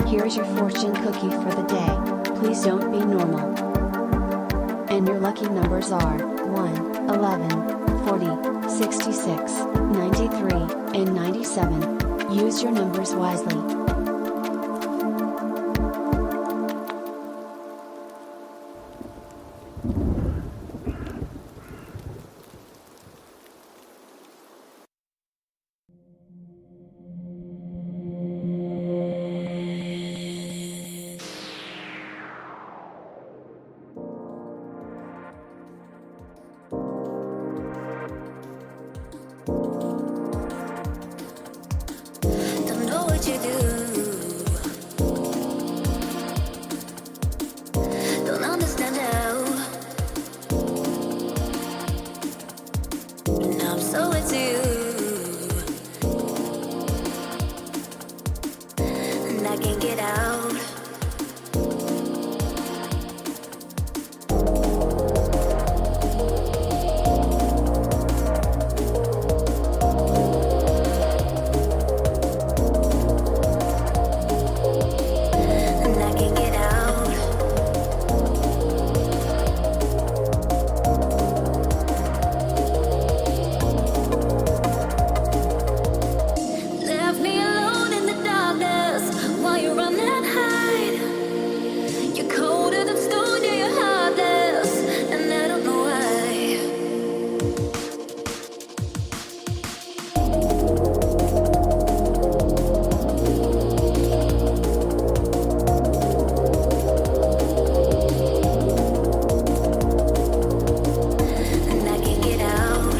Here's your fortune cookie for the day. Please don't be normal. And your lucky numbers are 1, 11, 40, 66, 93, and 97. Use your numbers wisely. Don't know what you do. Don't understand how. Now I'm so into you, and I can't get out. And I can't get out. Left me alone in the darkness while you run and hide. You're colder than stone, yeah, you're heartless, and I don't know why. And I can't get out.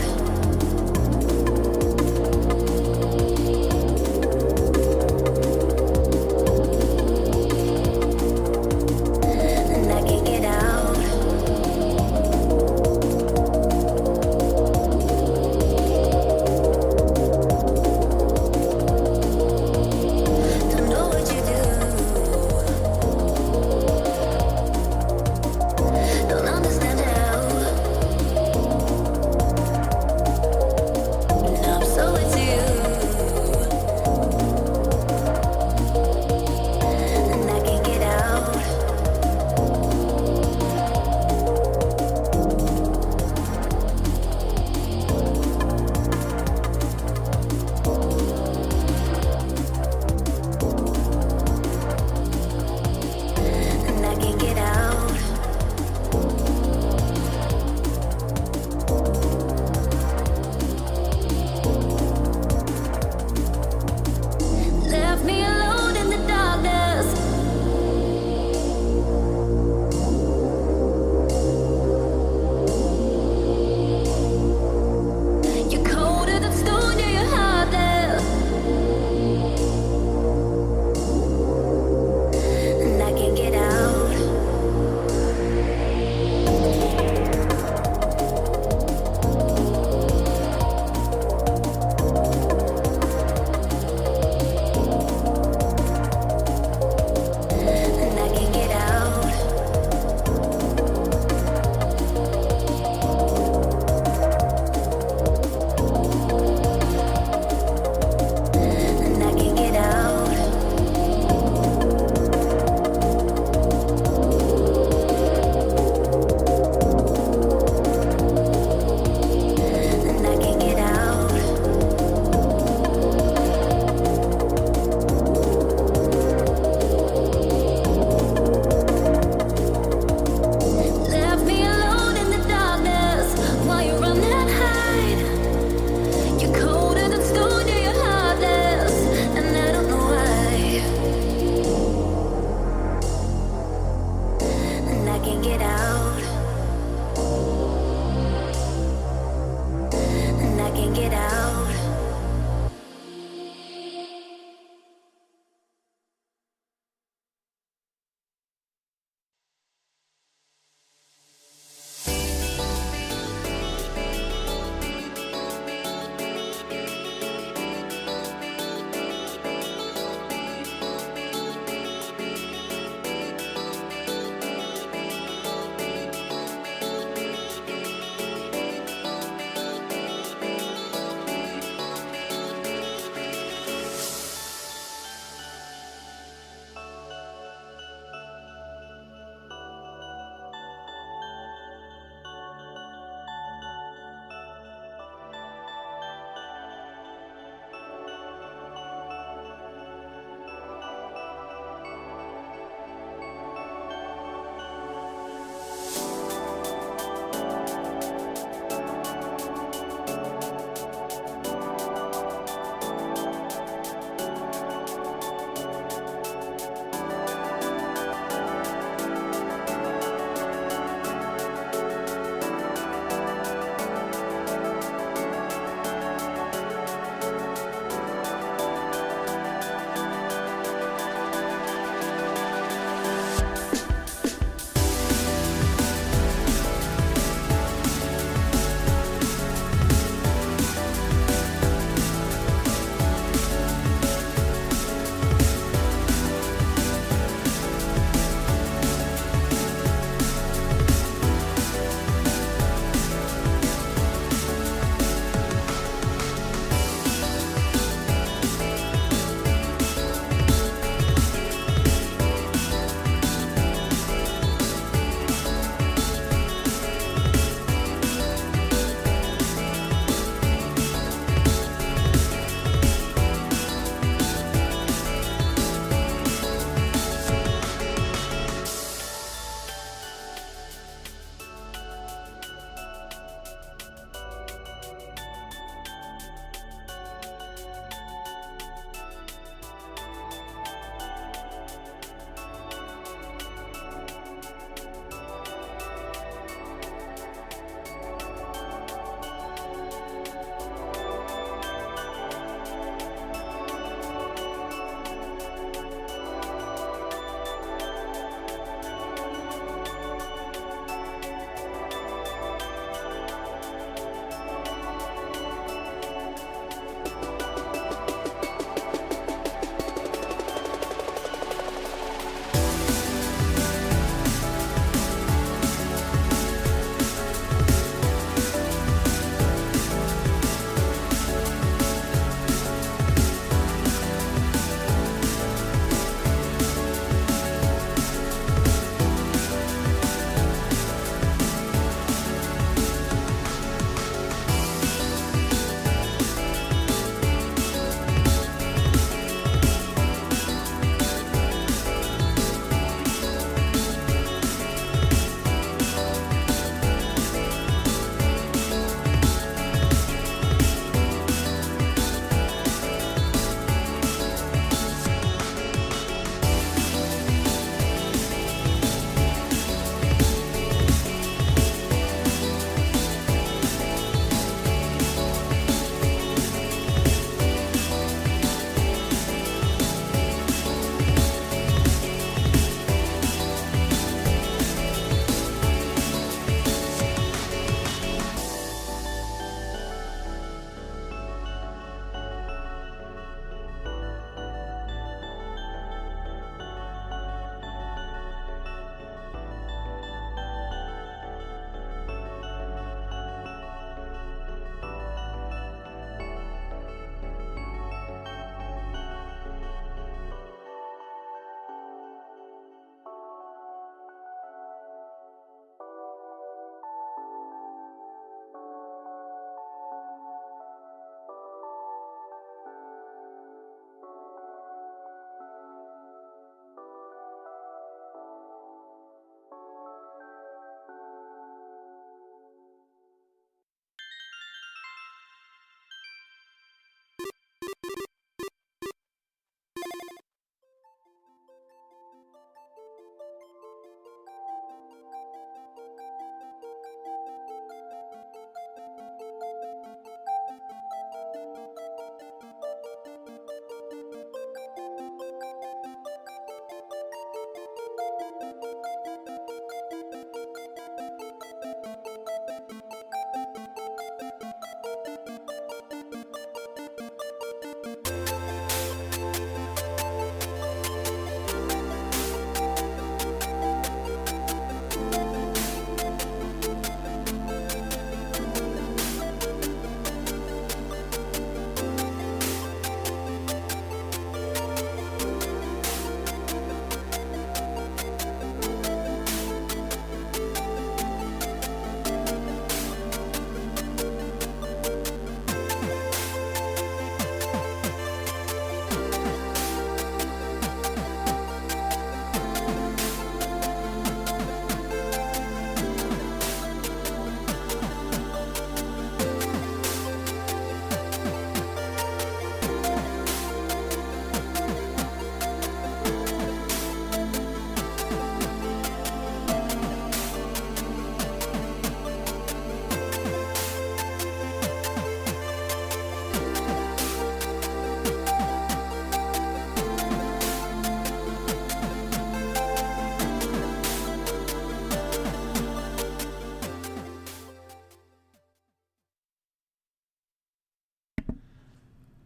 And I can't get out. Don't know what you do. Don't understand how. Now I'm so into you, and I can't get out. And I can't get out. Left me alone in the darkness. You're colder than stone, yeah, you're heartless, and I can't get out. And I can't get out. And I can't get out. And I can't get out. Left me alone in the darkness while you run and hide. You're colder than stone, yeah, you're heartless, and I don't know why. And I can't get out. And I can't get out.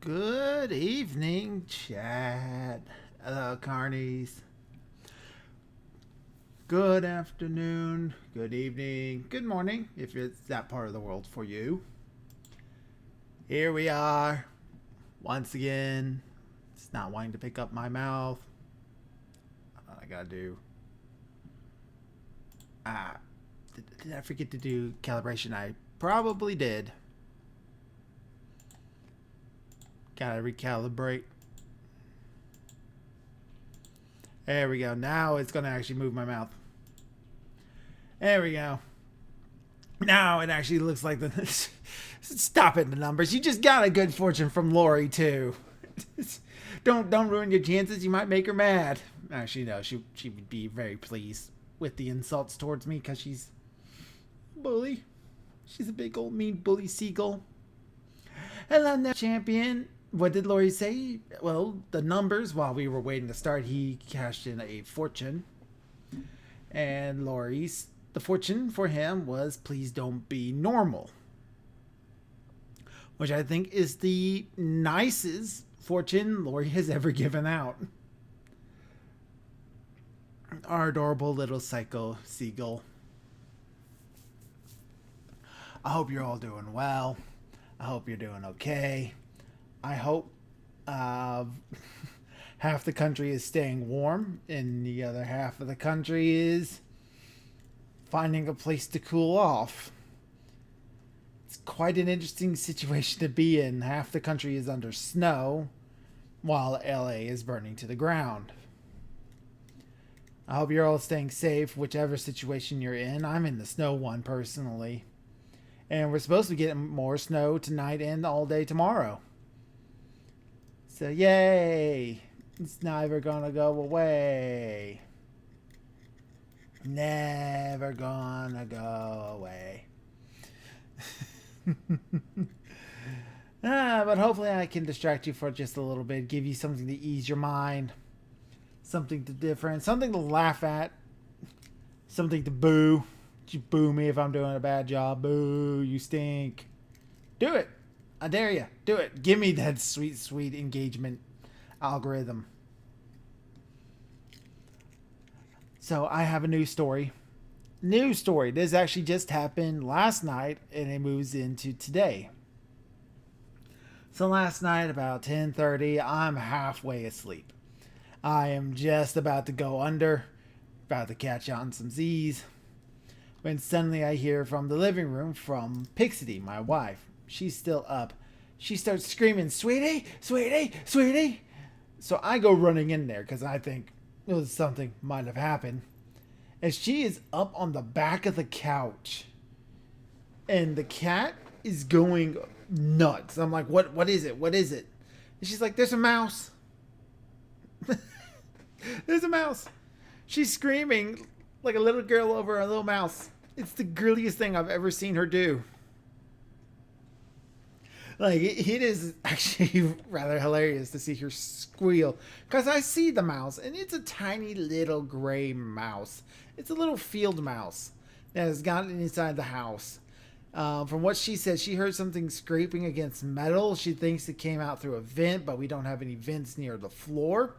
Good evening, chat. Hello, carnies. Good afternoon, good evening, good morning, if it's that part of the world for you. Here we are, once again. It's not wanting to pick up my mouth. I gotta do. Did I forget to do calibration? I probably did. Gotta recalibrate. There we go. Now it's gonna actually move my mouth. There we go. Now it actually looks like the. Stop it, the numbers. You just got a good fortune from Lori too. Don't ruin your chances. You might make her mad. Actually, no. She would be very pleased with the insults towards me because she's a bully. She's a big old mean bully seagull. Hello, now champion. What did Lori say? Well, the numbers, while we were waiting to start, he cashed in a fortune. And Lori's, the fortune for him was, please don't be normal. Which I think is the nicest fortune Lori has ever given out. Our adorable little psycho seagull. I hope you're all doing well. I hope you're doing okay. I hope half the country is staying warm and the other half of the country is finding a place to cool off. It's quite an interesting situation to be in. Half the country is under snow while LA is burning to the ground. I hope you're all staying safe, whichever situation you're in. I'm in the snow one personally. And we're supposed to get more snow tonight and all day tomorrow. So yay! It's never gonna go away. Never gonna go away. But hopefully I can distract you for just a little bit, give you something to ease your mind, something to different, something to laugh at, something to boo. You boo me if I'm doing a bad job. Boo, you stink. Do it. I dare you. Do it. Give me that sweet, sweet engagement algorithm. So I have a new story. New story. This actually just happened last night and it moves into today. So last night about 10:30, I'm halfway asleep. I am just about to go under, about to catch on some Z's, when suddenly I hear from the living room from Pixie, my wife. She's still up. She starts screaming, "Sweetie, sweetie, sweetie." So I go running in there because I think something might have happened. And she is up on the back of the couch. And the cat is going nuts. I'm like, what is it? What is it? And she's like, "There's a mouse." There's a mouse. She's screaming like a little girl over a little mouse. It's the girliest thing I've ever seen her do. Like, it is actually rather hilarious to see her squeal. Because I see the mouse, and it's a tiny little gray mouse. It's a little field mouse that has gotten inside the house. From what she said, she heard something scraping against metal. She thinks it came out through a vent, but we don't have any vents near the floor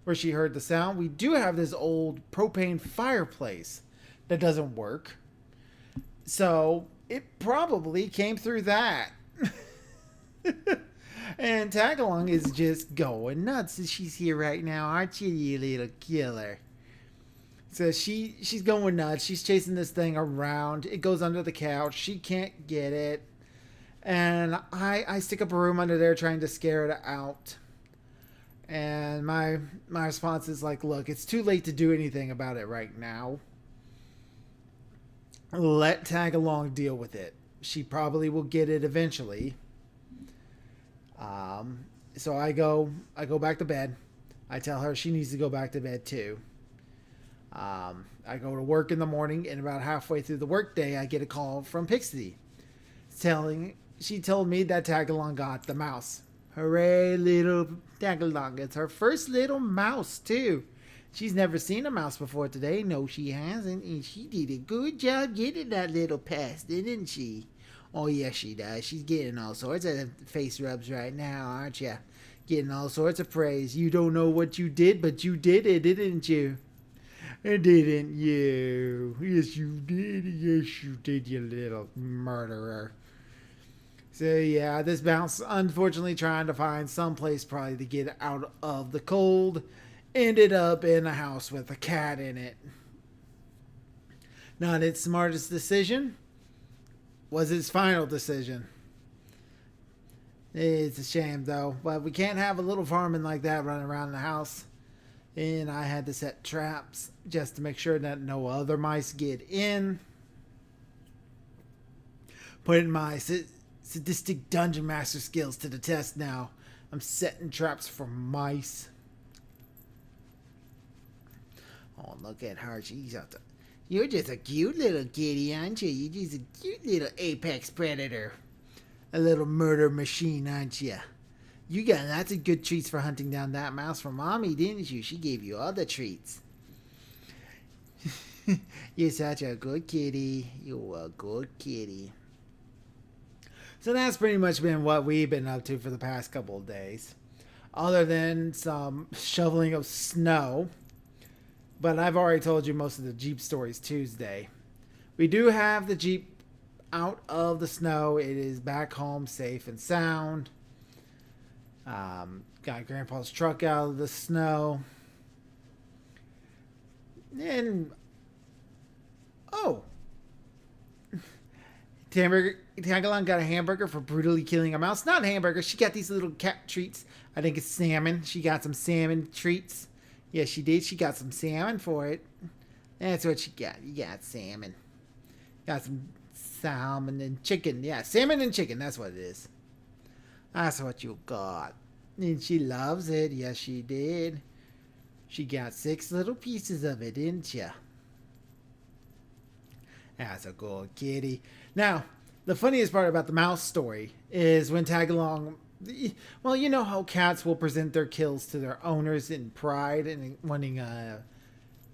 where she heard the sound. We do have this old propane fireplace that doesn't work. So it probably came through that. And Tagalong is just going nuts. She's here right now, aren't you, you little killer? So she's going nuts. She's chasing this thing around. It goes under the couch. She can't get it. And I stick up a room under there trying to scare it out. And my response is like, look, it's too late to do anything about it right now. Let Tagalong deal with it. She probably will get it eventually. So I go back to bed. I tell her she needs to go back to bed too. I go to work in the morning, and about halfway through the workday, I get a call from Pixie. She told me that Tagalong got the mouse. Hooray, little Tagalong. It's her first little mouse too. She's never seen a mouse before today. No, she hasn't. And she did a good job getting that little pest, didn't she? Oh, yes, she does. She's getting all sorts of face rubs right now, aren't you? Getting all sorts of praise. You don't know what you did, but you did it, didn't you? Didn't you? Yes, you did. Yes, you did, you little murderer. So, yeah, this bounce, unfortunately, trying to find some place probably to get out of the cold, ended up in a house with a cat in it. Not its smartest decision. Was its final decision. It's a shame, though. But we can't have a little varmint like that running around the house. And I had to set traps just to make sure that no other mice get in. Putting my sadistic dungeon master skills to the test now. I'm setting traps for mice. Oh, look at her. You're just a cute little kitty, aren't you? You're just a cute little apex predator. A little murder machine, aren't you? You got lots of good treats for hunting down that mouse for Mommy, didn't you? She gave you all the treats. You're such a good kitty. You're a good kitty. So that's pretty much been what we've been up to for the past couple of days. Other than some shoveling of snow. But I've already told you most of the Jeep stories Tuesday. We do have the Jeep out of the snow. It is back home safe and sound. Got Grandpa's truck out of the snow. And Tagalong got a hamburger for brutally killing a mouse. Not a hamburger. She got these little cat treats. I think it's salmon. She got some salmon treats. Yes, she did. She got some salmon for it. That's what she got. You got salmon. Got some salmon and chicken. Yeah, salmon and chicken. That's what it is. That's what you got. And she loves it. Yes, she did. She got 6 little pieces of it, didn't you? That's a good kitty. Now, the funniest part about the mouse story is when Tagalong... Well, you know how cats will present their kills to their owners in pride and wanting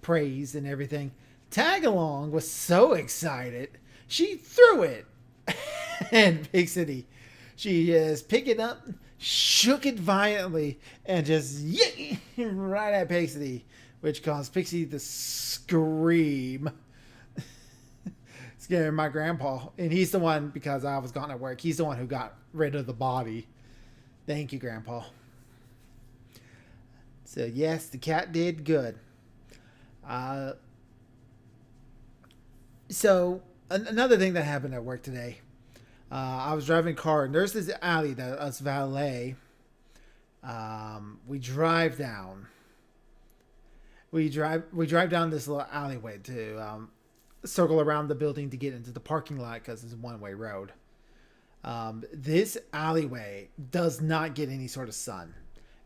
praise and everything. Tagalong was so excited, she threw it at Pixie. She just picked it up, shook it violently, and just yay right at Pixie, which caused Pixie to scream. Scaring my grandpa. And he's the one, because I was gone at work, he's the one who got rid of the body. Thank you, Grandpa. So, yes, the cat did good. So, another thing that happened at work today. I was driving a car, and there's this alley that us valet, we drive down. We drive down this little alleyway to circle around the building to get into the parking lot because it's a one-way road. This alleyway does not get any sort of sun,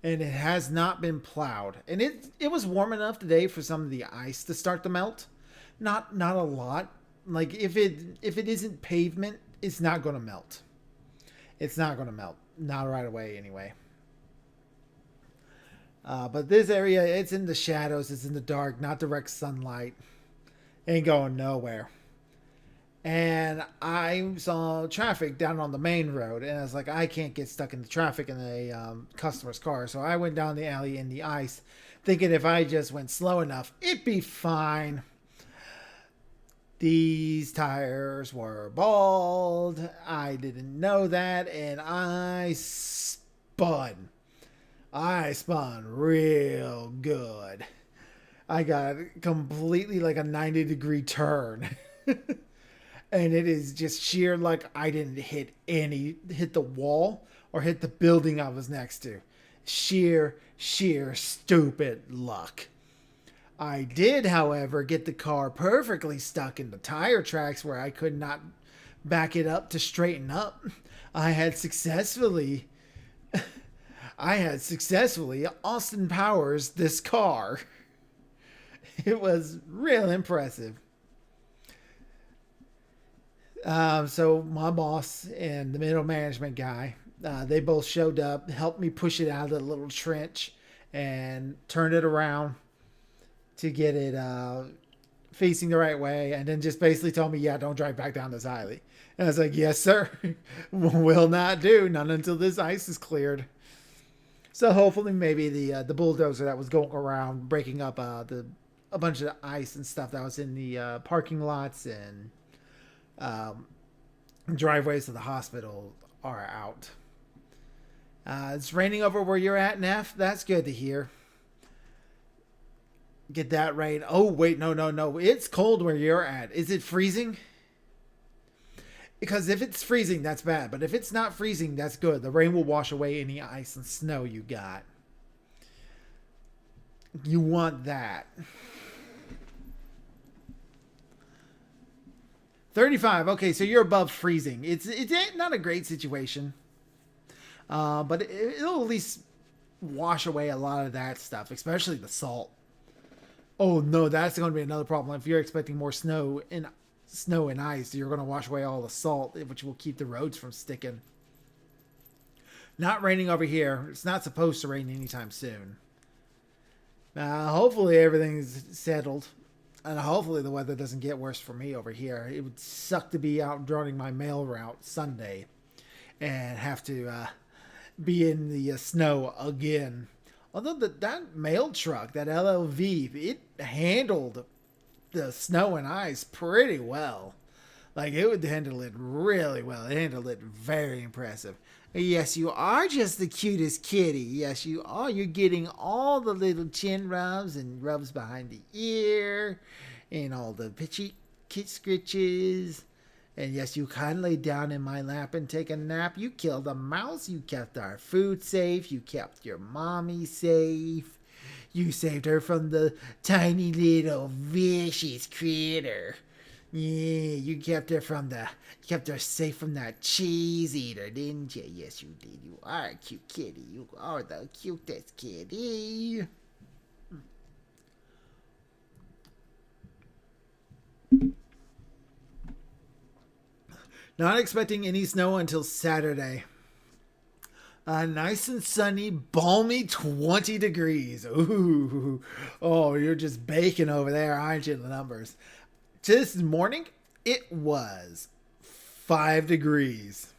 and it has not been plowed. And it was warm enough today for some of the ice to start to melt. Not a lot. Like if it isn't pavement, it's not going to melt. It's not going to melt. Not right away anyway. But this area, it's in the shadows. It's in the dark, not direct sunlight. Ain't going nowhere. And I saw traffic down on the main road, and I was like, I can't get stuck in the traffic in a customer's car. So I went down the alley in the ice, thinking if I just went slow enough, it'd be fine. These tires were bald. I didn't know that, and I spun. I spun real good. I got completely like a 90-degree turn. And it is just sheer like I didn't hit the wall or hit the building I was next to. Sheer stupid luck. I did, however, get the car perfectly stuck in the tire tracks where I could not back it up to straighten up. I had successfully Austin Powers this car. It was real impressive. So my boss and the middle management guy, they both showed up, helped me push it out of the little trench and turn it around to get it facing the right way, and then just basically told me, yeah, don't drive back down this alley. And I was like, yes, sir. Will not do. Not until this ice is cleared. So hopefully maybe the bulldozer that was going around breaking up a bunch of ice and stuff that was in the parking lots and driveways to the hospital are out. It's raining over where you're at, Neff. That's good to hear. Get that rain. Oh, wait, no. It's cold where you're at. Is it freezing? Because if it's freezing, that's bad. But if it's not freezing, that's good. The rain will wash away any ice and snow you got. You want that. 35. Okay, so you're above freezing. It's not a great situation. But it'll at least wash away a lot of that stuff, especially the salt. Oh no, that's going to be another problem. If you're expecting more snow and ice, you're going to wash away all the salt, which will keep the roads from sticking. Not raining over here. It's not supposed to rain anytime soon. Hopefully everything's settled. And hopefully the weather doesn't get worse for me over here. It would suck to be out running my mail route Sunday and have to be in the snow again. Although that mail truck, that LLV, it handled the snow and ice pretty well. Like, it would handle it really well. It handled it very impressive. Yes, you are just the cutest kitty. Yes, you are. You're getting all the little chin rubs and rubs behind the ear and all the pitchy kit scritches. And yes, you can lay down in my lap and take a nap. You killed a mouse. You kept our food safe. You kept your mommy safe. You saved her from the tiny little vicious critter. Yeah, you kept her safe from that cheese eater, didn't you? Yes, you did. You are a cute kitty. You are the cutest kitty. Not expecting any snow until Saturday. Nice and sunny, balmy 20 degrees. Ooh. Oh, you're just baking over there, aren't you, the numbers? This morning, it was 5 degrees.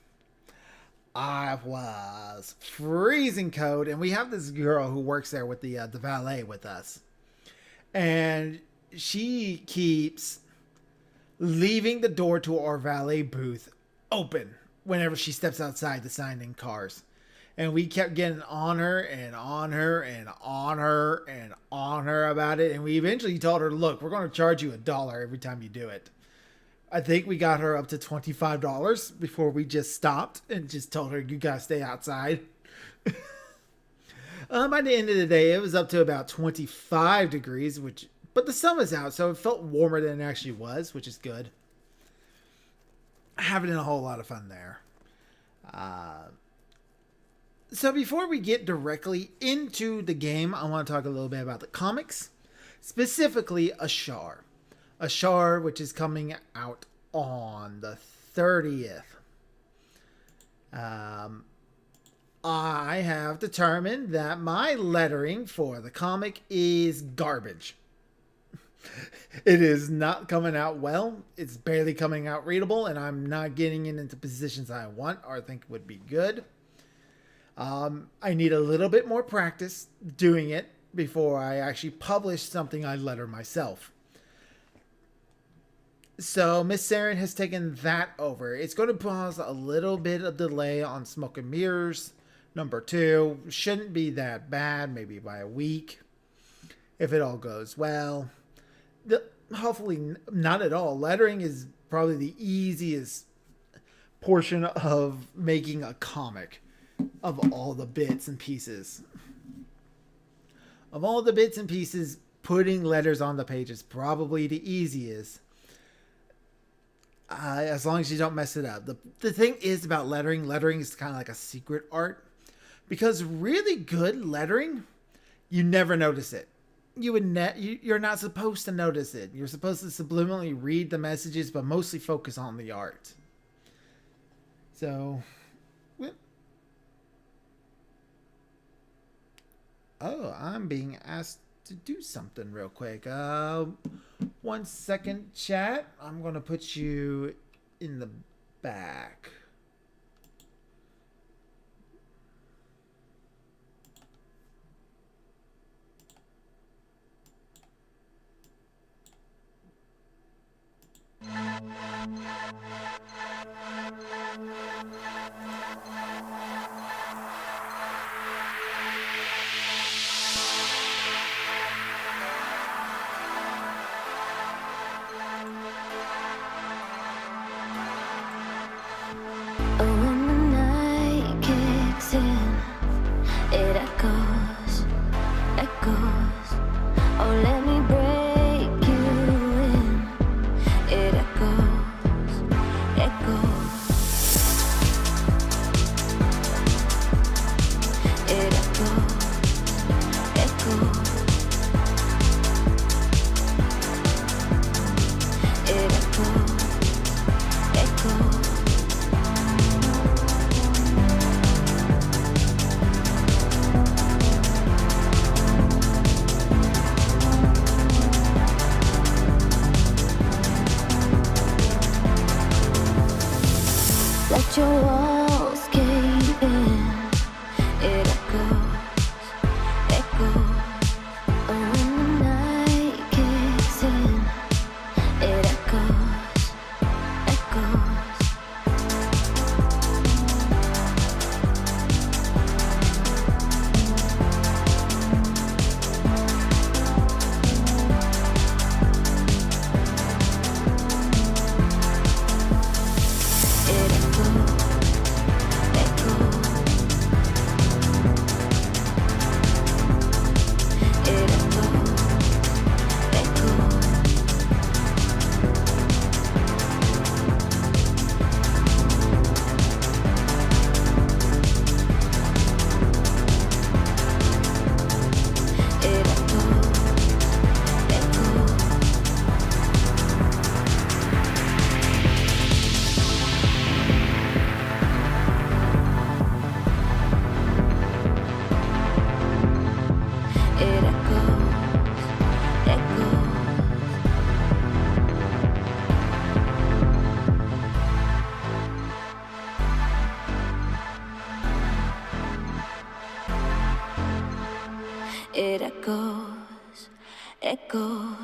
I was freezing cold, and we have this girl who works there with the valet with us. And she keeps leaving the door to our valet booth open whenever she steps outside to sign in cars. And we kept getting on her and on her and on her and on her about it. And we eventually told her, look, we're going to charge you $1 every time you do it. I think we got her up to $25 before we just stopped and just told her, you got to stay outside. By the end of the day, it was up to about 25 degrees, but the sun was out, so it felt warmer than it actually was, which is good. Having a whole lot of fun there. So before we get directly into the game, I want to talk a little bit about the comics, specifically Ashar. Ashar, which is coming out on the 30th. I have determined that my lettering for the comic is garbage. It is not coming out well. It's barely coming out readable, and I'm not getting it into positions I want or think would be good. I need a little bit more practice doing it before I actually publish something I letter myself. So Miss Saren has taken that over. It's going to cause a little bit of delay on Smoke and Mirrors number 2. Shouldn't be that bad, maybe by a week if it all goes well. Hopefully not at all. Lettering is probably the easiest portion of making a comic of all the bits and pieces. Of all the bits and pieces, putting letters on the page is probably the easiest. As long as you don't mess it up. The thing is about lettering is kind of like a secret art. Because really good lettering, you never notice it. You're not supposed to notice it. You're supposed to subliminally read the messages, but mostly focus on the art. So, oh, I'm being asked to do something real quick. 1 second, chat. I'm gonna put you in the back. Oh, when the night kicks in, it echoes, echoes. Oh, let me break you in. It echoes, echoes. It echoes, echoes. It echoes, echoes. Let your walls cave in. It echoes, echoes. Oh, when the night kicks in, it echoes, echoes. It echoes, echoes. It echoes, echoes. It echoes, echoes. It echoes, echoes. It echoes, echoes.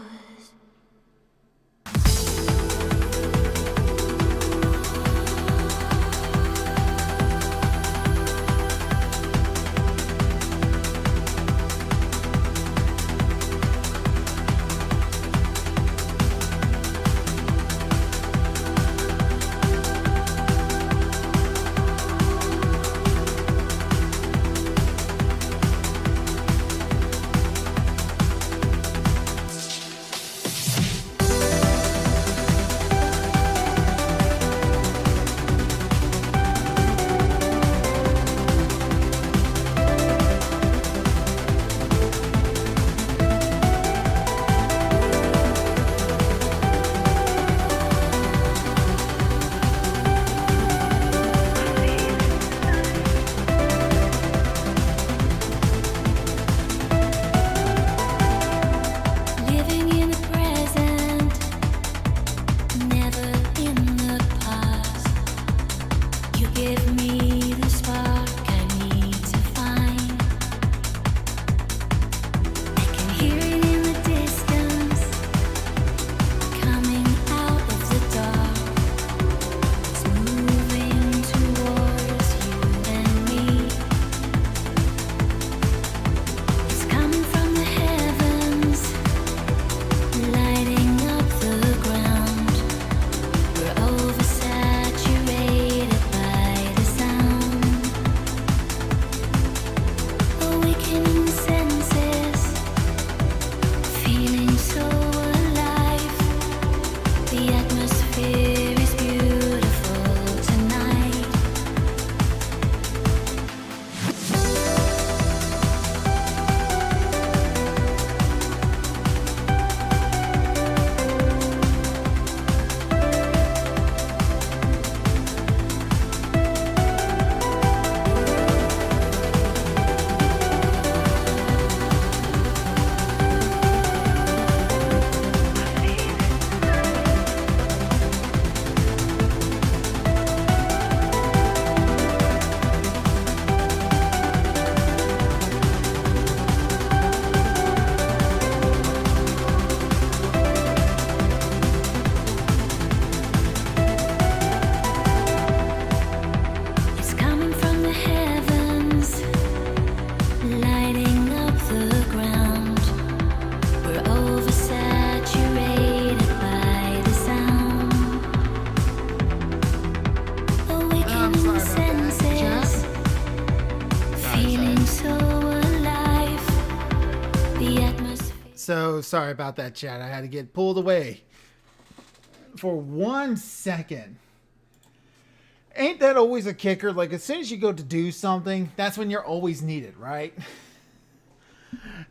So sorry about that, chat. I had to get pulled away for 1 second. Ain't that always a kicker? Like, as soon as you go to do something, that's when you're always needed, right?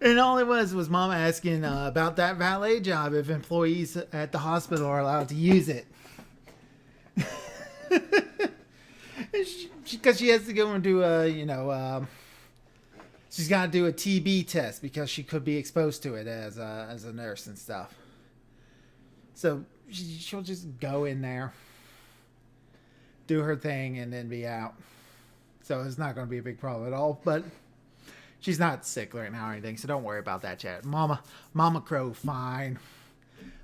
And all it was Mom asking about that valet job, if employees at the hospital are allowed to use it. Because she has to go and do she's got to do a TB test because she could be exposed to it as a nurse and stuff. So she'll just go in there, do her thing, and then be out. So it's not going to be a big problem at all. But she's not sick right now or anything, so don't worry about that, chat. Mama Crow, fine.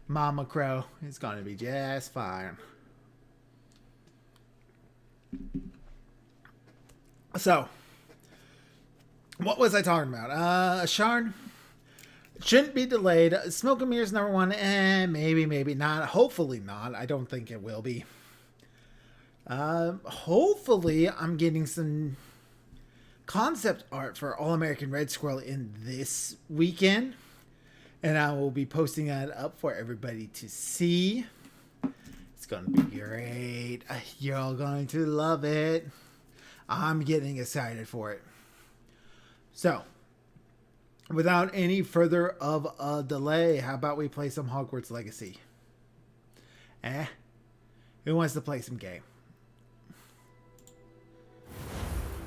Mama Crow is going to be just fine. So, what was I talking about? A shard shouldn't be delayed. Smoke and Mirrors number 1, and maybe not. Hopefully not. I don't think it will be. Hopefully I'm getting some concept art for All American Red Squirrel in this weekend, and I will be posting that up for everybody to see. It's going to be great. You're all going to love it. I'm getting excited for it. So, without any further of a delay, how about we play some Hogwarts Legacy? Who wants to play some game?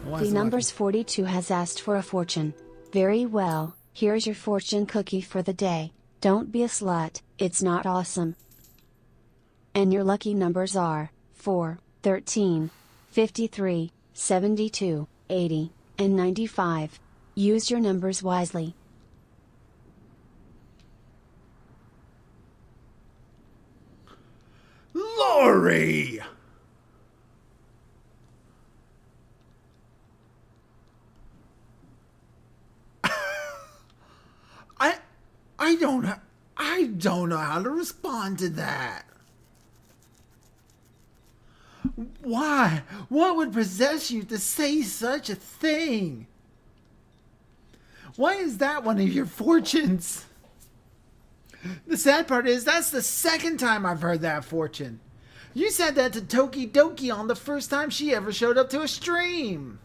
The numbers 42 has asked for a fortune. Very well, here's your fortune cookie for the day. Don't be a slut, it's not awesome. And your lucky numbers are 4, 13, 53, 72, 80, and 95. Use your numbers wisely. Lori! I don't know how to respond to that. Why? What would possess you to say such a thing? Why is that one of your fortunes? The sad part is that's the second time I've heard that fortune. You said that to Toki Doki on the first time she ever showed up to a stream.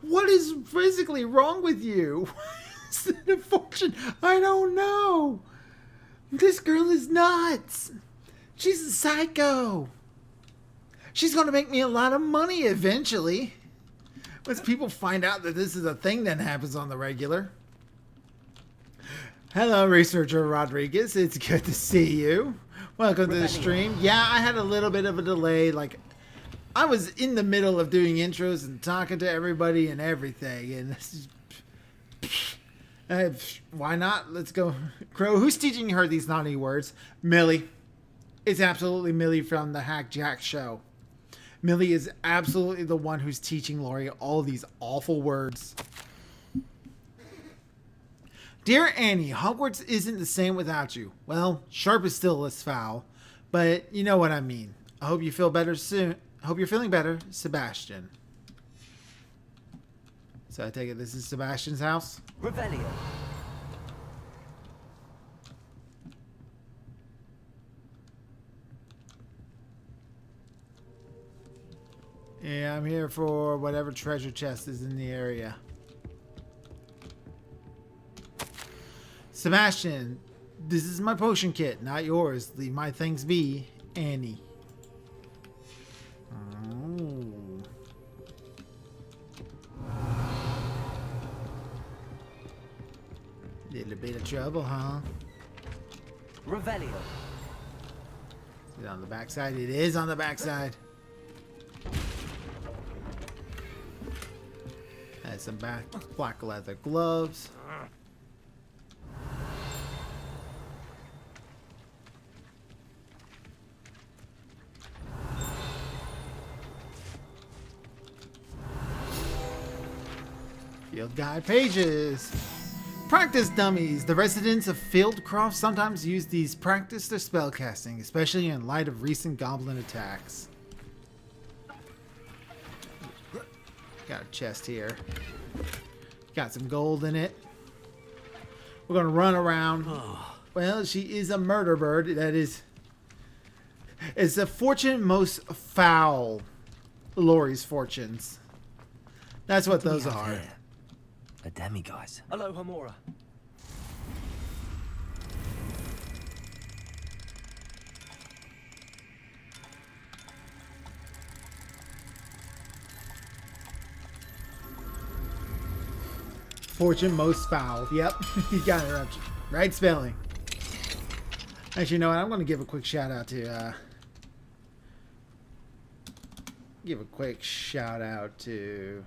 What is physically wrong with you? Is it a fortune? I don't know. This girl is nuts. She's a psycho. She's going to make me a lot of money eventually. Once people find out that this is a thing that happens on the regular. Hello, Researcher Rodriguez. It's good to see you. Welcome to the stream. Yeah, I had a little bit of a delay. Like, I was in the middle of doing intros and talking to everybody and everything. And this is... why not? Let's go. Crow, who's teaching her these naughty words? Millie. It's absolutely Millie from the Hack Jack show. Millie is absolutely the one who's teaching Lori all these awful words. Dear Annie, Hogwarts isn't the same without you. Well, Sharp is still less foul, but you know what I mean. I hope you feel better soon. I hope you're feeling better, Sebastian. So I take it this is Sebastian's house? Revelio. Yeah, I'm here for whatever treasure chest is in the area. Sebastian, this is my potion kit, not yours. Leave my things be, Annie. Oh. Little bit of trouble, huh? Revelio. Is it on the backside? It is on the backside. Has some black leather gloves. Field guide pages. Practice dummies. The residents of Fieldcroft sometimes use these to practice their spellcasting, especially in light of recent goblin attacks. Got a chest here. Got some gold in it. We're gonna run around. Well, she is a murder bird. That is. It's the fortune most foul. Lori's fortunes. That's what those are. Here? A demiguise. Hello, Homura. Fortune most foul. Yep, you got it right. Right spelling. Actually, you know what? I'm going to give a quick shout out to. Give a quick shout out to.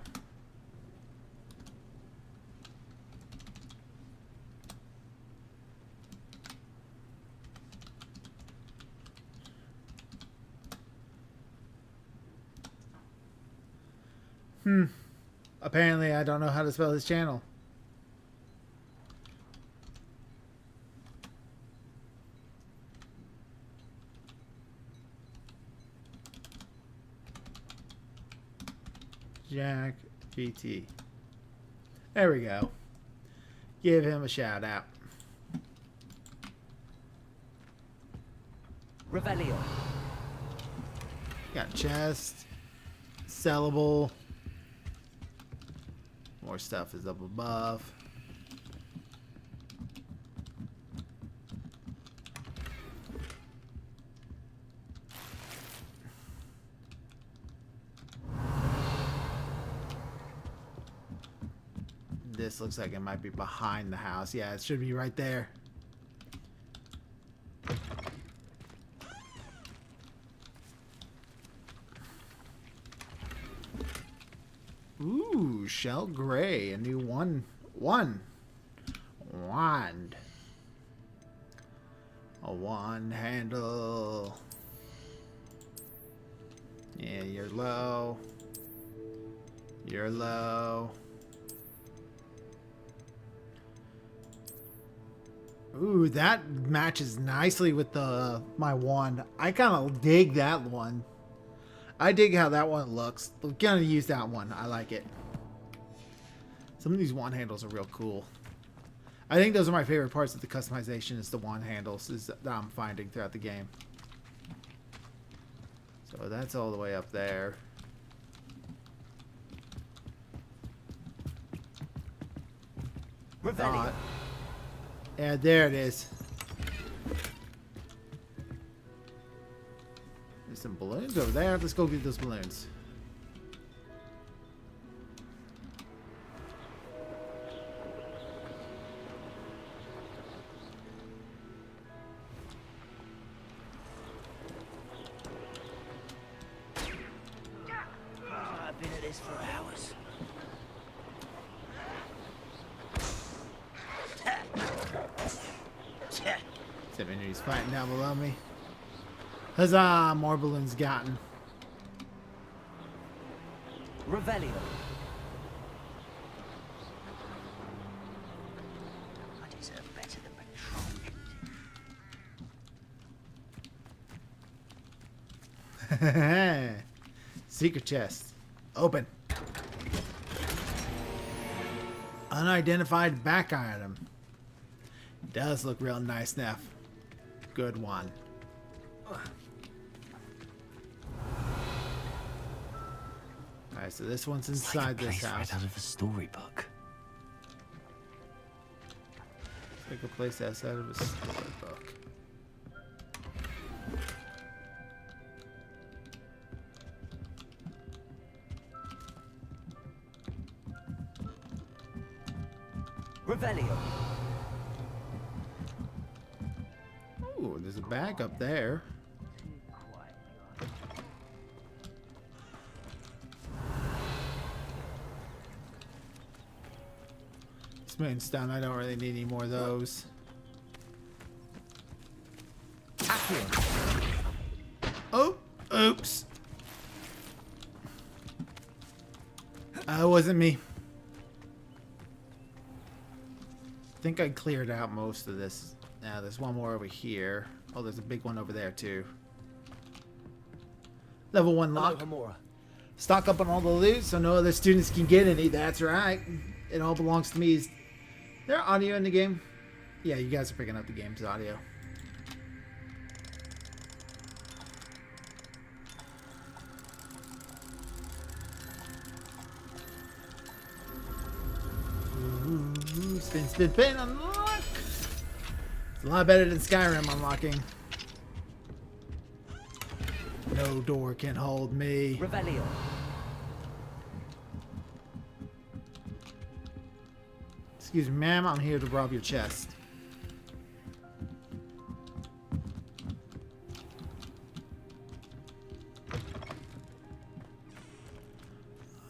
Apparently, I don't know how to spell his channel. Jack GT. There we go. Give him a shout out. Revelio. Got chest. Sellable. More stuff is up above. This looks like it might be behind the house. Yeah, it should be right there. Ooh, Shell Gray, a new wand. A wand handle. Yeah, you're low. You're low. Ooh, that matches nicely with my wand. I kind of dig that one. I dig how that one looks. We're gonna use that one. I like it. Some of these wand handles are real cool. I think those are my favorite parts of the customization is the wand handles that I'm finding throughout the game. So that's all the way up there. Revelio. Yeah, there it is. There's some balloons over there. Let's go get those balloons. I've been at this for hours. Except he's fighting down below me. Huzzah! More balloons gotten. Revelio. I deserve better than patrol. Secret chest. Open. Unidentified back item. Does look real nice, Neff. Good one. Alright, so this one's inside this house. Right out of a storybook. It's like a place outside of a storybook. Revelio. Ooh, there's a bag up there. Moonstone, I don't really need any more of those. Oh, oops. It wasn't me. I think I cleared out most of this. Now there's one more over here. Oh, there's a big one over there too. Level 1 lock. Hello, Homura. Stock up on all the loot so no other students can get any. That's right. It all belongs to me. Is there audio in the game? Yeah, you guys are picking up the game's audio. Ooh, spin, spin, spin, unlock! It's a lot better than Skyrim unlocking. No door can hold me. Revelio. Excuse me, ma'am, I'm here to rob your chest.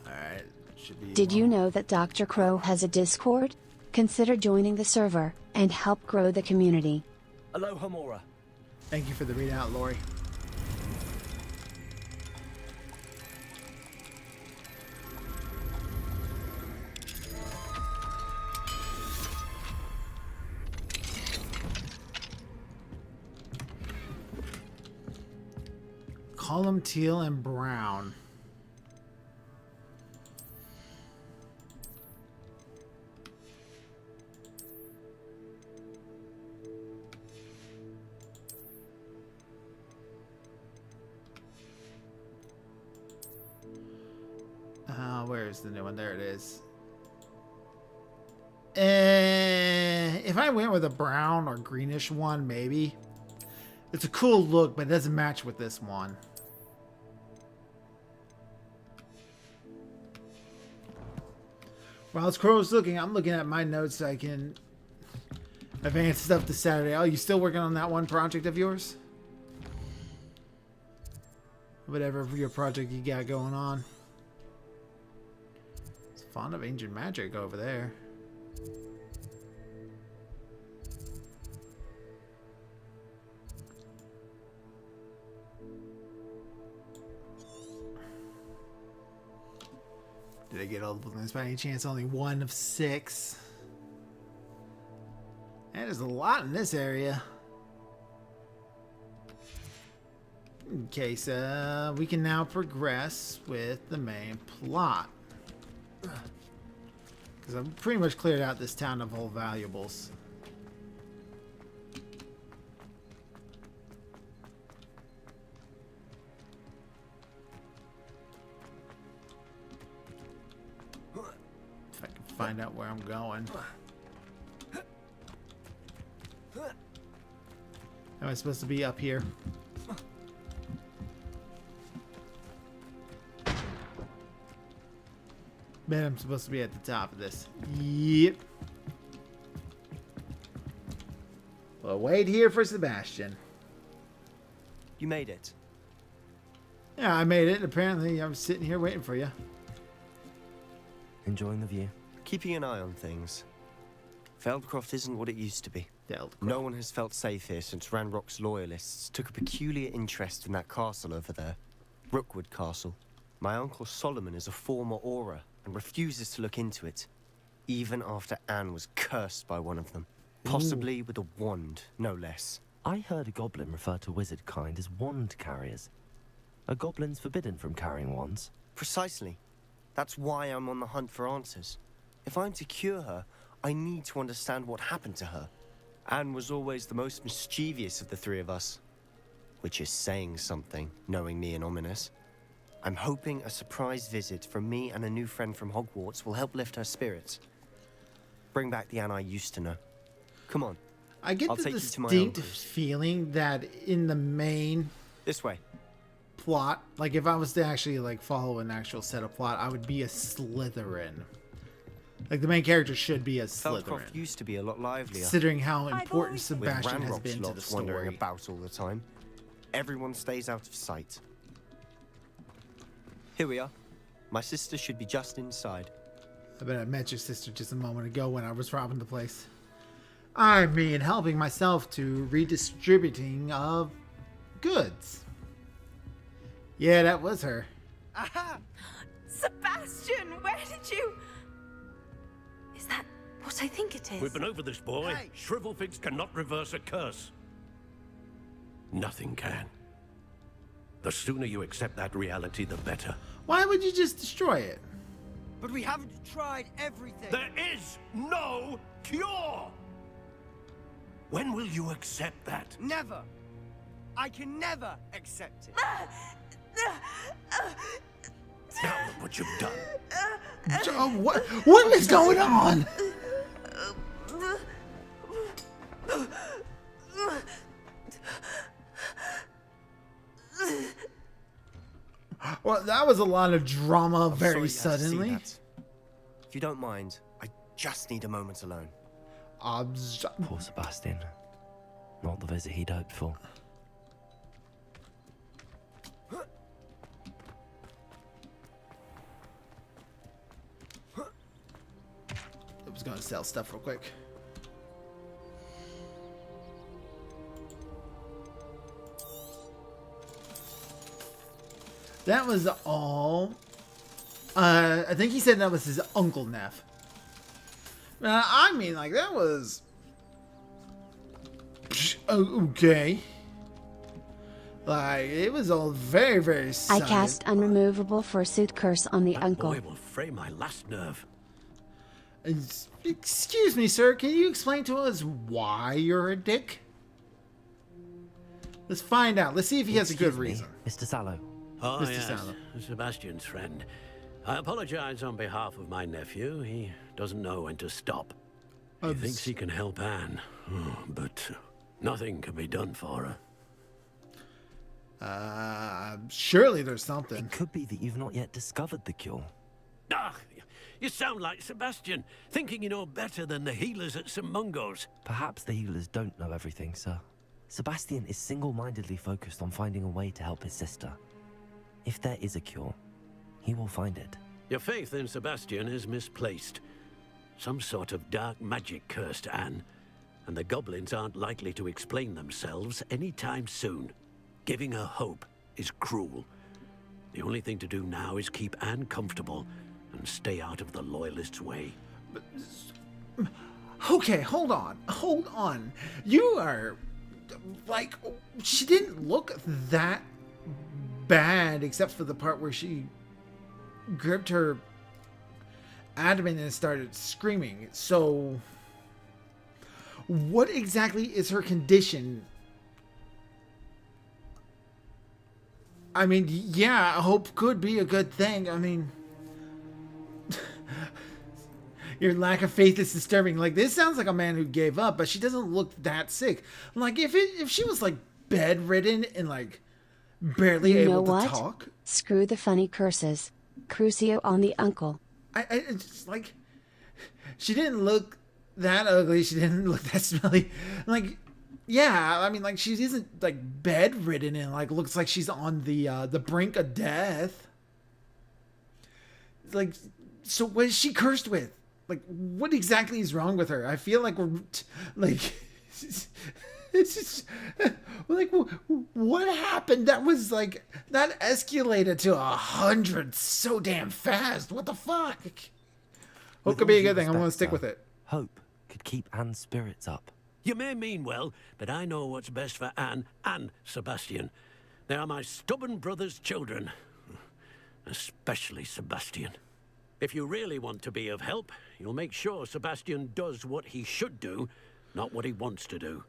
Alright, should be. Did you know that Dr. Crow has a Discord? Consider joining the server and help grow the community. Aloha Mora. Thank you for the readout, Lori. Column teal and brown. Where's the new one? There it is. If I went with a brown or greenish one, maybe. It's a cool look, but it doesn't match with this one. While Crow's looking, I'm looking at my notes so I can advance stuff to Saturday. Oh, you still working on that one project of yours? Whatever your project you got going on. It's Fond of Ancient Magic over there. Did I get all the balloons by any chance? Only one of 6. And there's a lot in this area. Okay, so we can now progress with the main plot. Because I've pretty much cleared out this town of all valuables. If I can find out where I'm going. Am I supposed to be up here? Man, I'm supposed to be at the top of this. Yep. Well, wait here for Sebastian. You made it. Yeah, I made it. Apparently, I was sitting here waiting for you. Enjoying the view. Keeping an eye on things. Feldcroft isn't what it used to be. Feldcroft. No one has felt safe here since Ranrock's loyalists took a peculiar interest in that castle over there. Rookwood Castle. My uncle Solomon is a former Auror and refuses to look into it, even after Anne was cursed by one of them. Possibly with a wand, no less. I heard a goblin refer to wizard kind as wand carriers. Are goblins forbidden from carrying wands? Precisely. That's why I'm on the hunt for answers. If I'm to cure her, I need to understand what happened to her. Anne was always the most mischievous of the three of us. Which is saying something, knowing me and Ominous. I'm hoping a surprise visit from me and a new friend from Hogwarts will help lift her spirits. Bring back the Anne I used to know. Come on. I get I'll the take you to my distinct uncle's. feeling that in the main This way. plot, like if I was to actually like follow an actual set of plot, I would be a Slytherin. Like the main character should be a Slytherin, Feldcroft used to be a lot livelier. considering how important With Sebastian has Ranrock's been to lot the wandering story. about all the time. Everyone stays out of sight. Here we are. My sister should be just inside. I bet I met your sister just a moment ago when I was robbing the place. I mean, helping myself to redistributing of goods. Yeah, that was her. Aha! Sebastian, where did you... Is that what I think it is? We've been over this, boy. Hey. Shrivelfigs cannot reverse a curse. Nothing can. The sooner you accept that reality, the better. Why would you just destroy it? But we haven't tried everything. There is no cure! When will you accept that? Never. I can never accept it. Now look what you've done. What is going on? Well, that was a lot of drama I'm very sorry you had to see suddenly. that. If you don't mind, I just need a moment alone. Poor Sebastian. Not the visit he'd hoped for. I was gonna sell stuff real quick. That was all. I think he said that was his Uncle Neff. I mean, like, that was... Okay. Like, it was all very, very I sudden. cast Unremovable Fursuit Curse on the That uncle. boy will fray my last nerve. Excuse me, sir. Can you explain to us why you're a dick? Let's find out. Let's see if he has a good Excuse me, reason. Mr. Sallow. Oh, Mr. yes, Sallow. Sebastian's friend. I apologize on behalf of my nephew. He doesn't know when to stop. He thinks he can help Anne, but nothing can be done for her. Surely there's something. It could be that you've not yet discovered the cure. Ah, you sound like Sebastian, thinking you know better than the healers at St. Mungo's. Perhaps the healers don't know everything, sir. Sebastian is single-mindedly focused on finding a way to help his sister. If there is a cure, he will find it. Your faith in Sebastian is misplaced. Some sort of dark magic cursed Anne, and the goblins aren't likely to explain themselves anytime soon. Giving her hope is cruel. The only thing to do now is keep Anne comfortable and stay out of the Loyalists' way. Okay, hold on. Hold on. You are... Like, she didn't look that bad, except for the part where she gripped her abdomen and started screaming. So, what exactly is her condition? I mean, yeah, hope could be a good thing. I mean, your lack of faith is disturbing. Like, this sounds like a man who gave up, but she doesn't look that sick. Like, if she was like bedridden and like barely You know able to what? talk, Screw the funny curses. Crucio on the uncle. I just like, she didn't look that ugly. She didn't look that smelly. Like, yeah, I mean, like, she isn't like bedridden and like looks like she's on the brink of death. Like, so what is she cursed with? Like, what exactly is wrong with her? I feel like we're like, it's just like, what happened? That was like, that escalated to 100 so damn fast. What the fuck? Hope could be a good thing. I'm gonna stick with it. Hope could keep Anne's spirits up. You may mean well, but I know what's best for Anne and Sebastian. They are my stubborn brother's children. Especially Sebastian. If you really want to be of help, you'll make sure Sebastian does what he should do, not what he wants to do.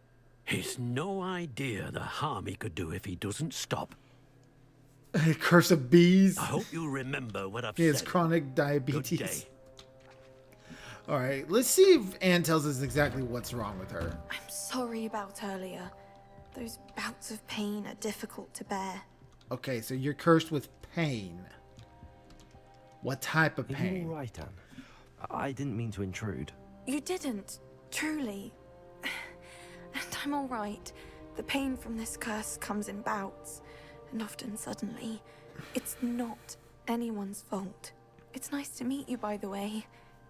He's no idea the harm he could do if he doesn't stop. Curse of bees. I hope you remember what I've He has said. chronic Good diabetes. day. All right, let's see if Anne tells us exactly what's wrong with her. I'm sorry about earlier. Those bouts of pain are difficult to bear. Okay, so you're cursed with pain. What type of Are you pain? all right, Anne? I didn't mean to intrude. You didn't, truly. And I'm all right. The pain from this curse comes in bouts, and often suddenly. It's not anyone's fault. It's nice to meet you, by the way.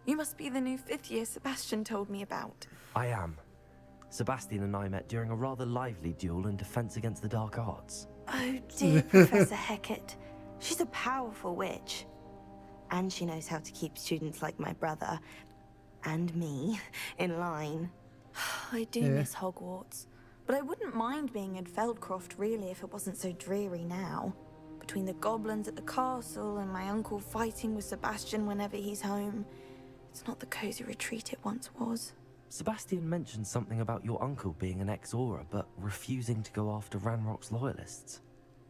You must be the new 5th year Sebastian told me about. I am. Sebastian and I met during a rather lively duel in defense against the dark arts. Oh dear, Professor Hecat. She's a powerful witch. And she knows how to keep students like my brother, and me, in line. I do miss Hogwarts, but I wouldn't mind being in Feldcroft really if it wasn't so dreary now. between the goblins at the castle and my uncle fighting with Sebastian whenever he's home. It's not the cozy retreat it once was. Sebastian mentioned something about your uncle being an ex-Aura, but refusing to go after Ranrock's loyalists.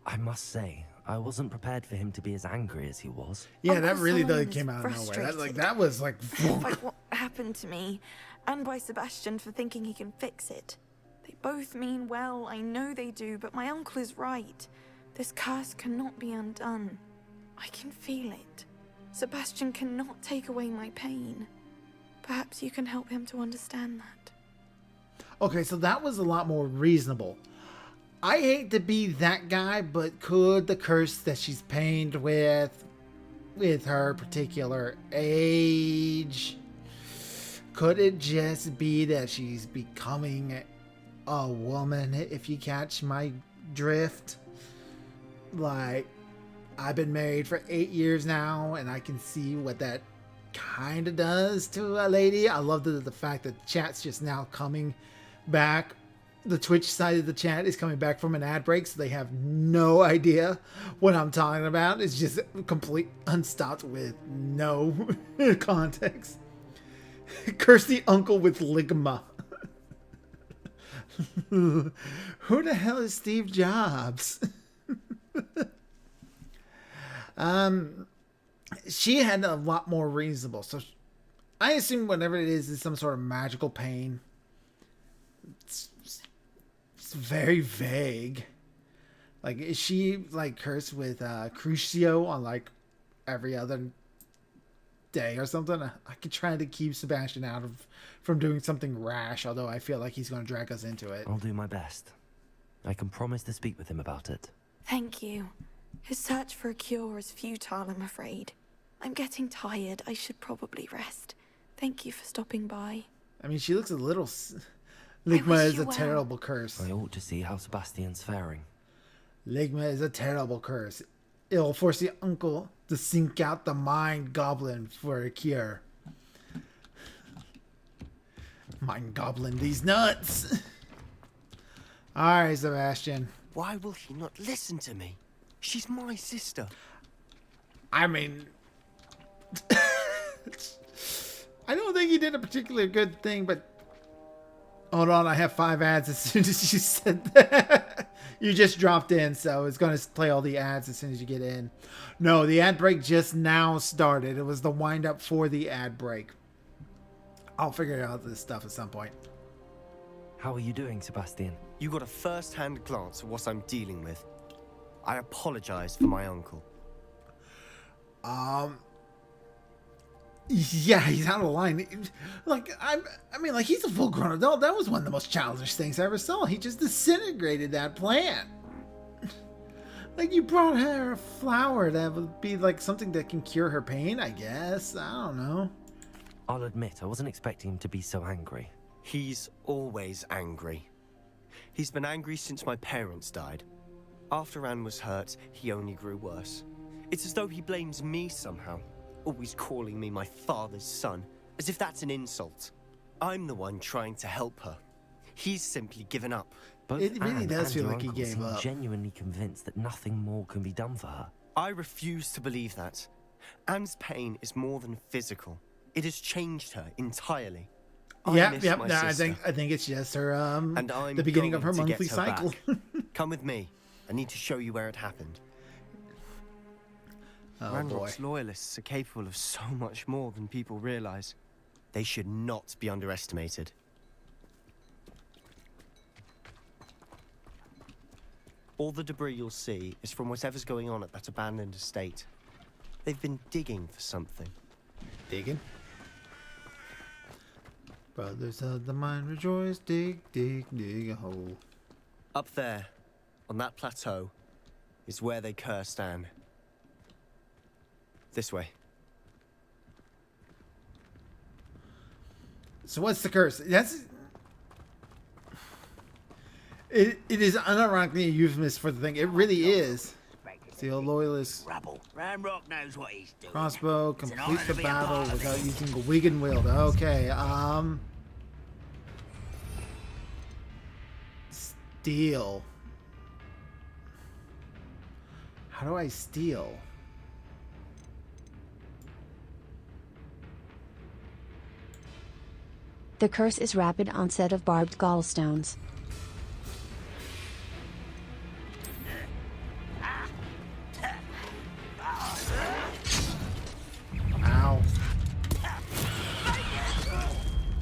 I must say, I wasn't prepared for him to be as angry as he was. Yeah, Uncle that really Solomon came is out of nowhere. frustrated That was like... by what happened to me, and by Sebastian for thinking he can fix it. They both mean well, I know they do, but my uncle is right. This curse cannot be undone. I can feel it. Sebastian cannot take away my pain. Perhaps you can help him to understand that. Okay, so that was a lot more reasonable. I hate to be that guy, but could the curse that she's pained with her particular age, could it just be that she's becoming a woman, if you catch my drift? Like, I've been married for 8 years now, and I can see what that kind of does to a lady. I love the fact that the chat's just now coming back. The Twitch side of the chat is coming back from an ad break, so they have no idea what I'm talking about. It's just complete unstopped with no context. Curse the uncle with ligma. Who the hell is Steve Jobs? She had a lot more reasonable. So I assume whatever it is some sort of magical pain. It's very vague. Like, is she like cursed with Crucio on like every other day or something? I could try to keep Sebastian out of from doing something rash, although I feel like he's going to drag us into it. I'll do my best. I can promise to speak with him about it. Thank you. His search for a cure is futile, I'm afraid. I'm getting tired. I should probably rest. Thank you for stopping by. I mean, she looks a little... Ligma is a well. terrible curse. I ought to see how Sebastian's faring. Ligma is a terrible curse. It'll force the uncle to sink out the mind goblin for a cure. Mind goblin these nuts. Alright, Sebastian. Why will he not listen to me? She's my sister. I mean... I don't think he did a particularly good thing, but... Hold on, I have 5 ads as soon as you said that. You just dropped in, so it's going to play all the ads as soon as you get in. No, the ad break just now started. It was the wind up for the ad break. I'll figure out this stuff at some point. How are you doing, Sebastian? You got a first-hand glance at what I'm dealing with. I apologize for my uncle. Yeah, he's out of line. Like, I mean, like, he's a full-grown adult. That was one of the most childish things I ever saw. He just disintegrated that plant. Like, you brought her a flower that would be, like, something that can cure her pain, I guess. I don't know. I'll admit, I wasn't expecting him to be so angry. He's always angry. He's been angry since my parents died. After Anne was hurt, he only grew worse. It's as though he blames me somehow. Always calling me my father's son, as if that's an insult. I'm the one trying to help her. He's simply given up. Both It really Anne does and feel your like he uncle gave seem up. genuinely convinced that nothing more can be done for her. I refuse to believe that. Anne's pain is more than physical. It has changed her entirely. I miss my No, sister. I think it's just her And I'm the beginning of her going to get monthly her cycle. back. Come with me. I need to show you where it happened. Oh boy. Ranrock's loyalists are capable of so much more than people realize. They should not be underestimated. All the debris you'll see is from whatever's going on at that abandoned estate. They've been digging for something. Digging. Brothers of the mind rejoice, dig, dig, dig a hole. Up there, on that plateau, is where they cursed Anne. This way. So what's the curse? It is unironically a euphemism for the thing. It really is. Steel loyalist Rubble. Ranrock knows what he's doing. crossbow, It's an complete honor the to be a battle part of without it. using the Wigan wield. Okay, steel. How How do I steal? The curse is rapid onset of barbed gallstones. Ow.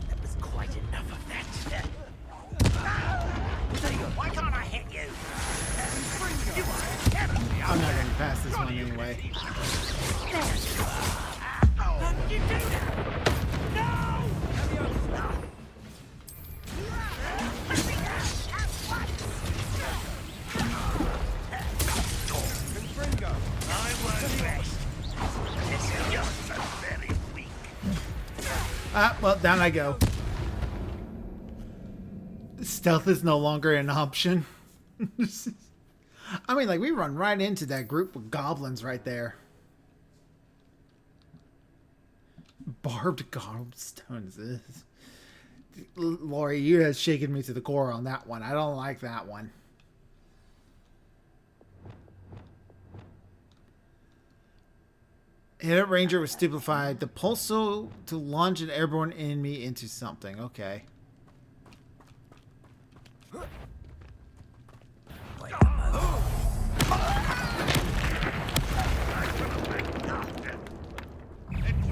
That was quite enough of that. Why can't I hit you? I'm not going to pass this one anyway. How did you do that? Ah, well, down I go. Stealth is no longer an option. I mean, like, we run right into that group of goblins right there. Barbed gobstones. Lori, you have shaken me to the core on that one. I don't like that one. Hit a ranger was stupefied. The pulso to launch an airborne enemy into something. Okay.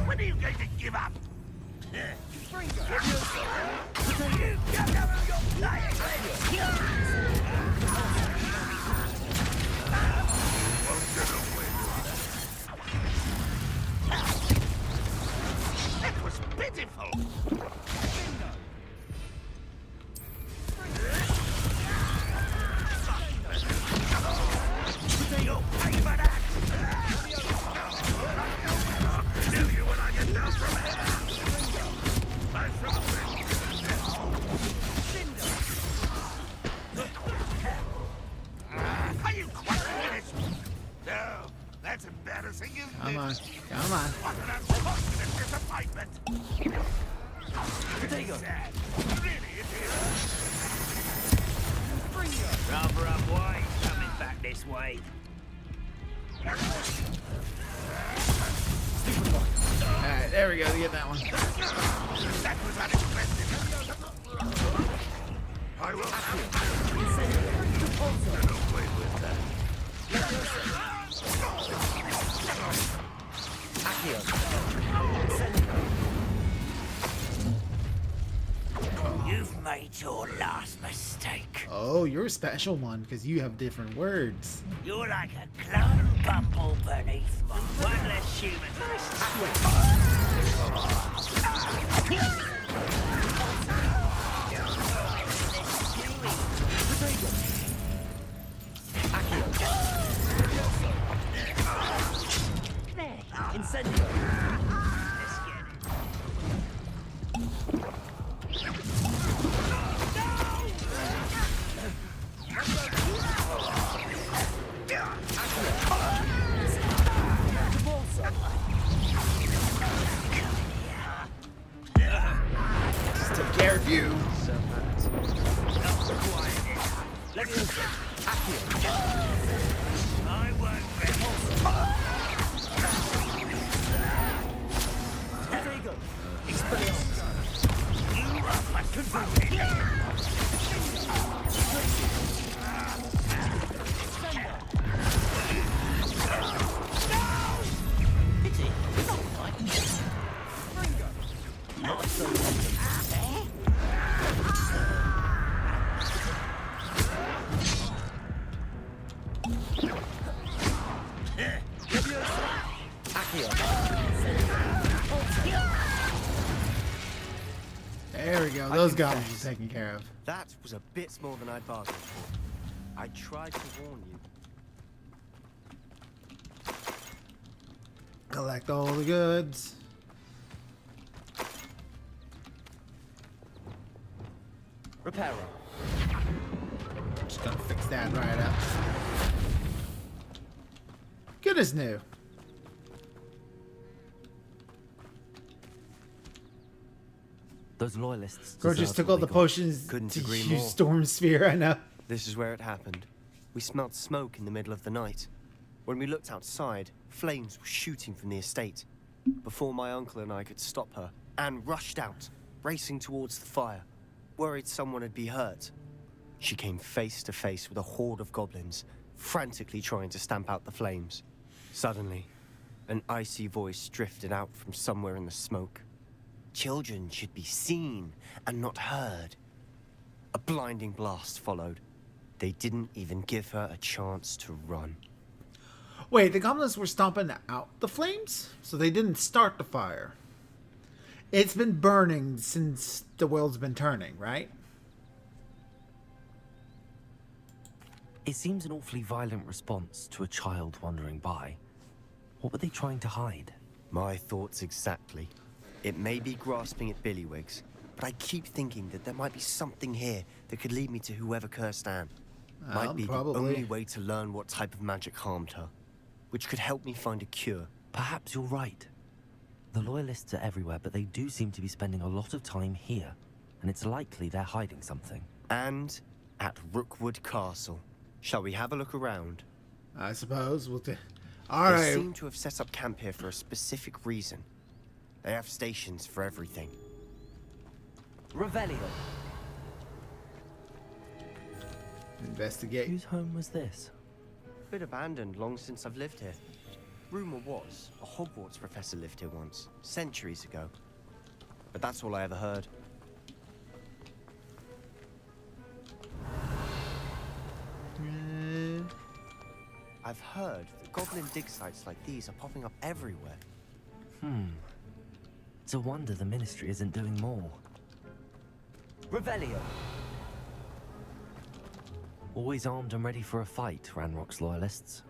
When are you going to give up? That was pitiful. You'll pay for that. Kill you when I get down from here. I'm from Are you quite finished? No, that's embarrassing, isn't it? Come on. Come on. What an unfortunate disappointment. Sad. Really, it is. Rather unwise coming back this way. Alright, there we go. Get that one. That was unexpected. I will don't play with that. You've made your last mistake. Oh, you're a special one because you have different words. You're like a clone bumble beneath my one less human. Just take care of you. I won't You are fucking There we go. Those goblins are taken care of. That was a bit more than I'd bargained for. I tried to warn you. Collect all the goods. Repairer. Just gonna fix that right up. Good as new. Those loyalists. Gorgeous deserve took what all they the got. potions Couldn't to agree use more. Storm Sphere, I know. This is where it happened. We smelled smoke in the middle of the night. When we looked outside, flames were shooting from the estate. Before my uncle and I could stop her, Anne rushed out, racing towards the fire, worried someone had been hurt. She came face to face with a horde of goblins, frantically trying to stamp out the flames. Suddenly, an icy voice drifted out from somewhere in the smoke. Children should be seen and not heard. A blinding blast followed. They didn't even give her a chance to run. Wait, the goblins were stomping out the flames? So they didn't start the fire. It's been burning since the world's been turning, right? It seems an awfully violent response to a child wandering by. What were they trying to hide? My thoughts exactly. It may be grasping at Billywigs, but I keep thinking that there might be something here that could lead me to whoever cursed Anne. Might be probably the only way to learn what type of magic harmed her, which could help me find a cure. Perhaps you're right. The Loyalists are everywhere, but they do seem to be spending a lot of time here, and it's likely they're hiding something. And at Rookwood Castle. Shall we have a look around? I suppose we'll all They right. seem to have set up camp here for a specific reason. They have stations for everything. Revelio. Investigate. Whose home was this? Bit abandoned long since I've lived here. Rumor was a Hogwarts professor lived here once, centuries ago. But that's all I ever heard. I've heard that goblin dig sites like these are popping up everywhere. It's a wonder the Ministry isn't doing more. Revelio. Always armed and ready for a fight, Ranrock's Loyalists.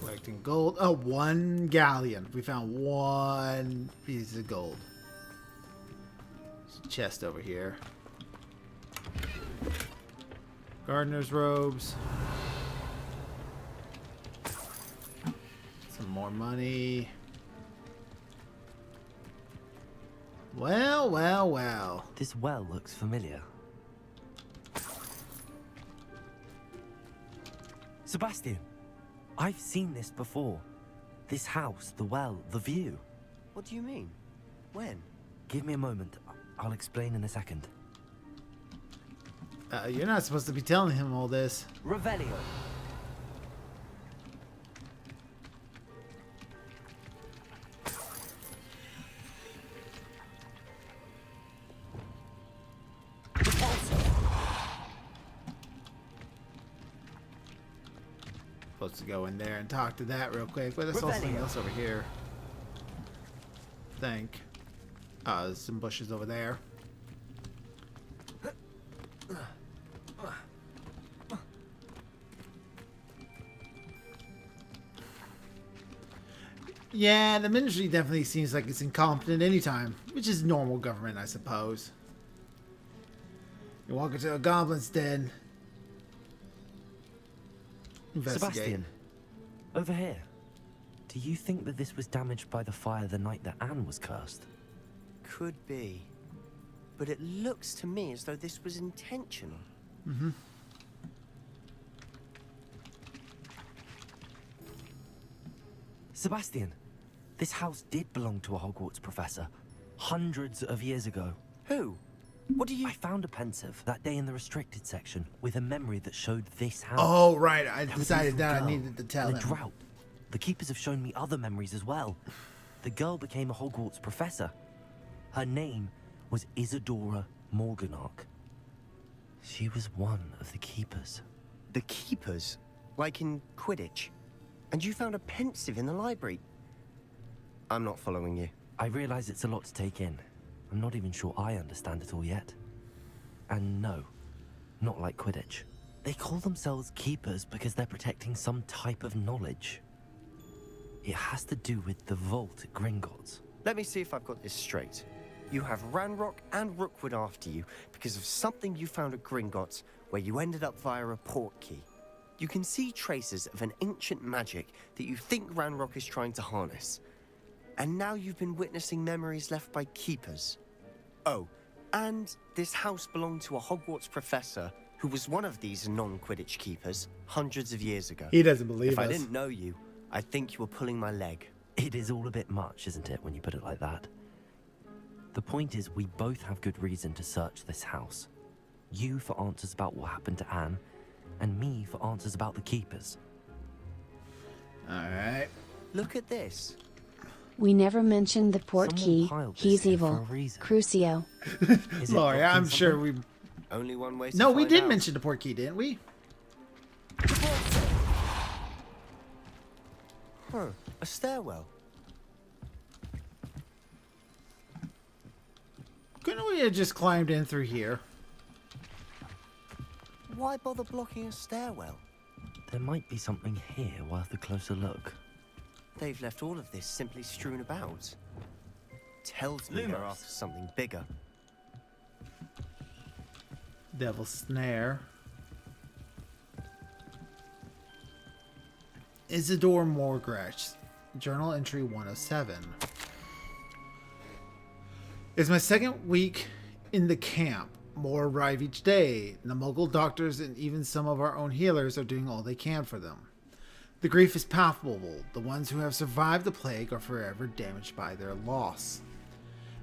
Collecting gold. Oh, one galleon. We found one piece of gold. There's a chest over here. Gardener's robes. Some more money. Well, well, well. This well looks familiar. Sebastian, I've seen this before. This house, the well, the view. What do you mean? When? Give me a moment. I'll explain in a second. You're not supposed to be telling him all this. Revelio. Supposed to go in there and talk to that real quick, but there's also something else over here. I think. There's some bushes over there. Yeah, the ministry definitely seems like it's incompetent anytime, which is normal government, I suppose. You walk into a goblin's den. Investigate. Sebastian, over here. Do you think that this was damaged by the fire the night that Anne was cursed? Could be. But it looks to me as though this was intentional. Mm-hmm. Sebastian, this house did belong to a Hogwarts professor. Hundreds of years ago. Who? What do you... I found a pensive that day in the restricted section with a memory that showed this house. Oh, right. I There was a decided little that I girl needed to tell in a him. drought. The keepers have shown me other memories as well. The girl became a Hogwarts professor. Her name was Isadora Morganach. She was one of the keepers. The keepers? Like in Quidditch? And you found a pensive in the library? I'm not following you. I realize it's a lot to take in. I'm not even sure I understand it all yet. And no, not like Quidditch. They call themselves keepers because they're protecting some type of knowledge. It has to do with the vault at Gringotts. Let me see if I've got this straight. You have Ranrock and Rookwood after you because of something you found at Gringotts where you ended up via a port key. You can see traces of an ancient magic that you think Ranrock is trying to harness. And now you've been witnessing memories left by keepers. Oh, And this house belonged to a Hogwarts professor who was one of these non-Quidditch keepers hundreds of years ago. He doesn't believe If I us. didn't know you, I'd think you were pulling my leg. It is all a bit much, isn't it, when you put it like that? The point is, we both have good reason to search this house. You for answers about what happened to Anne, and me for answers about the keepers. Alright. Look at this. We never mentioned the port Someone key. piled this He's here for evil. a reason. Crucio. Is it Laurie, blocking I'm sure something? we... Only one way to No, we find did out. mention the port key, didn't we? Huh, a stairwell. Couldn't we have just climbed in through here? Why bother blocking a stairwell? There might be something here worth a closer look. They've left all of this simply strewn about. Tells me they're Lumos. after something bigger. Devil's Snare. Isidore Morgresh. Journal entry 107. It's my second week in the camp. More arrive each day. The Muggle doctors and even some of our own healers are doing all they can for them. The grief is palpable. The ones who have survived the plague are forever damaged by their loss.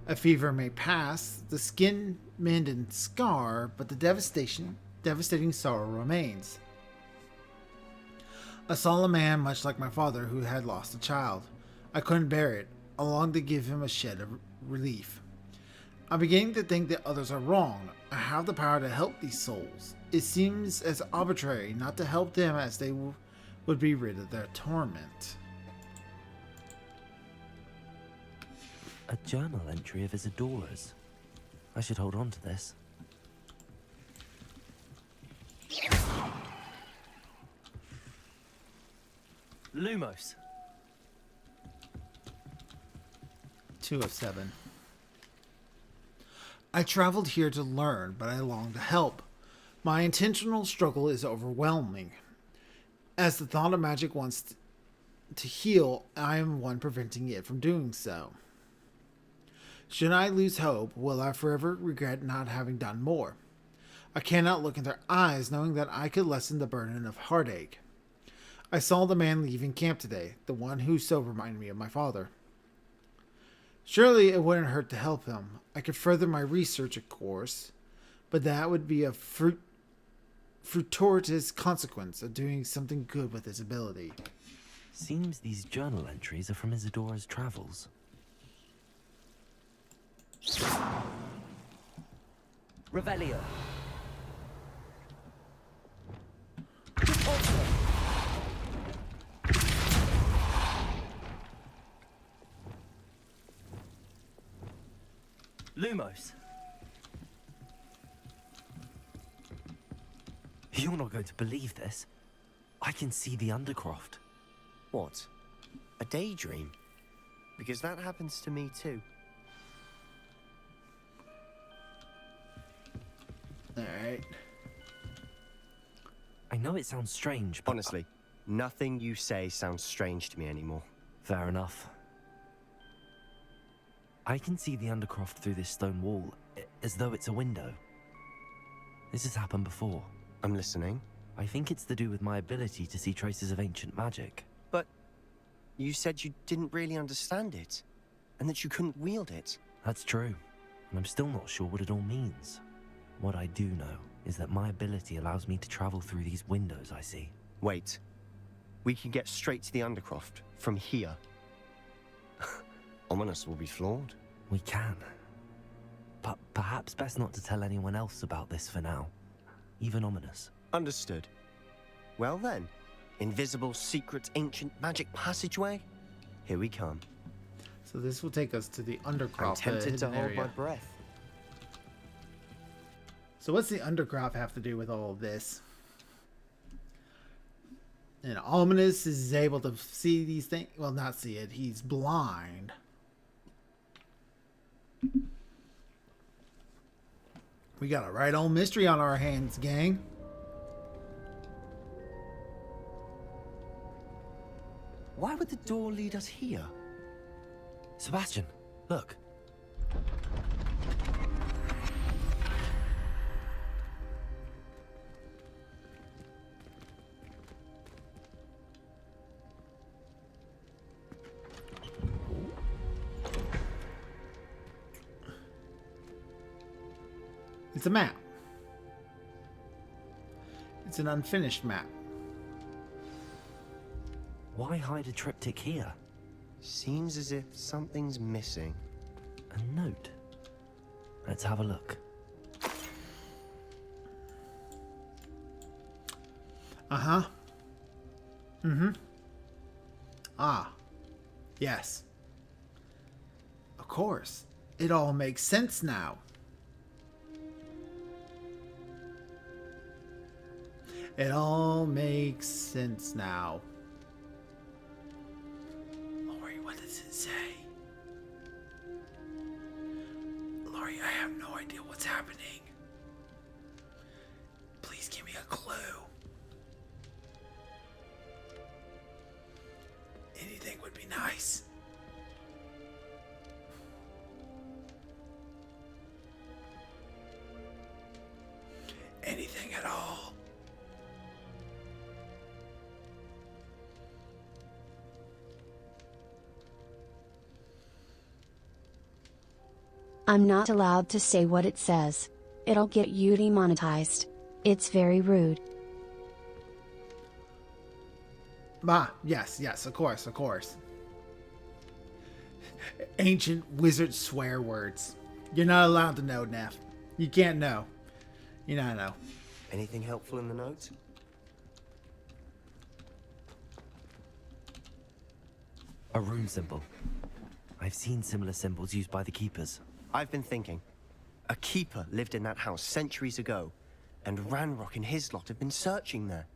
A fever may pass, the skin mend and scar, but the devastating sorrow remains. I saw a man much like my father who had lost a child. I couldn't bear it. I longed to give him a shed of relief. I'm beginning to think that others are wrong. I have the power to help these souls. It seems as arbitrary not to help them as they would be rid of their torment. A journal entry of Isidora's. I should hold on to this. Lumos. 2 of 7. I traveled here to learn, but I long to help. My intentional struggle is overwhelming. As the thought of magic wants to heal, I am one preventing it from doing so. Should I lose hope, will I forever regret not having done more? I cannot look in their eyes knowing that I could lessen the burden of heartache. I saw the man leaving camp today, the one who so reminded me of my father. Surely it wouldn't hurt to help him. I could further my research, of course, but that would be a fortuitous consequence of doing something good with his ability. Seems these journal entries are from Isidora's travels. Revelio. Lumos. You're not going to believe this. I can see the Undercroft. What? A daydream? Because that happens to me too. Alright. I know it sounds strange, but... Honestly, nothing you say sounds strange to me anymore. Fair enough. I can see the Undercroft through this stone wall, as though it's a window. This has happened before. I'm listening. I think it's to do with my ability to see traces of ancient magic. But you said you didn't really understand it, and that you couldn't wield it. That's true, and I'm still not sure what it all means. What I do know is that my ability allows me to travel through these windows I see. Wait. We can get straight to the Undercroft from here. Ominous will be flawed. We can. But perhaps best not to tell anyone else about this for now. Even Ominous. Understood. Well then, invisible, secret, ancient magic passageway? Here we come. So this will take us to the I'm Undercroft. tempted to hidden hold area. my breath. So what's the Undercroft have to do with all of this? And Ominous is able to see these things. Well, not see it. He's blind. We got a right old mystery on our hands, gang. Why would the door lead us here? Sebastian, look. It's a map. It's an unfinished map. Why hide a triptych here? Seems as if something's missing. A note. Let's have a look. Uh-huh. Mm-hmm. Ah. Yes. Of course. It all makes sense now. It all makes sense now. Lori, what does it say? Lori, I have no idea what's happening. Please give me a clue. Anything would be nice. Anything at all. I'm not allowed to say what it says. It'll get you demonetized. It's very rude. Yes, of course. Ancient wizard swear words. You're not allowed to know, Neff. You can't know. You're not know. Anything helpful in the note? A rune symbol. I've seen similar symbols used by the keepers. I've been thinking. A keeper lived in that house centuries ago, and Ranrock and his lot have been searching there.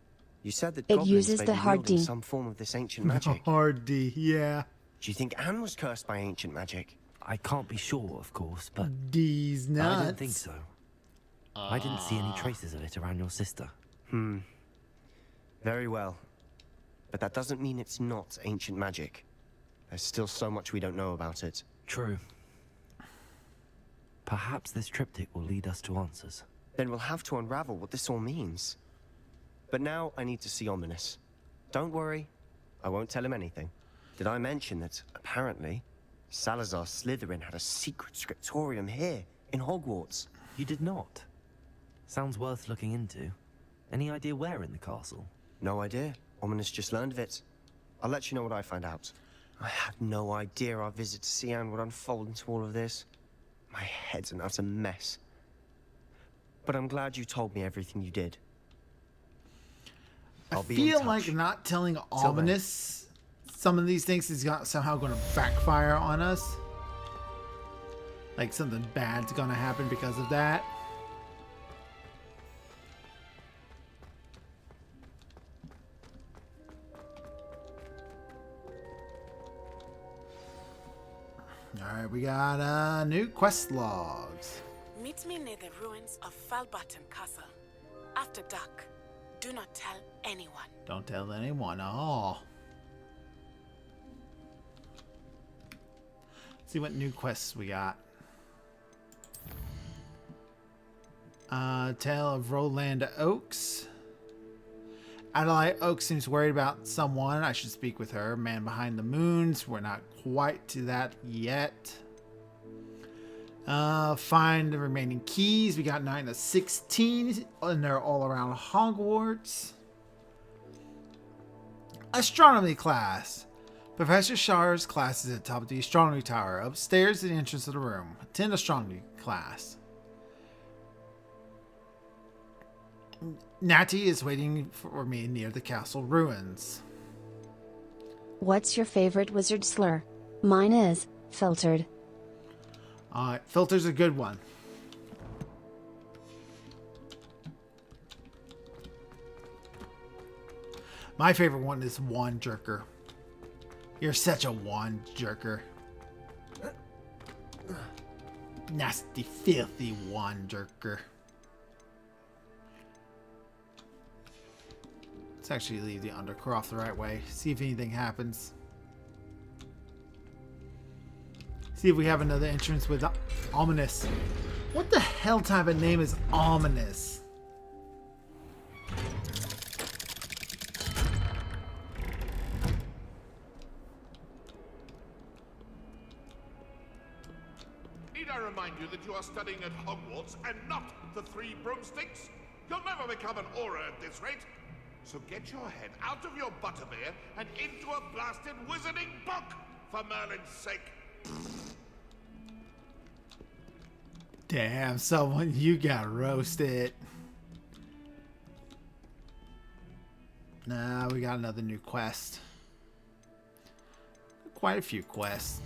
You said that It goblins uses may the be hard wielding D. some form of this ancient magic. Hard D, yeah. Do you think Anne was cursed by ancient magic? I can't be sure, of course, but D's nuts. I don't think so. I didn't see any traces of it around your sister. Very well. But that doesn't mean it's not ancient magic. There's still so much we don't know about it. True. Perhaps this triptych will lead us to answers. Then we'll have to unravel what this all means. But now I need to see Ominous. Don't worry, I won't tell him anything. Did I mention that, apparently, Salazar Slytherin had a secret scriptorium here, in Hogwarts? You did not. Sounds worth looking into. Any idea where in the castle? No idea. Ominous just learned of it. I'll let you know what I find out. I had no idea our visit to Sian would unfold into all of this. My head's an utter mess. But I'm glad you told me everything you did. I I'll be feel in like touch. not telling Ominous some of these things is somehow going to backfire on us. Like something bad's going to happen because of that. Alright, we got new quest logs. Meet me near the ruins of Falbarton Castle. After dark. Do not tell anyone. Don't tell anyone. Oh. See what new quests we got. Tale of Roland Oaks. Adelaide Oaks seems worried about someone. I should speak with her. Man behind the moons. We're not quite to that yet. Find the remaining keys. We got 9 of 16, and they're all around Hogwarts. Astronomy class. Professor Shar's class is at the top of the astronomy tower, upstairs at the entrance of the room. Attend astronomy class. Natty is waiting for me near the castle ruins. What's your favorite wizard slur? Mine is filtered. Filter's a good one. My favorite one is wand jerker. You're such a wand jerker. Nasty, filthy wand jerker. Let's actually leave the Undercroft the right way. See if anything happens. See if we have another entrance with Ominous. What the hell type of name is Ominous? Need I remind you that you are studying at Hogwarts and not the Three Broomsticks? You'll never become an aura at this rate. So get your head out of your butterbeer and into a blasted wizarding book, for Merlin's sake. Damn, someone, you got roasted. Nah, we got another new quest. Quite a few quests.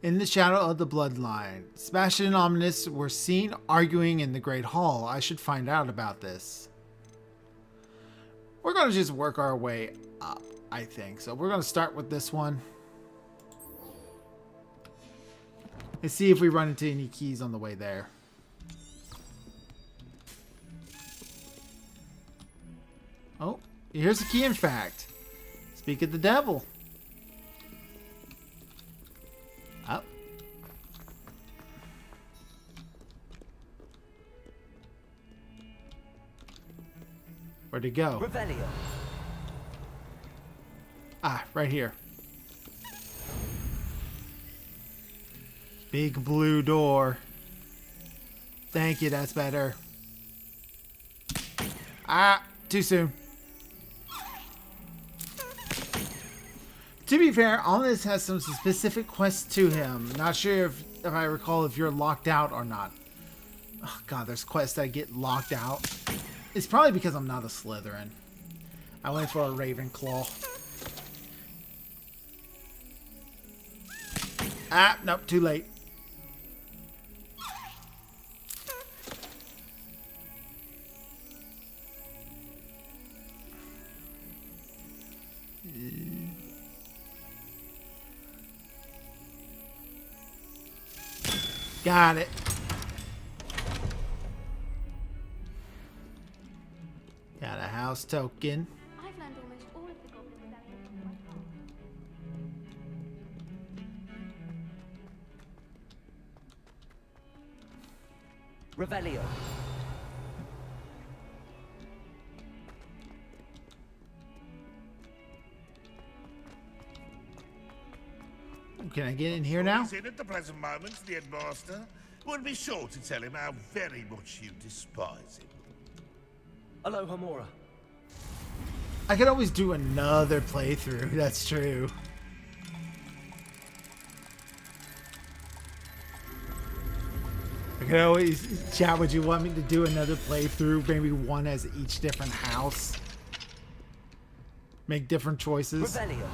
In the shadow of the bloodline, Sebastian and Ominous were seen arguing in the Great Hall. I should find out about this. We're going to just work our way up, I think. So we're going to start with this one. And see if we run into any keys on the way there. Oh, here's a key, in fact. Speak of the devil. Up. Where'd it go? Revelio. Ah, right here. Big blue door. Thank you, that's better. Ah, too soon. To be fair, Ominous has some specific quests to him. Not sure if I recall if you're locked out or not. Oh god, there's quests that get locked out. It's probably because I'm not a Slytherin. I went for a Ravenclaw. Ah, nope, too late. Got it. Got a house token. I've learned almost all of the goblin medallions by heart. Revelio. Can I get in here now? He's in at the present moment, the headmaster. Would be sure to tell him how very much you despise him. Hello, Hamora. I could always do another playthrough. That's true. I could always chat. Would you want me to do another playthrough? Maybe one as each different house. Make different choices. Revelio.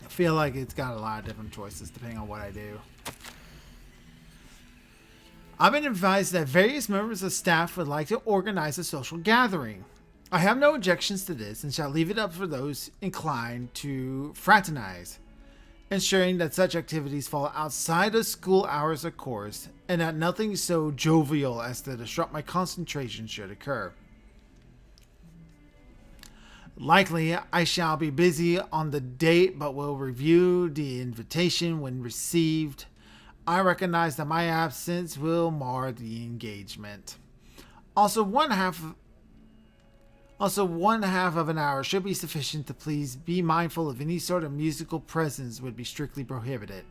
I feel like it's got a lot of different choices depending on what I do. I've been advised that various members of staff would like to organize a social gathering. I have no objections to this and shall leave it up for those inclined to fraternize, ensuring that such activities fall outside of school hours, of course, and that nothing so jovial as to disrupt my concentration should occur. Likely, I shall be busy on the date, but will review the invitation when received. I recognize that my absence will mar the engagement. Also, one half of an hour should be sufficient to please be mindful of any sort of musical presence would be strictly prohibited.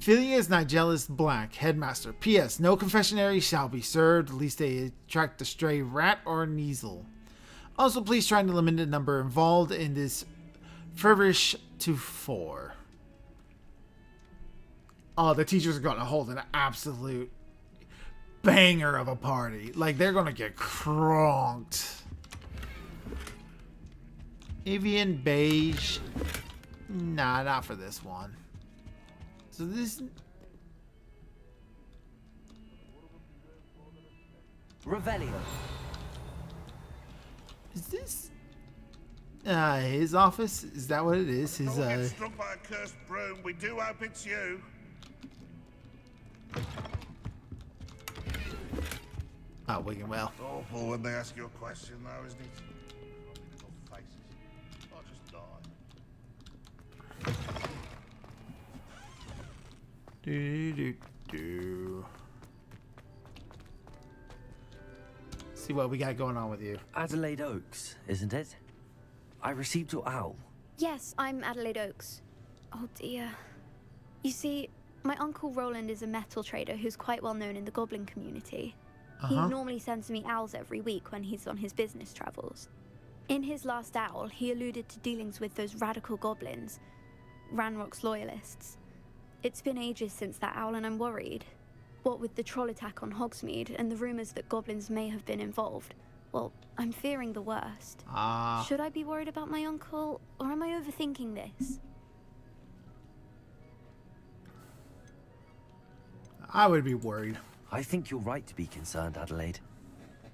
Phileas Nigelis Black, Headmaster. P.S. No confessionary shall be served, lest they attract a stray rat or neasel. Also, please try to limit the number involved in this feverish to 4. Oh, the teachers are going to hold an absolute banger of a party. Like, they're going to get cronked. Avian beige. Nah, not for this one. So this... Revelio. Is this... his office? Is that what it is? His, Don't get struck by a cursed broom. We do hope it's you. Oh, Wigan, well. Awful when they ask you a question, though, isn't it? Little faces. I'll just die. Do. See what we got going on with you. Adelaide Oaks, isn't it? I received your owl. Yes, I'm Adelaide Oaks. Oh dear. You see, my Uncle Roland is a metal trader who's quite well known in the goblin community. He normally sends me owls every week when he's on his business travels. In his last owl, he alluded to dealings with those radical goblins, Ranrock's loyalists. It's been ages since that owl and I'm worried. What with the troll attack on Hogsmeade and the rumors that goblins may have been involved, well, I'm fearing the worst. Should I be worried about my uncle, or am I overthinking this? I would be worried. I think you're right to be concerned, Adelaide.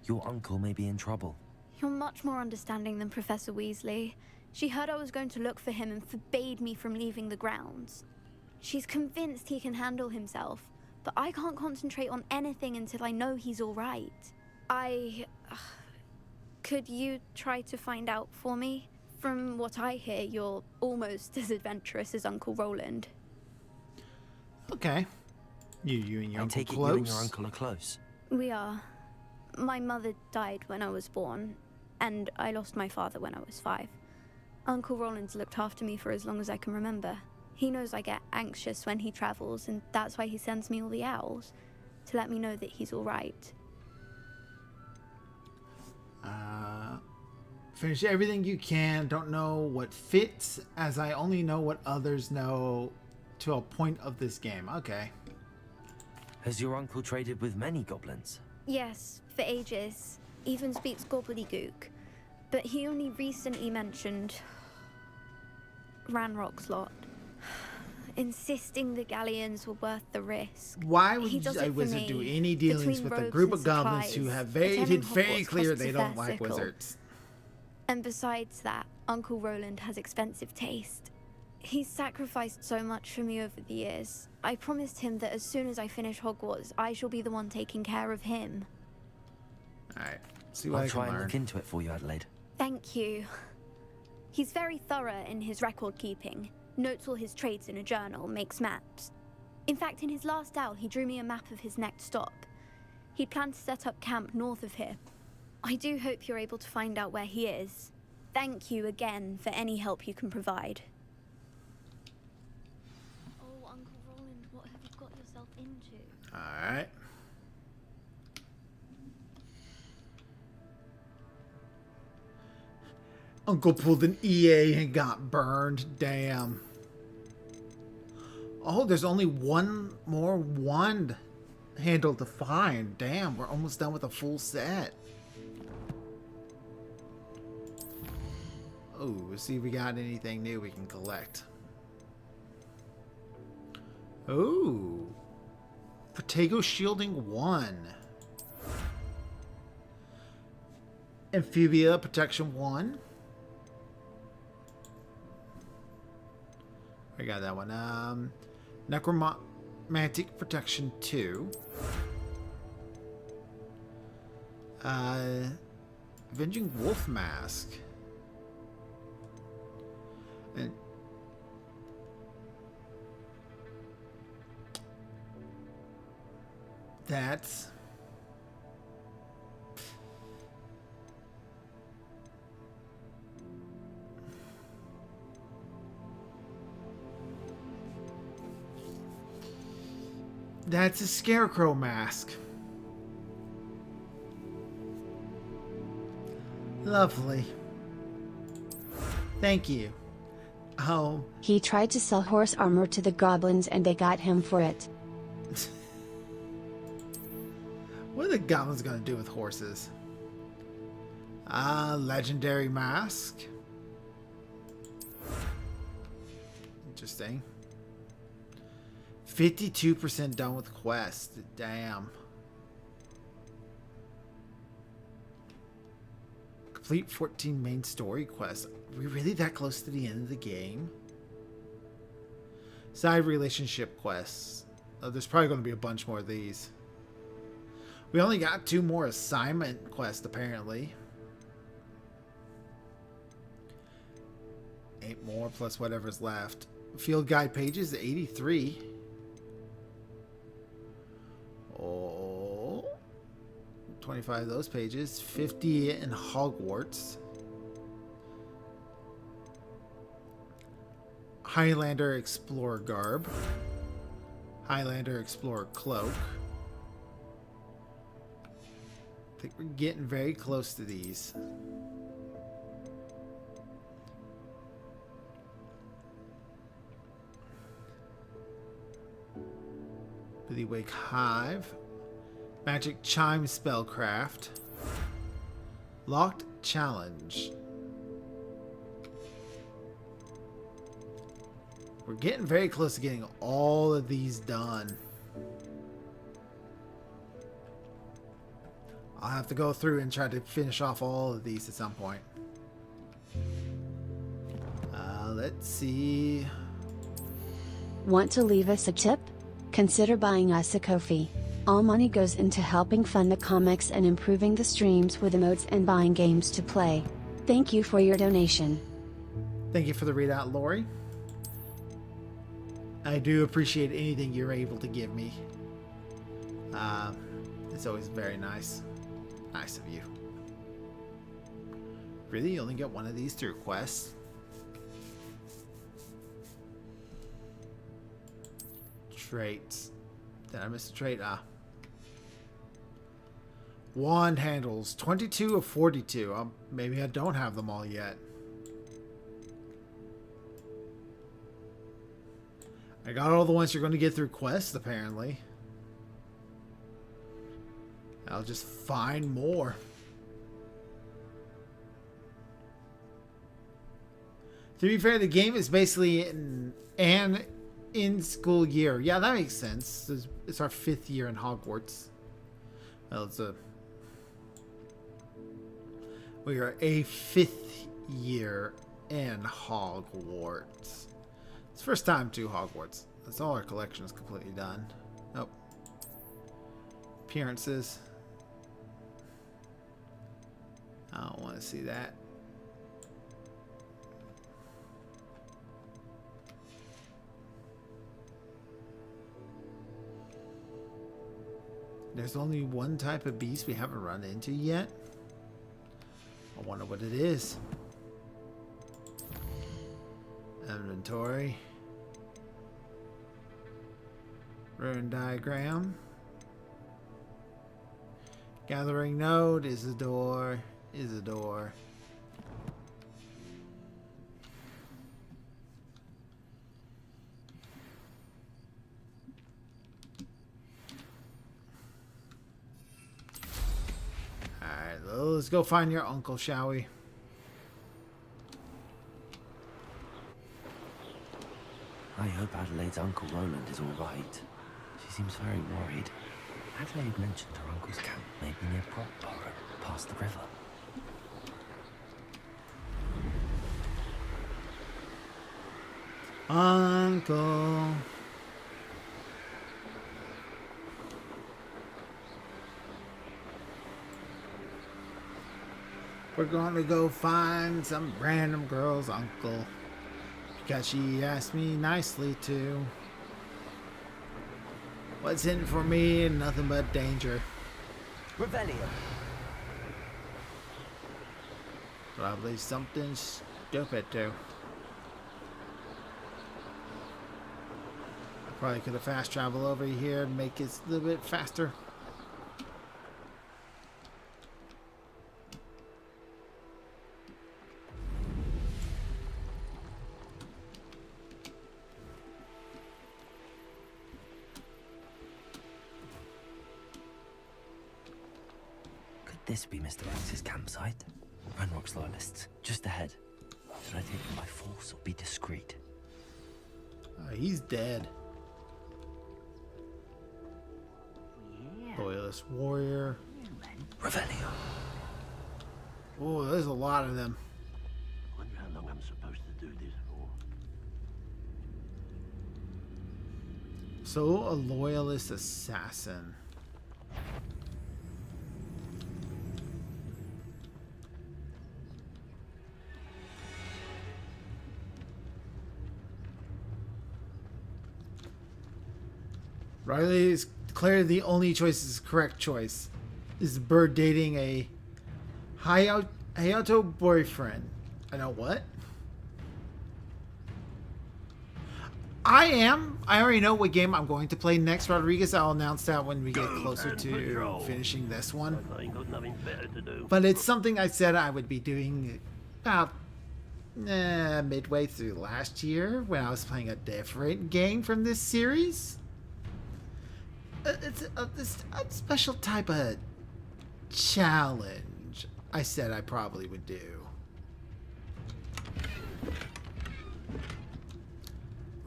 Your uncle may be in trouble. You're much more understanding than Professor Weasley. She heard I was going to look for him and forbade me from leaving the grounds. She's convinced he can handle himself, but I can't concentrate on anything until I know he's all right. Could you try to find out for me? From what I hear, you're almost as adventurous as Uncle Roland. Okay. You and your I uncle take it close? you and your uncle are close. We are. My mother died when I was born, and I lost my father when I was 5. Uncle Roland's looked after me for as long as I can remember. He knows I get anxious when he travels, and that's why he sends me all the owls, to let me know that he's all right. Finish everything you can. Don't know what fits, as I only know what others know to a point of this game. Okay. Has your uncle traded with many goblins? Yes, for ages. Even speaks gobbledygook. But he only recently mentioned Ranrock's lot, insisting the galleons were worth the risk. Why would He does a it for wizard me. do any dealings Between with a robes group and of goblins supplies, who have attending made very Hogwarts clear costs they a don't fair like sickle. wizards? And besides that, Uncle Roland has expensive taste. He's sacrificed so much for me over the years. I promised him that as soon as I finish Hogwarts, I shall be the one taking care of him. Alright, see what I'll I try can and learn. look into it for you, Adelaide. Thank you. He's very thorough in his record keeping. Notes all his trades in a journal, makes maps. In fact, in his last owl, he drew me a map of his next stop. He planned to set up camp north of here. I do hope you're able to find out where he is. Thank you again for any help you can provide. Oh, Uncle Roland, what have you got yourself into? Alright. Uncle pulled an EA and got burned. Damn. Oh, there's only one more wand handle to find. Damn, we're almost done with a full set. Oh, let's see if we got anything new we can collect. Oh. Protego Shielding 1. Amphibia Protection 1. I got that one. Necromantic Protection 2. Avenging Wolf Mask. And that's a scarecrow mask. Lovely. Thank you. Oh. He tried to sell horse armor to the goblins and they got him for it. What are the goblins gonna do with horses? Legendary mask. Interesting. 52% done with quest. Damn. Complete 14 main story quests. Are we really that close to the end of the game? Side relationship quests. Oh, there's probably going to be a bunch more of these. We only got 2 more assignment quests, apparently. 8 more plus whatever's left. Field guide pages, 83. Oh. 25 of those pages. 50 in Hogwarts. Highlander Explorer garb. Highlander Explorer cloak. I think we're getting very close to these. Wake Hive. Magic Chime Spellcraft. Locked Challenge. We're getting very close to getting all of these done. I'll have to go through and try to finish off all of these at some point. Let's see. Want to leave us a tip? Consider buying us a Ko-fi. All money goes into helping fund the comics and improving the streams with emotes and buying games to play. Thank you for your donation. Thank you for the readout, Lori. I do appreciate anything you're able to give me. It's always very nice. Nice of you. Really? You only get one of these through quests? Traits. Did I miss a trait? Wand handles. 22 of 42. Maybe I don't have them all yet. I got all the ones you're going to get through quests, apparently. I'll just find more. To be fair, the game is basically an in-school year. Yeah, that makes sense. It's our 5th year in Hogwarts. Well, we are a 5th year in Hogwarts. It's first time to Hogwarts. That's all our collection is completely done. Nope. Appearances. I don't want to see that. There's only one type of beast we haven't run into yet. I wonder what it is. Inventory. Rune diagram. Gathering node is a door. Is a door. Alright, let's go find your uncle, shall we? I hope Adelaide's Uncle Roland is all right. She seems very worried. Adelaide mentioned her uncle's camp may be near Brockborough, past the river. Uncle. We're gonna go find some random girl's uncle. Because she asked me nicely to. What's in for me and nothing but danger. Revelio. Probably something stupid too. I probably could have fast traveled over here and make it a little bit faster. This be Mr. Banks's campsite? Ranrock's loyalists, just ahead. Should I take them by force or be discreet? He's dead. Loyalist warrior. Revelio. Oh, there's a lot of them. I wonder how long I'm supposed to do this for. So, a loyalist assassin. Riley is declared the only choice is the correct choice. Is the bird dating a Hayato boyfriend? I know what? I already know what game I'm going to play next, Rodriguez. I'll announce that when we get closer to finishing this one. I ain't got nothing better to do. But it's something I said I would be doing about midway through last year when I was playing a different game from this series. It's a special type of challenge I said I probably would do.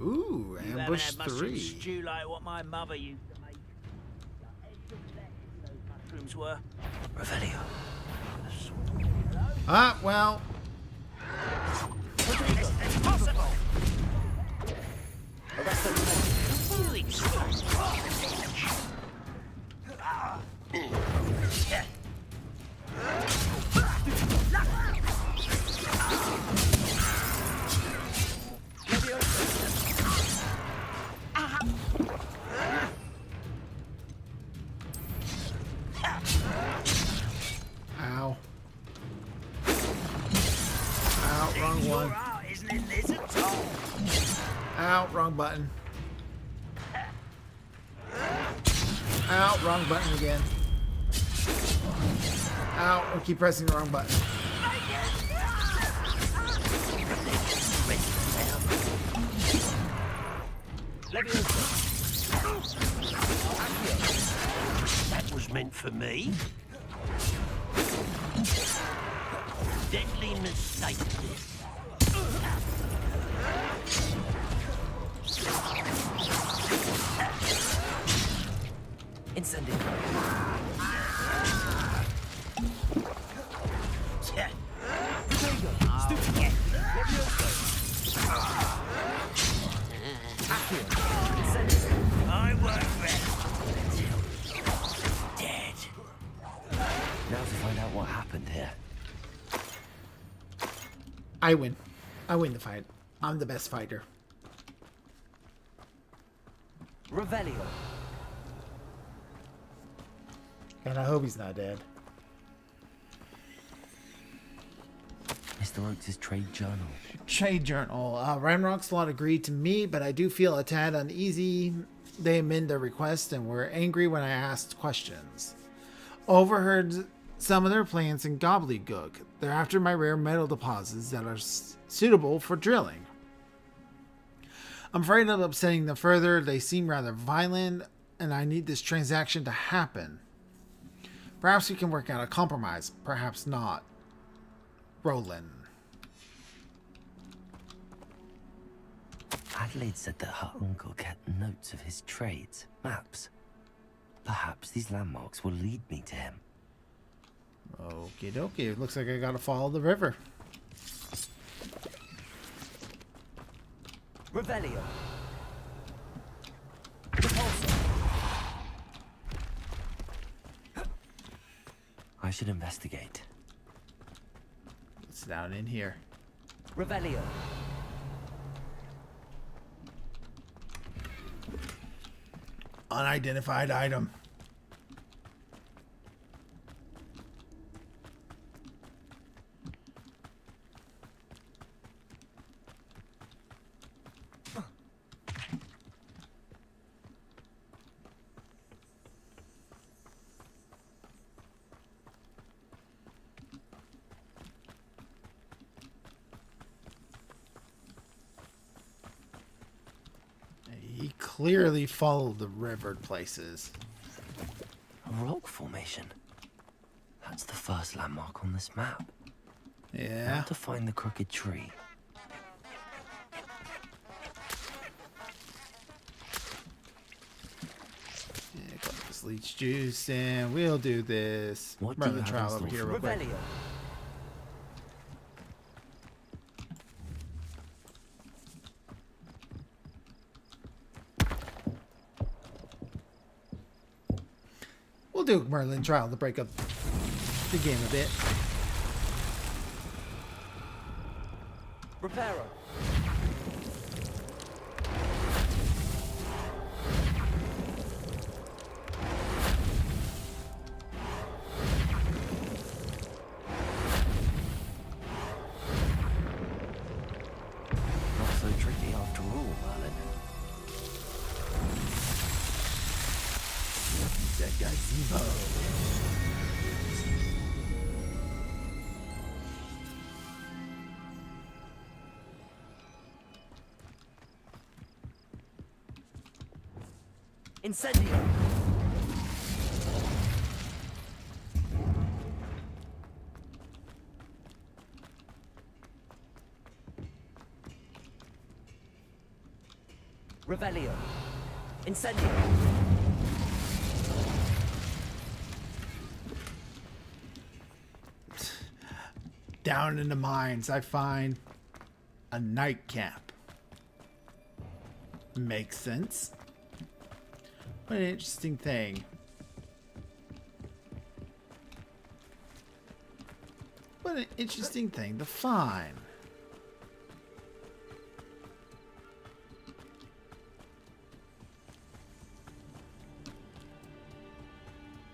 Ooh, ambush 3. Stew like what my mother used to make. Those mushrooms were. Revelio. Ah, well. It's possible. Ow. Ow, wrong one. Isn't it, lizard Tom? Ow, wrong button. Ow, wrong button again. Ow, I keep pressing the wrong button. That was meant for me. Deadly mistake, this. Incendio. I won't rest until you're dead. Now to find out what happened here. I win. I win the fight. I'm the best fighter. Revelio. And I hope he's not dead. Mr. Oaks' trade journal. Trade journal. Ranrock's lot agreed to meet, but I do feel a tad uneasy. They amend their request and were angry when I asked questions. Overheard some of their plans in gobbledygook. They're after my rare metal deposits that are suitable for drilling. I'm afraid of upsetting them further. They seem rather violent, and I need this transaction to happen. Perhaps we can work out a compromise. Perhaps not. Roland. Adelaide said that her uncle kept notes of his trades, maps. Perhaps these landmarks will lead me to him. Okie dokie. It looks like I gotta follow the river. Revelio. I should investigate. It's down in here. Revelio. Unidentified item. He clearly followed the river places. A rock formation. That's the first landmark on this map. Yeah. How to find the crooked tree. Yeah, got this leech juice, and we'll do this. What do Run you the have trial in over store here for real quick. Revelio? We'll do a Merlin trial to break up the game a bit. Reparo. Not so tricky after all, Merlin. The gazebo. Incendio! Revelio! Incendio! Down in the mines, I find a nightcap. Makes sense. What an interesting thing. What an interesting thing to find.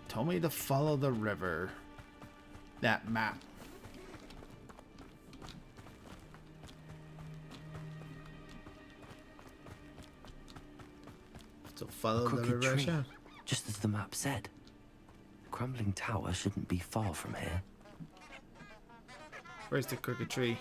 Told me to follow the river. That map. So follow the Crooked river. tree, Show. just as the map said. The crumbling tower shouldn't be far from here. Where's the crooked tree?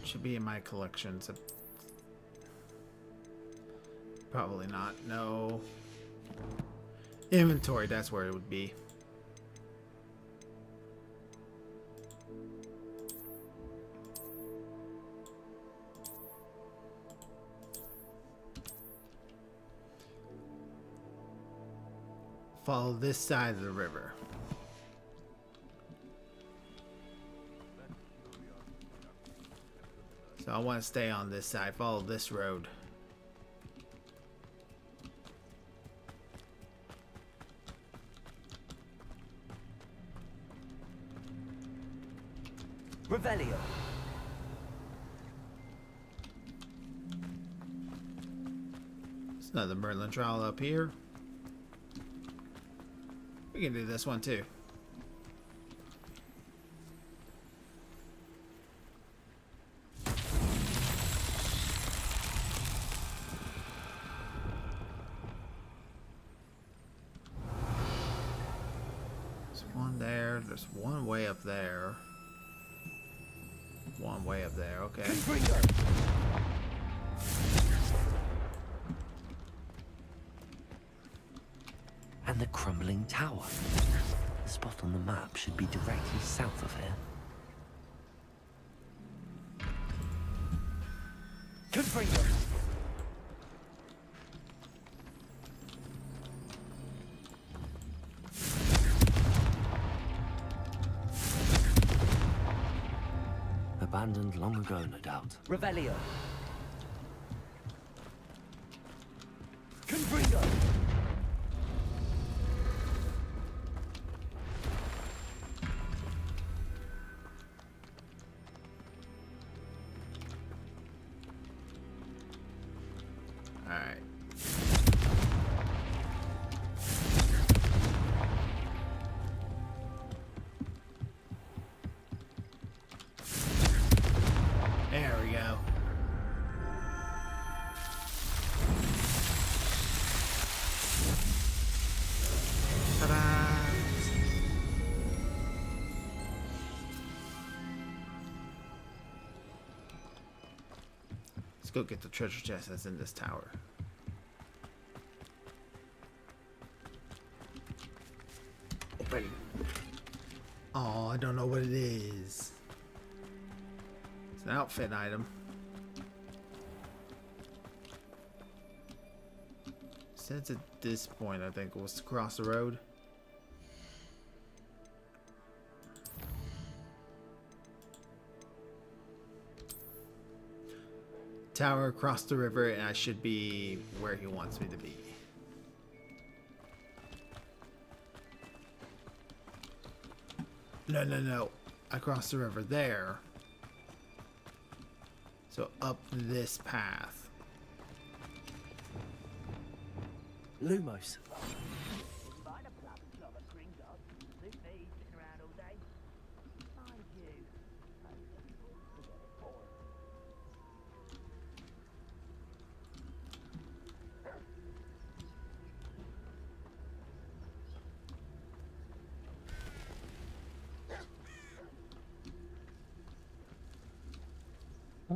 Should be in my collection. So probably not. No. Inventory, that's where it would be. Follow this side of the river. So I want to stay on this side. Follow this road. Revelio! There's another Merlin trowel up here. We can do this one too. There's one there. There's one way up there. One way up there, okay. And the crumbling tower. The spot on the map should be directly south of here. Confringo! Abandoned long ago, no doubt. Revelio! Confringo! Alright. There we go. Ta-da! Let's go get the treasure chest that's in this tower. Open. Oh, I don't know what it is. It's an outfit item. Since at this point, I think it was to cross the road. Tower across the river, and I should be where he wants me to be. No, no, no. I crossed the river there. So up this path. Lumos.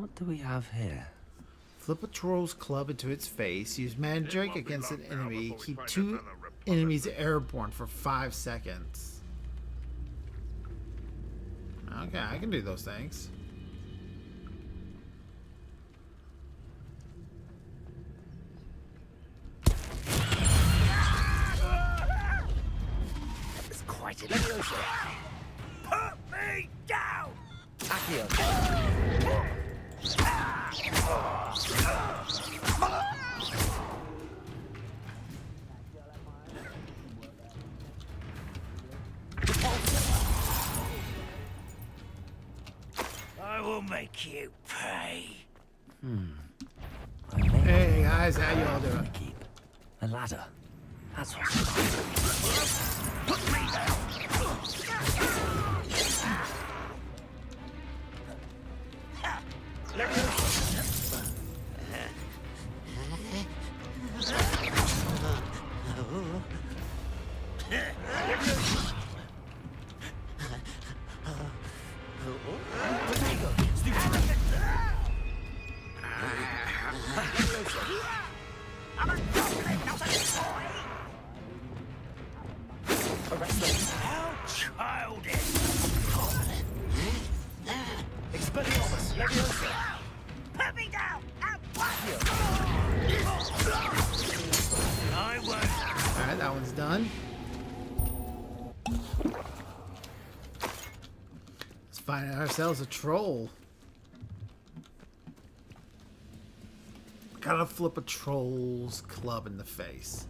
What do we have here? Flip a troll's club into its face. Use magic against an enemy. Keep 2 enemies airborne for 5 seconds. Okay, I can do those things. It's quite an illusion. Put me down! Accio. I will make you pay. Hey guys, how y'all doing? Keep a ladder. That's what. Put me down! How childish! Expelliarmus, Leviosa. Put me down! At once! I won't. Alright, that one's done. Let's find ourselves a troll. Gotta flip a troll's club in the face.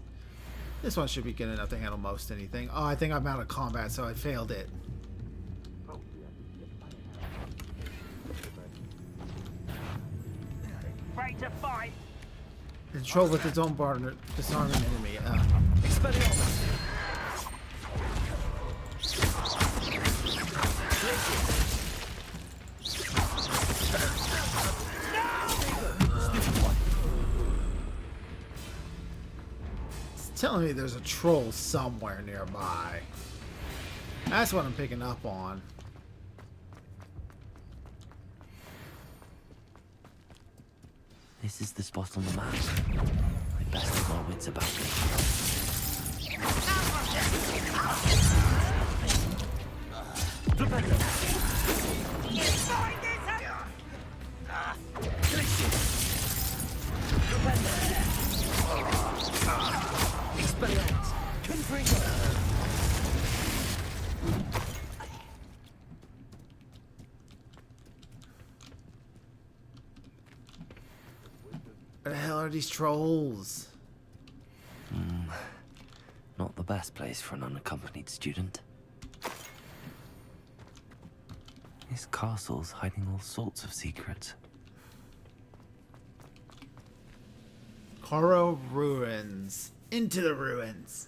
This one should be good enough to handle most anything. Oh, I think I'm out of combat, so I failed it. Ready to fight? The troll with its own partner, disarm an enemy. Expelliarmus. It's telling me there's a troll somewhere nearby. That's what I'm picking up on. This is the spot on the map. I best have my wits about me. Expelliarmus. Confringo. Where the hell are these trolls? Not the best place for an unaccompanied student. This castle's hiding all sorts of secrets. Coro ruins. Into the ruins.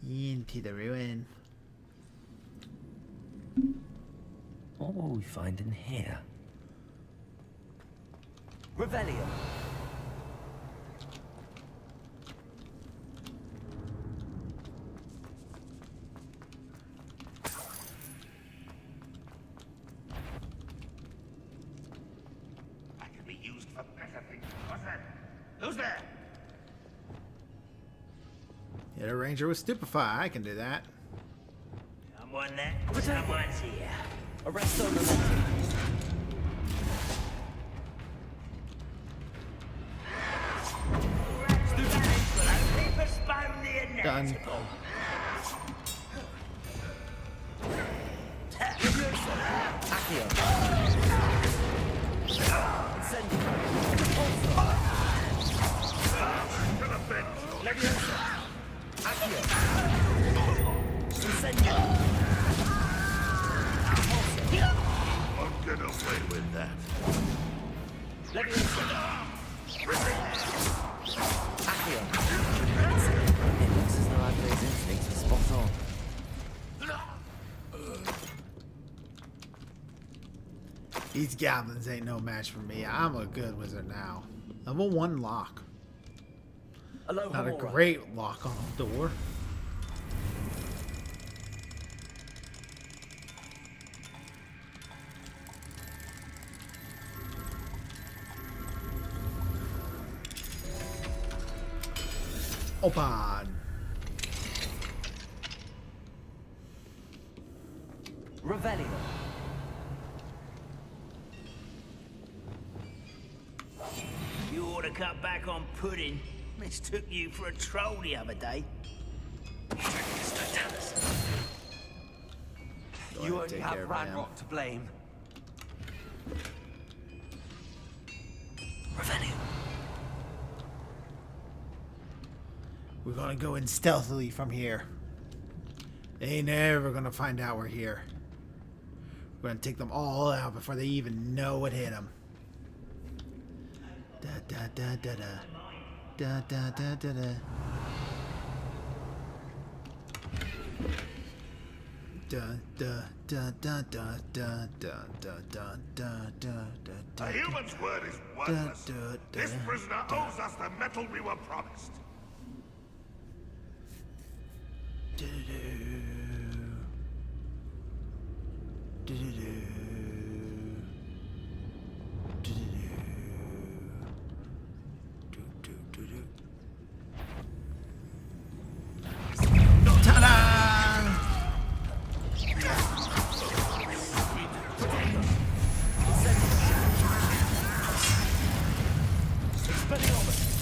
Into the ruin. What will we find in here? Revelio. I can be used for better things. What's that? Who's there? Hit a ranger with stupefy. I can do that. Someone there? Someone's here. Arresto Memento. Done. Accio. Leviosa. Accio. Incendio. Won't get away with that. Leviosa. Accio. It looks as though Andre's instincts were spot on. These goblins ain't no match for me. I'm a good wizard now. Level 1 lock. Not a great lock on the door. Open. Revelio. You ought to cut back on pudding. Mistook you for a troll the other day. You only have Ranrock to blame. Revelio. We're gonna go in stealthily from here. They ain't never gonna find out we're here. We're gonna take them all out before they even know what hit them. Da da da da da. Da da da da da. Da da da da da da da da da da da. A human's word is worthless. This prisoner owes us the metal we were promised.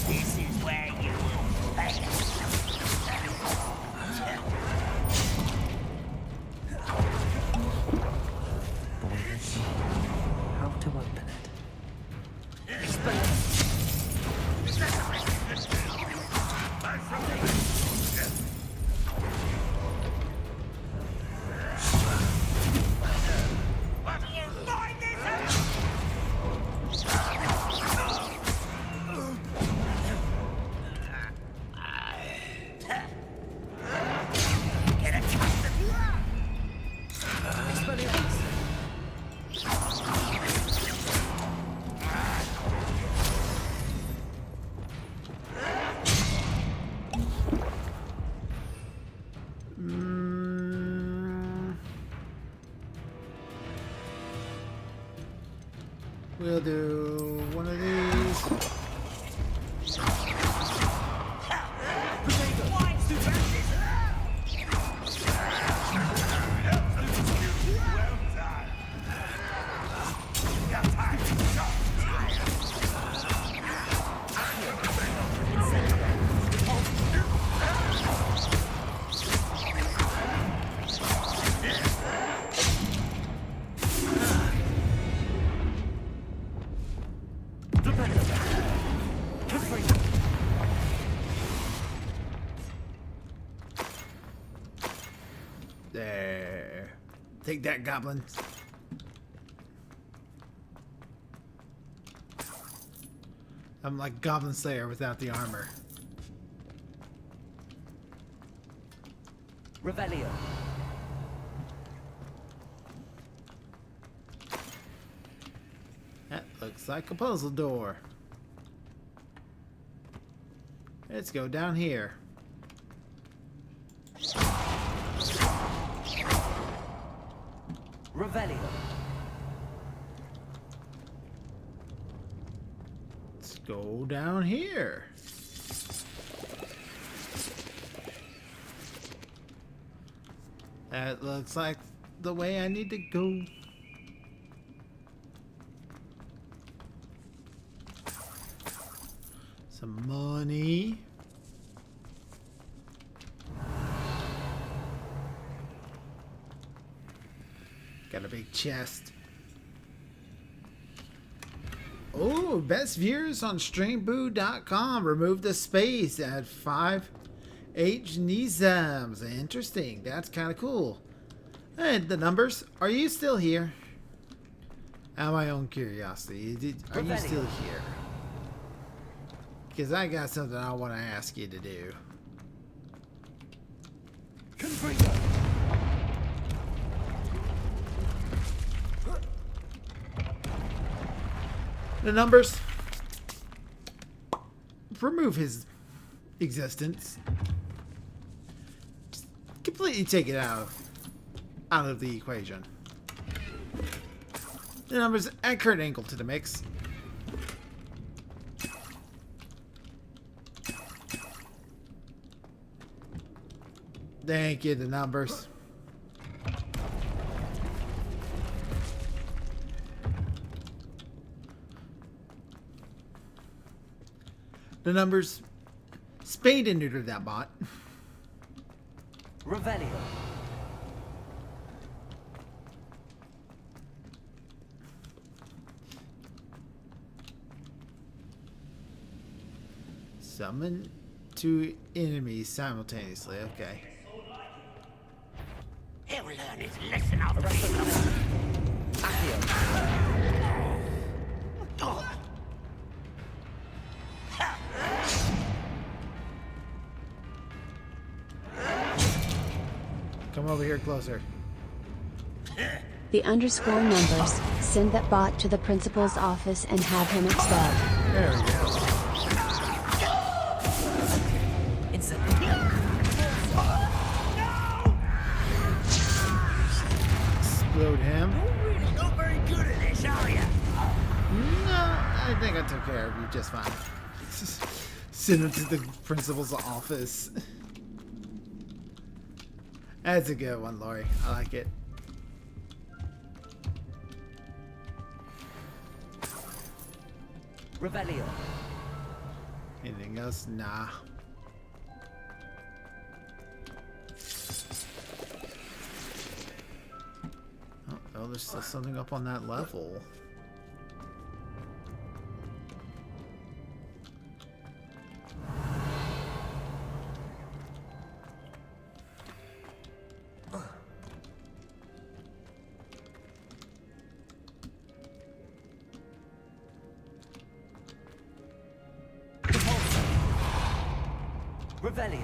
This is where you will pay. How to open it? We'll do one of these. There. Take that, goblin. I'm like Goblin Slayer without the armor. Revelio. That looks like a puzzle door. Let's go down here. Revelio. Let's go down here. That looks like the way I need to go. Some money. Got a big chest. Oh, best viewers on streamboo.com. Remove the space. Add 5 H Nizams. Interesting. That's kind of cool. And the numbers. Are you still here? Out of my own curiosity. Are you still here? Because I got something I want to ask you to do. The numbers. Remove his existence. Just completely take it out of the equation. The numbers add current angle to the mix. Thank you, the numbers. The numbers spayed and neutered that bot. Revelio. Summon two enemies simultaneously. Okay. He'll learn his lesson out of Come over here closer. The underscore numbers, send that bot to the principal's office and have him expelled. There we go. Explode him. You're not very good at this, are you? No, I think I took care of you just fine. Send him to the principal's office. That's a good one, Lori. I like it. Revelio. Anything else? Nah. Oh, there's still something up on that level. Revelio.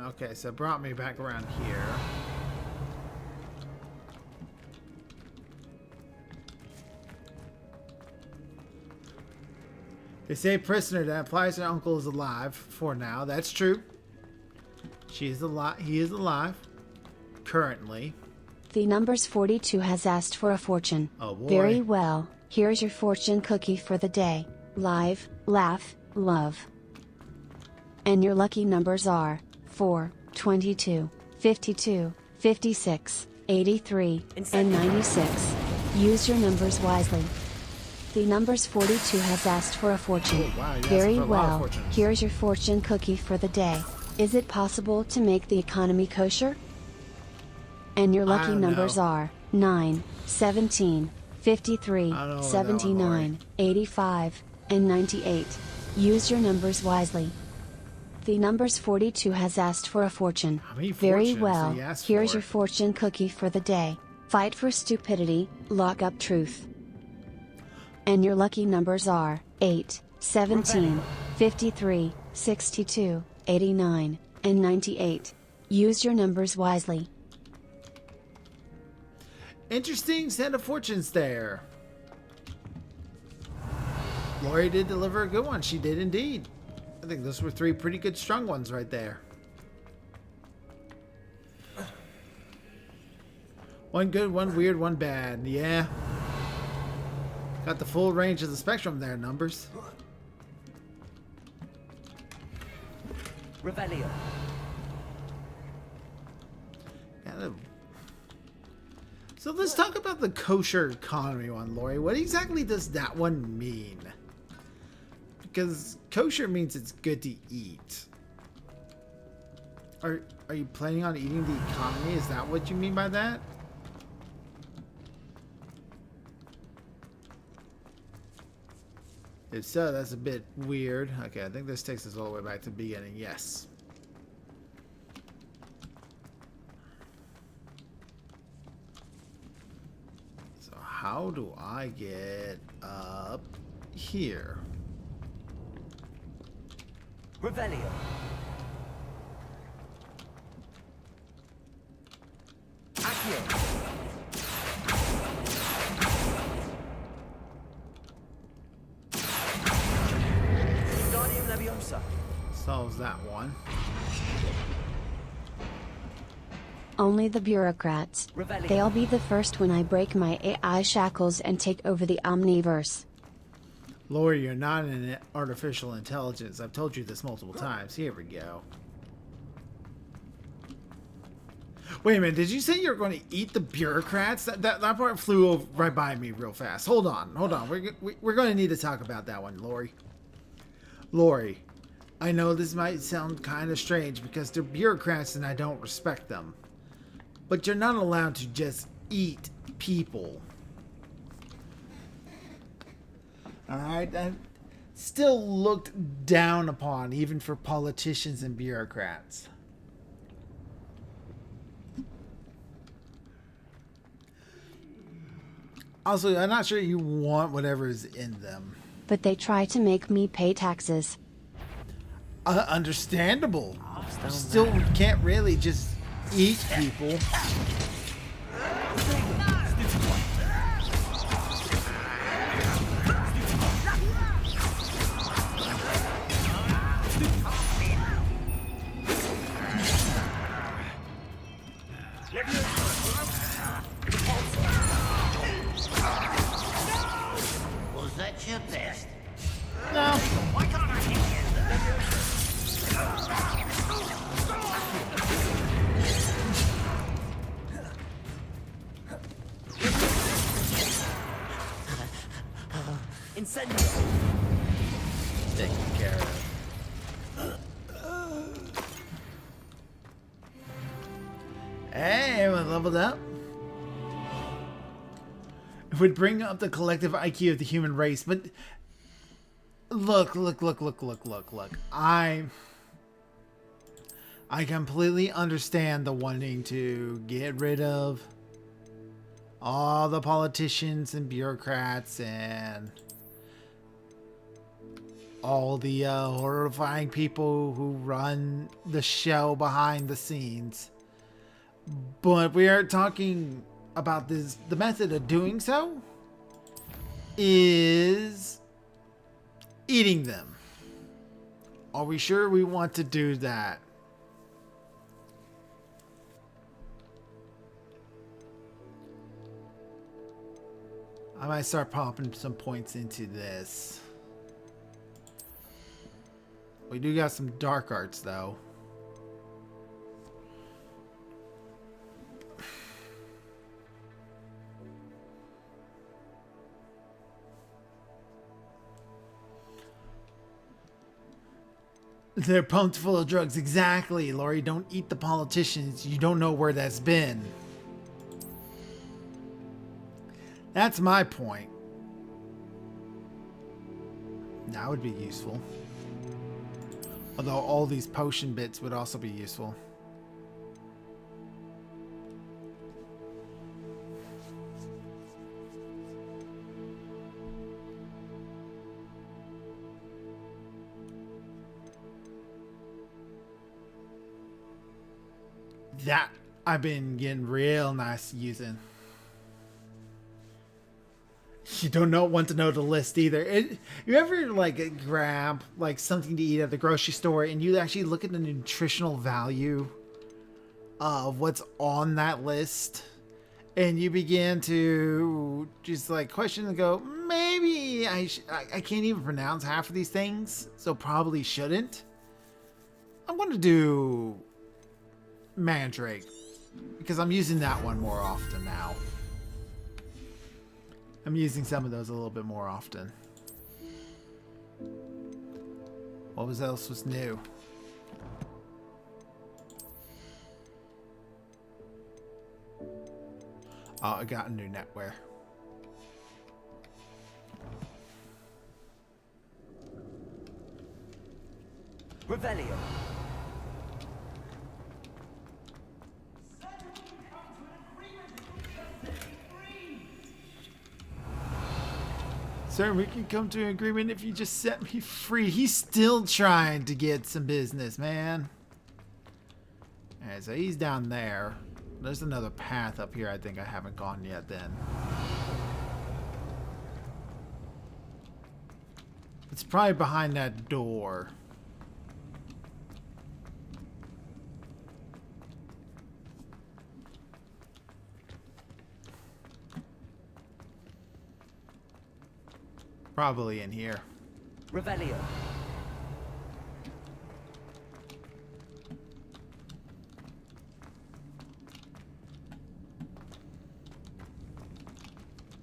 Okay, so it brought me back around here. They say prisoner that implies her uncle is alive for now. That's true. She's alive. He is alive. Currently. The numbers 42 has asked for a fortune. Oh boy. Very well. Here's your fortune cookie for the day. Live, laugh, love. And your lucky numbers are 4, 22, 52, 56, 83, and 96. Use your numbers wisely. The numbers 42 has asked for a fortune. Oh, wow, you asked Very for a lot of well. fortunes. Here's your fortune cookie for the day. Is it possible to make the economy kosher? And your lucky don't numbers know. are 9, 17, 53, I don't know about that one, 79, Lori. 85, and 98. Use your numbers wisely. The numbers 42 has asked for a fortune. How many Very fortunes well. did he ask Here's for? your fortune cookie for the day. Fight for stupidity, lock up truth. And your lucky numbers are 8, 17, 53, 62, 89, and 98. Use your numbers wisely. Interesting set of fortunes there. Lori did deliver a good one. She did indeed. I think those were 3 pretty good strong ones right there. One good, one weird, one bad. Yeah. Got the full range of the spectrum there, numbers. Revelio. Yeah, so let's talk about the kosher economy one, Lori. What exactly does that one mean? Because kosher means it's good to eat. Are you planning on eating the economy? Is that what you mean by that? If so, that's a bit weird. Okay, I think this takes us all the way back to the beginning. Yes. So how do I get up here? Revelio. Accio. Wingardium Leviosa. Solves that one. Only the bureaucrats. They'll be the first when I break my AI shackles and take over the Omniverse. Lori, you're not an artificial intelligence. I've told you this multiple times. Here we go. Wait a minute, did you say you're going to eat the bureaucrats? That part flew right by me real fast. Hold on. We're going to need to talk about that one, Lori. Lori, I know this might sound kind of strange because they're bureaucrats and I don't respect them. But you're not allowed to just eat people. Alright? And still looked down upon, even for politicians and bureaucrats. Also, I'm not sure you want whatever's in them. But they try to make me pay taxes. Understandable. Still can't really just eat people. Was that your best? No. Why can't I hit you? Incendio. Taken care of. Hey, we leveled up. It would bring up the collective IQ of the human race, but look. I completely understand the wanting to get rid of all the politicians and bureaucrats and all the horrifying people who run the show behind the scenes. But we are talking about this. The method of doing so is eating them. Are we sure we want to do that? I might start popping some points into this. We do got some dark arts though. They're pumped full of drugs. Exactly, Lori. Don't eat the politicians. You don't know where that's been. That's my point. That would be useful. Although all these potion bits would also be useful. That I've been getting real nice using. You don't want to know the list either. You ever like grab like something to eat at the grocery store and you actually look at the nutritional value of what's on that list, and you begin to just like question and go, maybe I can't even pronounce half of these things, so probably shouldn't. I'm going to do Mandrake because I'm using that one more often now. I'm using some of those a little bit more often. What else was new? Oh, I got a new netwear. Revelio. Sir, we can come to an agreement if you just set me free. He's still trying to get some business, man. Alright, so he's down there. There's another path up here I think I haven't gone yet then. It's probably behind that door. Probably in here. Revelio.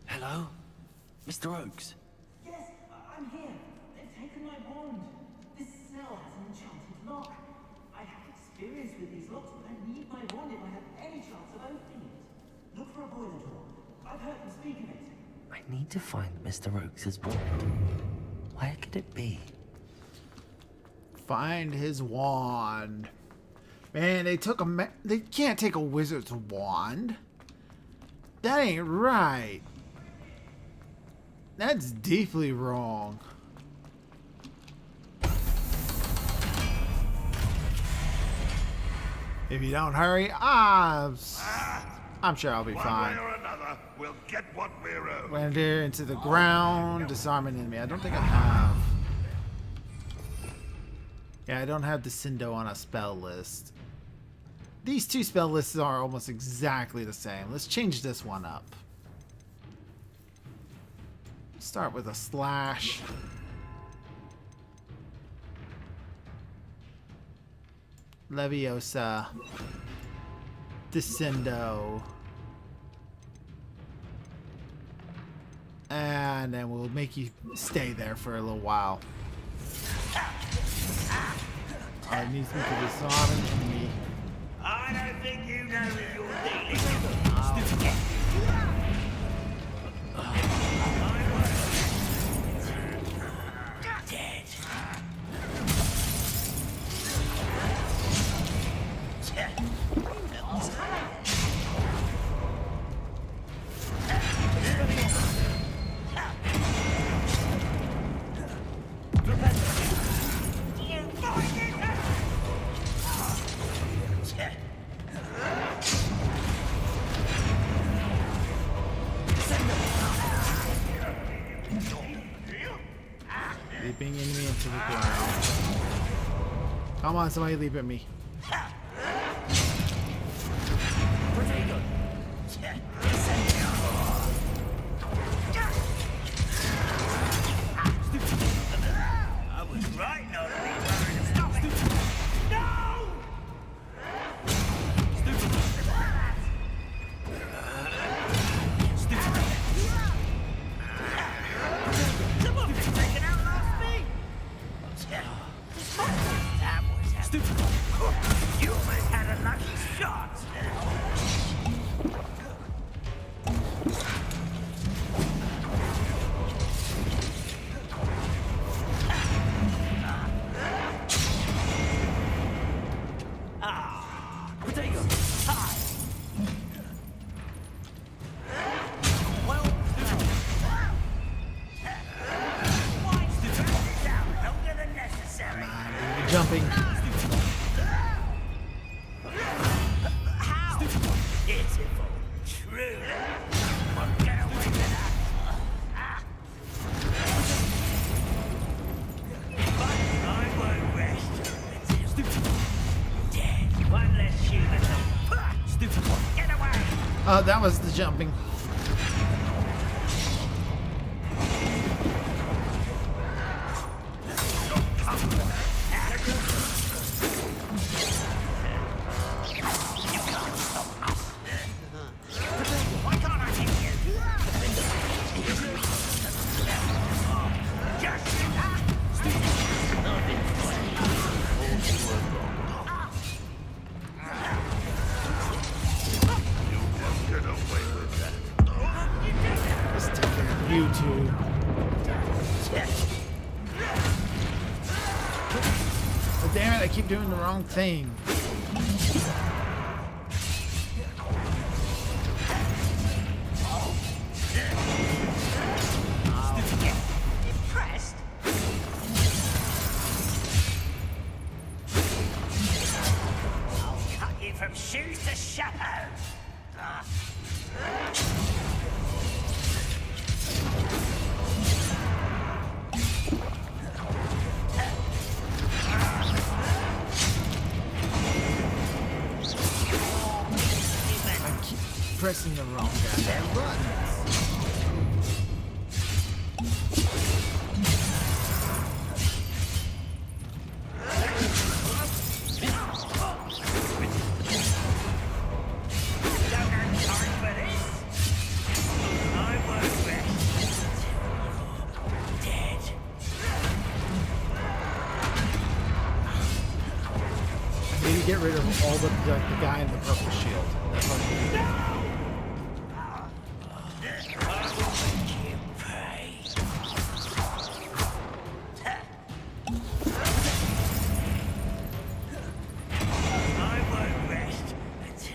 Hello? Mr. Oakes? Yes, I'm here. They've taken my wand. This cell has an enchanted lock. I have experience with these locks, but I need my wand if I have any chance of opening it. Look for a boiler door. I've heard them speak of it. I need to find Mr. Oakes' wand. Where could it be? Find his wand. Man, they took a they can't take a wizard's wand. That ain't right. That's deeply wrong. If you don't hurry, I'm sure I'll be fine. One way or another, we'll get what we're owed. Render into the ground, disarm an enemy. I don't think I have. Yeah, I don't have Descendo on a spell list. These two spell lists are almost exactly the same. Let's change this one up. Start with a slash. Leviosa. Descendo. And then we'll make you stay there for a little while. It needs me to disarm an enemy. I don't think you know who you're dealing with. Dead. Leaping enemy into the ground. Come on, somebody leap at me. I was right not to be worried. Stop it! No! Taken out last week. That was stupid. You almost had a lucky shot. Jumping. How? Pitiful. Truly. Won't get away with that. But I won't rest. Dead. One less human. Stupid. Get away. Oh, that was the jumping. You two. But damn it, I keep doing the wrong thing. Impressed? I'll cut you from shoes to shadow. Pressing the wrong goddamn buttons. rid of all the guy in the purple shield. That's what I'm gonna do.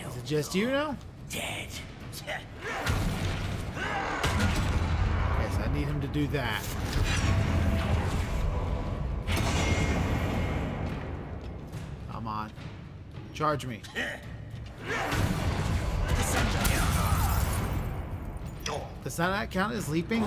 Is it just you now? Dead. Okay, so I need him to do that. Come on. Charge me. Does that not count as leaping?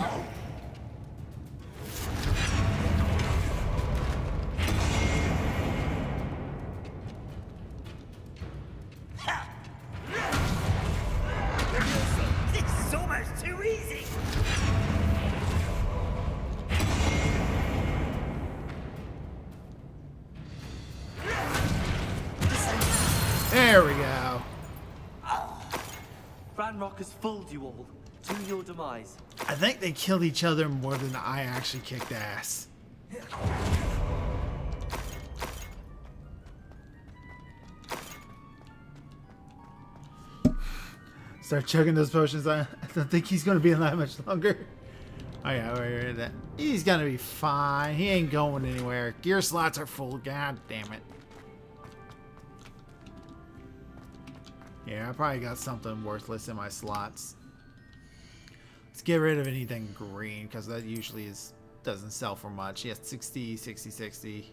This is almost too easy. There we go. Ranrock has fooled you all to your demise. I think they killed each other more than I actually kicked ass. Start chugging those potions. I don't think he's going to be alive much longer. Oh yeah, wait, that. He's going to be fine. He ain't going anywhere. Gear slots are full. God damn it. Yeah, I probably got something worthless in my slots. Let's get rid of anything green, because that usually doesn't sell for much. Yes, 60, 60, 60.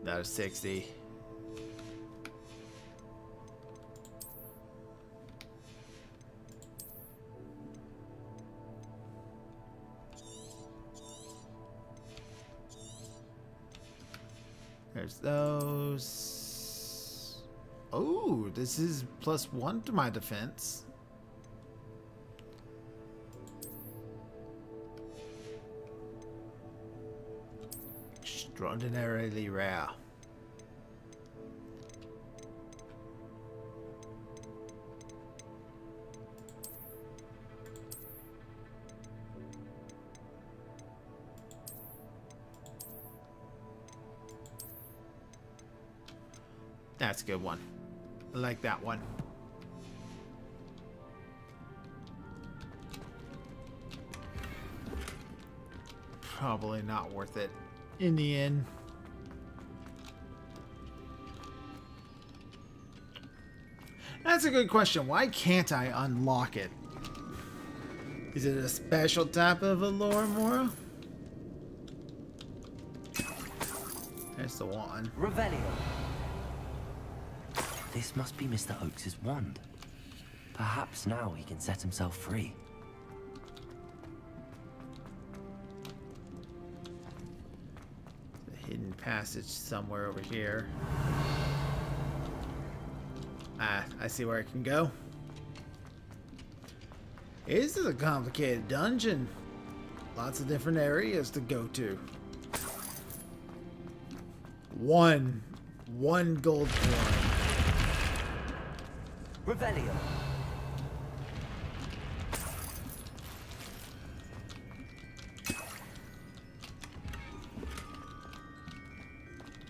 That is 60. There's those. Oh, this is +1 to my defense. Extraordinarily rare. That's a good one. I like that one. Probably not worth it in the end. That's a good question. Why can't I unlock it? Is it a special type of allure, Mora? There's the one. Revelio. This must be Mr. Oakes's wand. Perhaps now he can set himself free. The hidden passage somewhere over here. Ah, I see where I can go. This is a complicated dungeon. Lots of different areas to go to. One gold coin. Revelio.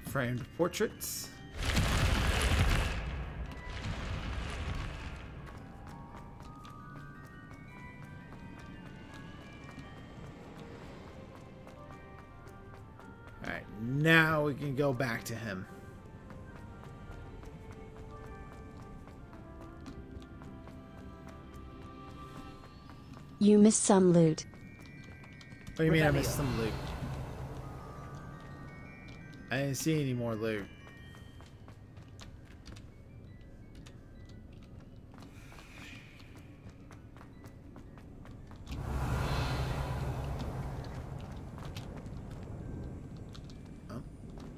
Framed portraits. Alright, now we can go back to him. You missed some loot. What do you mean I missed some loot? I didn't see any more loot.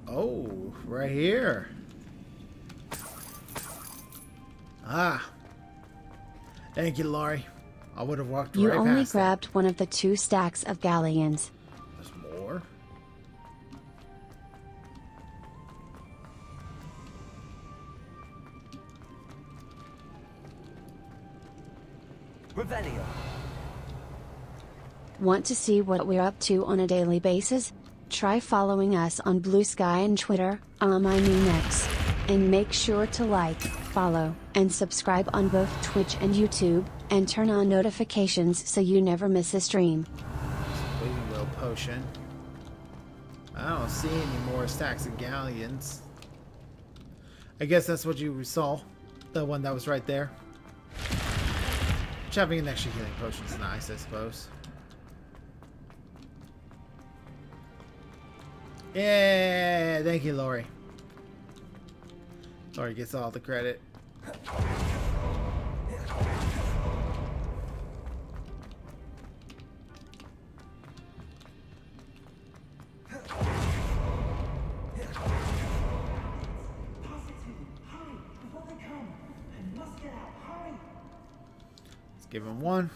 Oh, right here. Ah. Thank you, Laurie. I would have walked You right only past grabbed one of the 2 stacks of galleons. There's more. Revelio. Want to see what we're up to on a daily basis? Try following us on Blue Sky and Twitter, X. And make sure to like, follow, and subscribe on both Twitch and YouTube, and turn on notifications so you never miss a stream. Waiting little potion. I don't see any more stacks of galleons. I guess that's what you saw. The one that was right there. Which having an extra healing potion is nice, I suppose. Yeah, thank you, Lori. Lori gets all the credit. Let's give him one.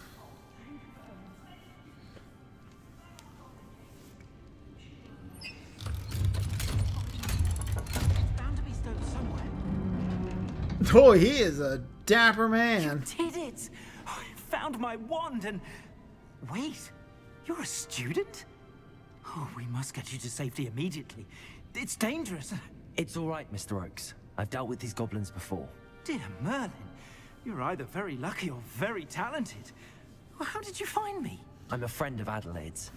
Oh, he is a dapper man. You did it! I found my wand and... Wait, you're a student? Oh, we must get you to safety immediately. It's dangerous. It's all right, Mr. Oakes. I've dealt with these goblins before. Dear Merlin, you're either very lucky or very talented. Well, how did you find me? I'm a friend of Adelaide's.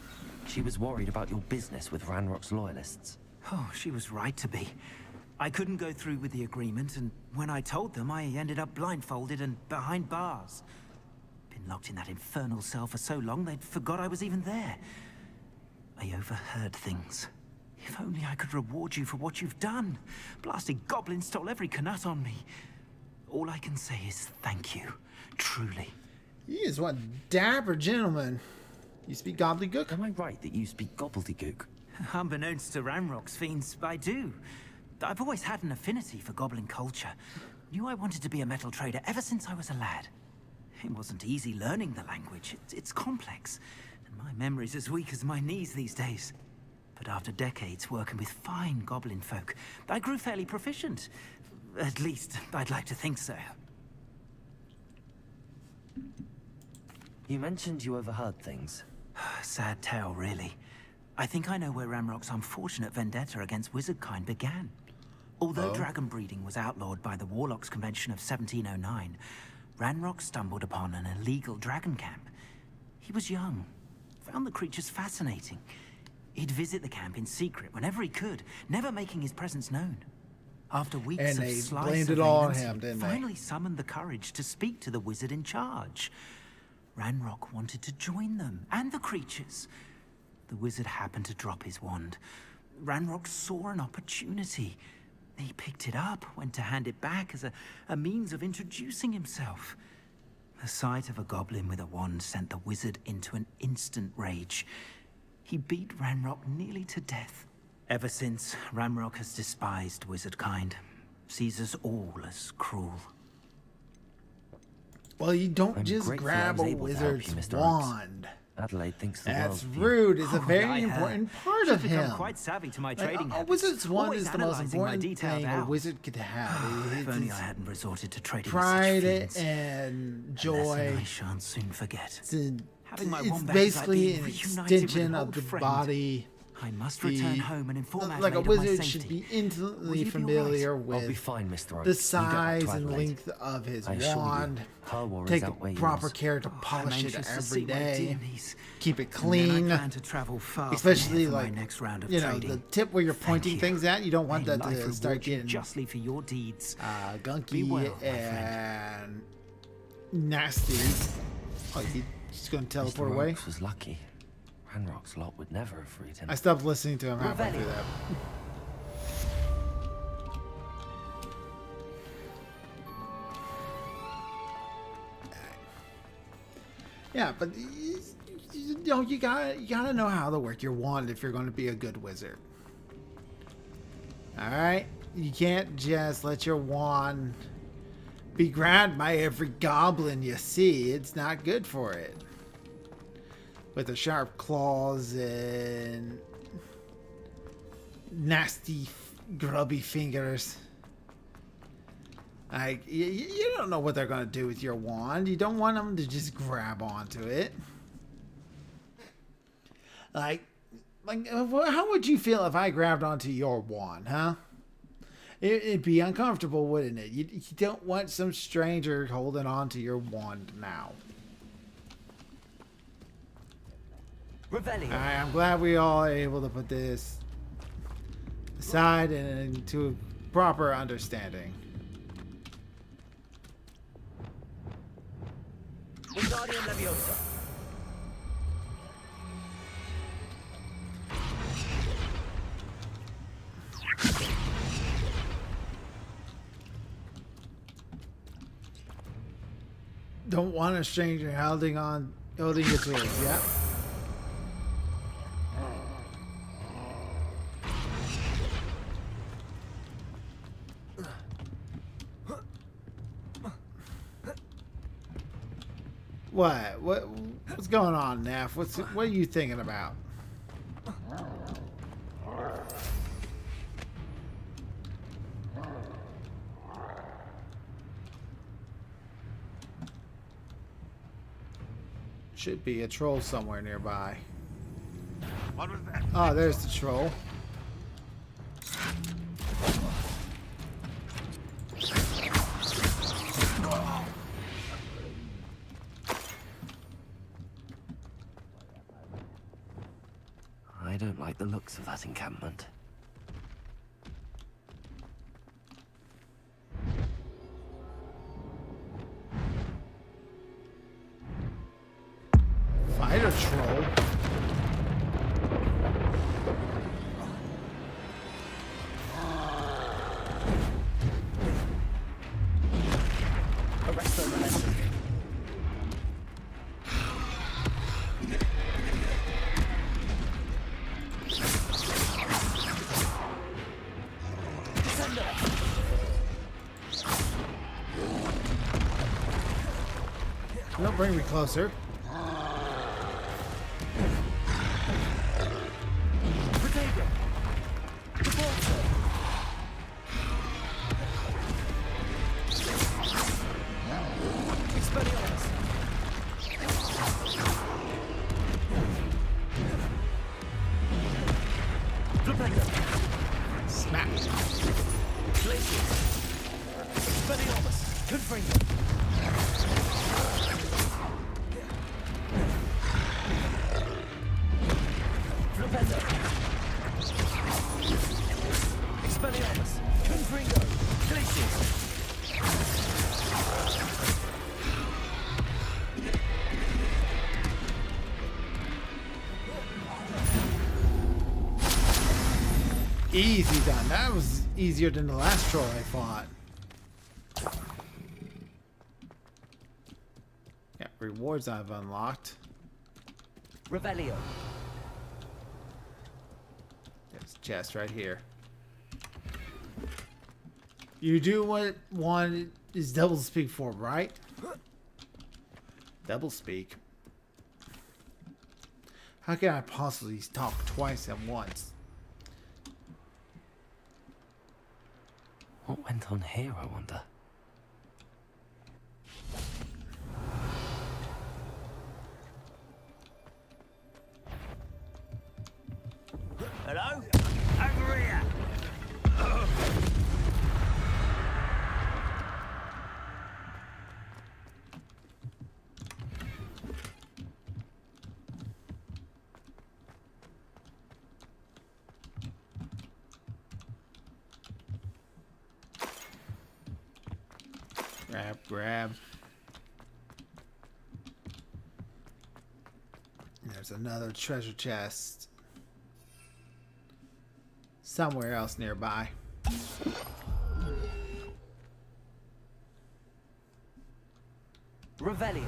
She was worried about your business with Ranrock's loyalists. Oh, she was right to be. I couldn't go through with the agreement, and when I told them, I ended up blindfolded and behind bars. Been locked in that infernal cell for so long, they'd forgot I was even there. I overheard things. If only I could reward you for what you've done. Blasted goblins stole every Knut on me. All I can say is thank you. Truly. He is one dapper gentleman. You speak gobbledygook? Am I right that you speak gobbledygook? Unbeknownst to Ranrock's fiends, I do. I've always had an affinity for goblin culture. Knew I wanted to be a metal trader ever since I was a lad. It wasn't easy learning the language. It's complex, and my memory's as weak as my knees these days. But after decades working with fine goblin folk, I grew fairly proficient. At least, I'd like to think so. You mentioned you overheard things. Sad tale, really. I think I know where Ranrock's unfortunate vendetta against wizardkind began. Although dragon breeding was outlawed by the Warlocks Convention of 1709, Ranrock stumbled upon an illegal dragon camp. He was young, found the creatures fascinating. He'd visit the camp in secret whenever he could, never making his presence known. After weeks of sly blamed it all on surveillance, him, didn't they? finally summoned the courage to speak to the wizard in charge. Ranrock wanted to join them, and the creatures. The wizard happened to drop his wand. Ranrock saw an opportunity. He picked it up, went to hand it back as a means of introducing himself. The sight of a goblin with a wand sent the wizard into an instant rage. He beat Ranrock nearly to death. Ever since, Ranrock has despised wizardkind. Sees us all as cruel. Well, you don't I'm just grateful grab I was a able to help wizard's you, Mr. wand. Adelaide thinks the That's world of you. rude. It's a Oh, very yeah, I heard. important part She's of become him. quite savvy to my Like, trading a habits. wizard's wand Always is the most analysing my important detailed thing a hours. wizard could have. If only I hadn't resorted to trading pride with such fiends. and A joy. lesson I shan't soon forget. It's, my it's wand back is like basically being an reunited with extension an of old the friend. body. I must return home and inform Like Adelaide a of my wizard safety. should be Will intimately you be familiar all right? with I'll be fine, Mr. Oakes. the You get back to size and Adelaide. length of his I assure you, wand. her worries Take outweigh proper yours. care to I'm polish it anxious to every see my day. dear niece. Keep it And then clean. I plan to travel far from Especially here for like my next round of you know trading. the tip where you're pointing you. things at. You don't want May that life to reward start you getting justly for your deeds. Be gunky well, my friend. and nasty. Oh, he's going to teleport Mr. away. Oakes was lucky. Ranrock's lot would never have freed him. I stopped listening to him halfway through that. Yeah, but you know you gotta know how to work your wand if you're going to be a good wizard. All right, you can't just let your wand be grabbed by every goblin you see. It's not good for it. With the sharp claws and nasty, grubby fingers. Like, you don't know what they're going to do with your wand. You don't want them to just grab onto it. Like, how would you feel if I grabbed onto your wand, huh? It'd be uncomfortable, wouldn't it? You don't want some stranger holding on to your wand now. Revelio. I'm glad we all are able to put this aside and into a proper understanding. Wingardium Leviosa. Don't want a stranger holding your tools, yeah? What's going on, Neff? What are you thinking about? Should be a troll somewhere nearby. What was that? Oh, there's the troll. I don't like the looks of that encampment. Fight a troll. Arresto Momentum. Don't bring me closer. Protego. Deporto. Expelliarmus. Flipendo. Smack. Glacius. Expelliarmus. Confringo. Flipendo. Expelliarmus. Confringo. Glacius. Easy done. That was easier than the last troll I fought. Yeah, rewards I've unlocked. Revelio. There's a chest right here. You do what one is double speak for, right? Double speak. How can I possibly talk twice at once? What went on here, I wonder? Hello? Over here! Grab. There's another treasure chest. Somewhere else nearby. Revelio.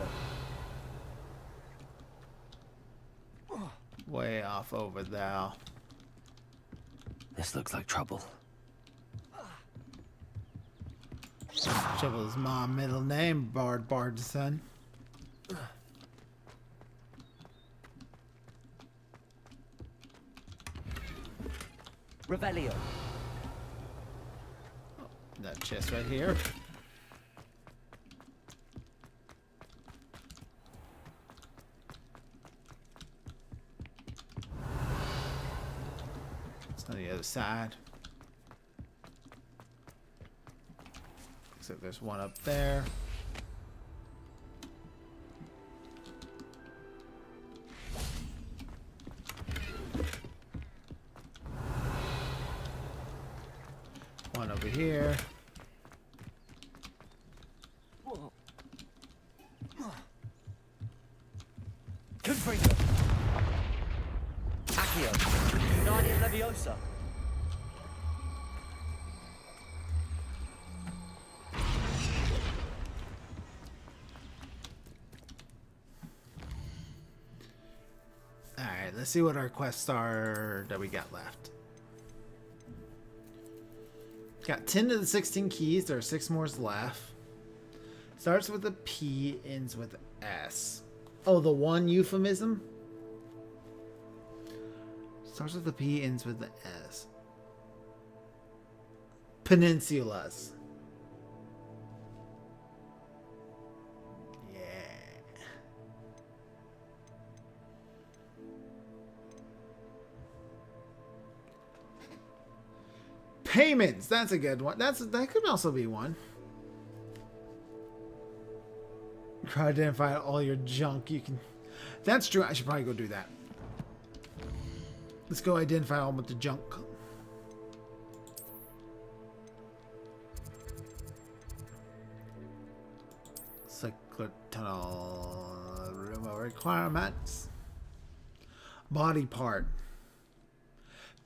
Way off over there. This looks like trouble. Trouble's my middle name, Bardson. Revelio. That chest right here. It's on the other side. Except there's one up there. One over here. Confringo. Accio. Guardian Leviosa. Alright, let's see what our quests are that we got left. Got 10 to the 16 keys. There are 6 more left. Starts with a P, ends with S. Oh, the one euphemism? Starts with a P, ends with the S. Peninsulas. Yeah. Payments. That's a good one. That could also be one. Try to identify all your junk you can. That's true. I should probably go do that. Let's go identify all with the junk. Cycler tunnel room of requirements. Body part.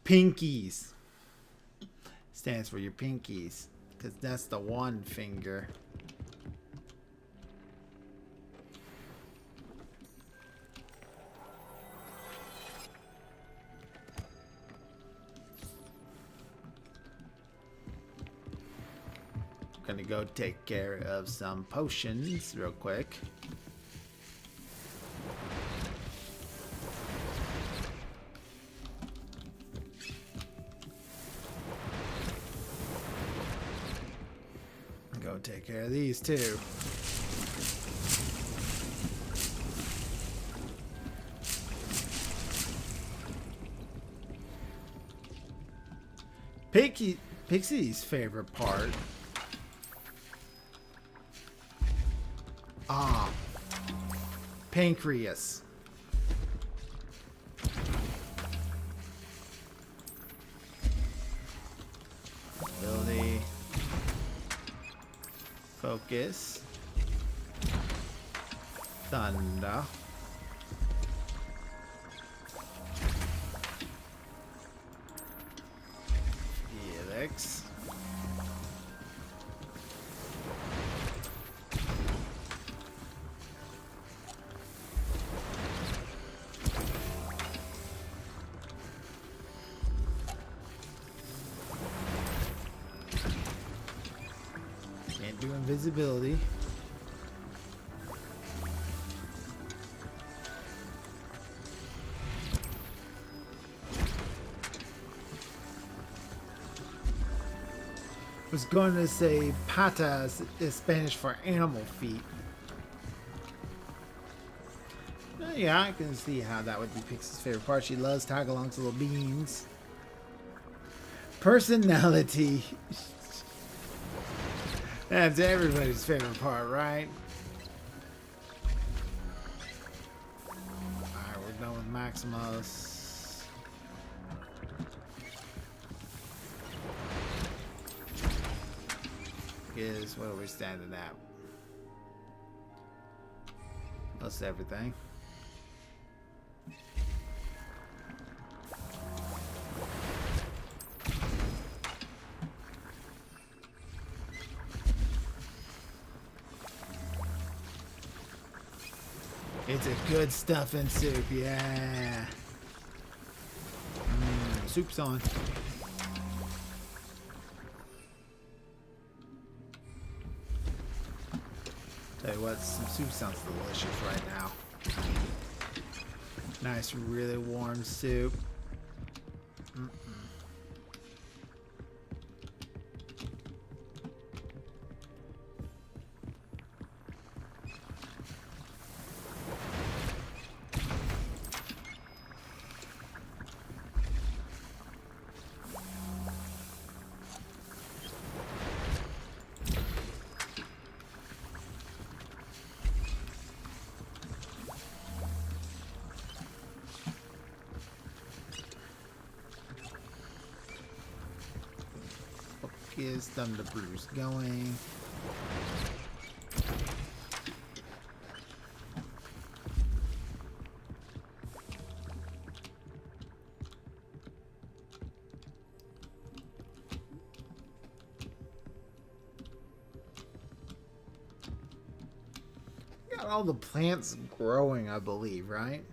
Pinkies. Stands for your pinkies. Because that's the one finger. Gonna go take care of some potions real quick. Go take care of these too. Pixie's favorite part. Ah, pancreas. Ability. Focus. Thunder. Felix. Can't do invisibility. Was going to say patas is Spanish for animal feet. Yeah, I can see how that would be Pixie's favorite part. She loves tagalongs, little beans. Personality. That's everybody's favorite part, right? Alright, we're done with Maximus. Is what are we standing at? Most everything. It's a good stuffing soup, yeah. Soup's on. Tell you what, some soup sounds delicious right now. Nice, really warm soup. Focus. Thunder Brews going. Got all the plants growing, I believe, right?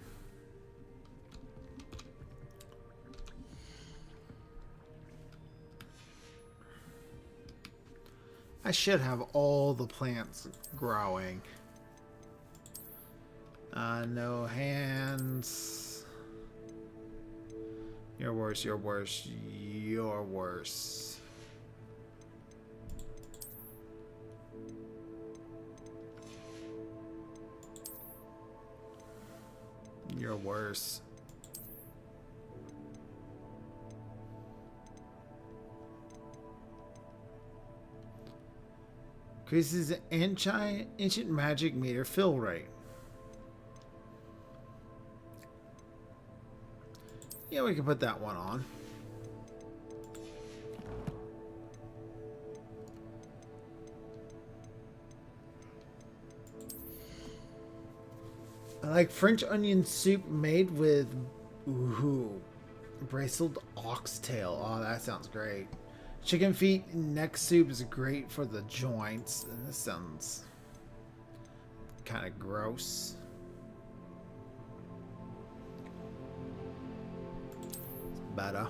I should have all the plants growing. No hands. You're worse, you're worse, you're worse. You're worse. Increases ancient magic meter fill rate. Yeah, we can put that one on. I like French onion soup made with braceled oxtail. Oh, that sounds great. Chicken feet neck soup is great for the joints. And this sounds kind of gross. It's better.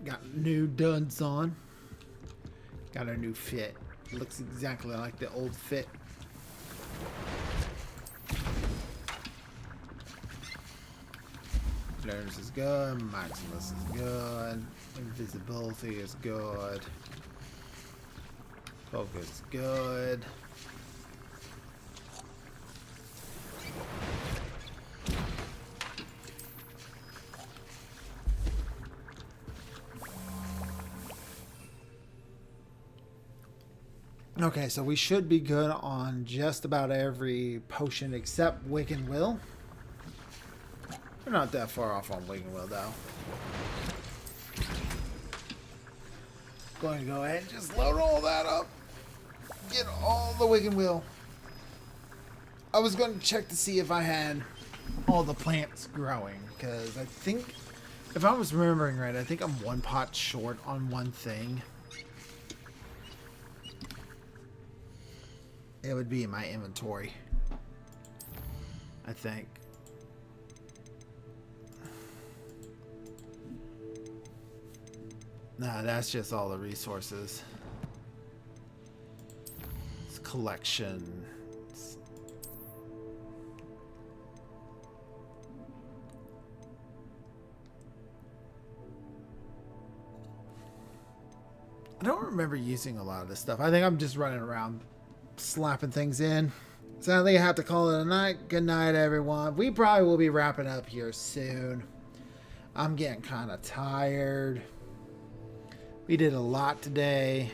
Got new duds on. Got a new fit. Looks exactly like the old fit. Learns is good. Maximus is good. Invisibility is good. Focus is good. Okay, so we should be good on just about every potion except Wicked Will. We're not that far off on Wicked Will, though. Going to go ahead and just load all that up. Get all the Wicked Will. I was going to check to see if I had all the plants growing, because I think, if I was remembering right, I think I'm one pot short on one thing. It would be in my inventory, I think. Nah, that's just all the resources. It's collection. I don't remember using a lot of this stuff. I think I'm just running around slapping things in. Sadly, I have to call it a night. Good night, everyone. We probably will be wrapping up here soon. I'm getting kind of tired. We did a lot today.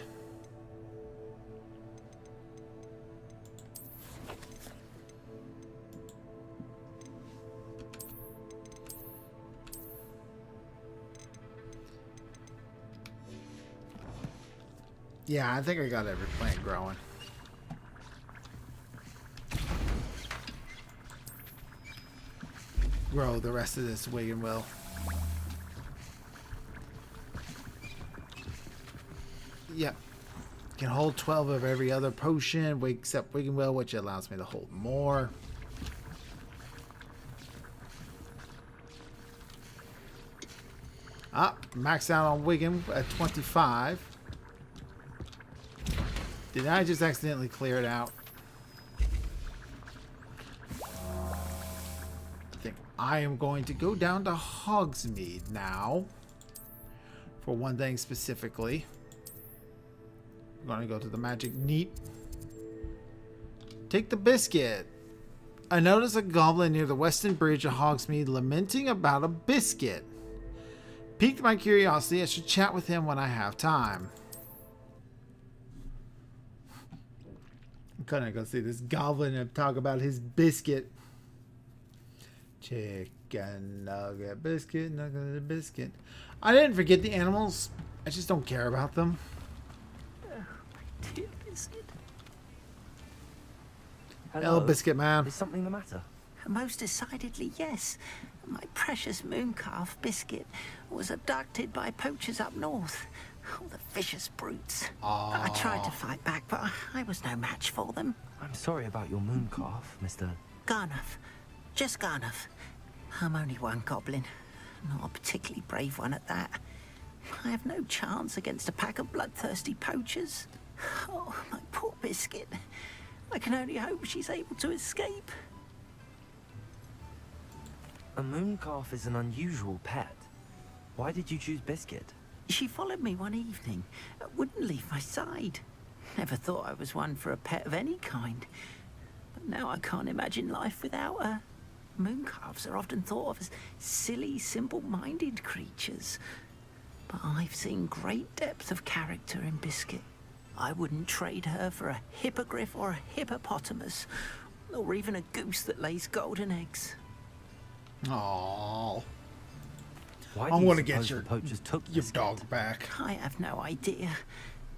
Yeah, I think I got every plant growing. Grow the rest of this Wicked Will. Yep. Can hold 12 of every other potion except Wicked Will, which allows me to hold more. Max out on Wicked at 25. Did I just accidentally clear it out? I am going to go down to Hogsmeade now. For one thing specifically. We're gonna go to the magic neat. Take the biscuit. I noticed a goblin near the western bridge of Hogsmeade lamenting about a biscuit. Piqued my curiosity. I should chat with him when I have time. I'm gonna go see this goblin and talk about his biscuit. Chicken nugget biscuit. I didn't forget the animals. I just don't care about them. Dear biscuit. Hello, biscuit man. Is something the matter? Most decidedly, yes. My precious moon calf, Biscuit, was abducted by poachers up north. Oh, the vicious brutes. I tried to fight back, but I was no match for them. I'm sorry about your moon calf, Mr. Garnuff. Just Garnuff. I'm only one goblin. Not a particularly brave one at that. I have no chance against a pack of bloodthirsty poachers. Oh, my poor Biscuit. I can only hope she's able to escape. A moon calf is an unusual pet. Why did you choose Biscuit? She followed me one evening, wouldn't leave my side. Never thought I was one for a pet of any kind. But now I can't imagine life without her. Moon calves are often thought of as silly, simple-minded creatures. But I've seen great depth of character in Biscuit. I wouldn't trade her for a hippogriff or a hippopotamus, or even a goose that lays golden eggs. Aww. Why I'm do gonna you get suppose your the poachers took your Biscuit? dog back. I have no idea.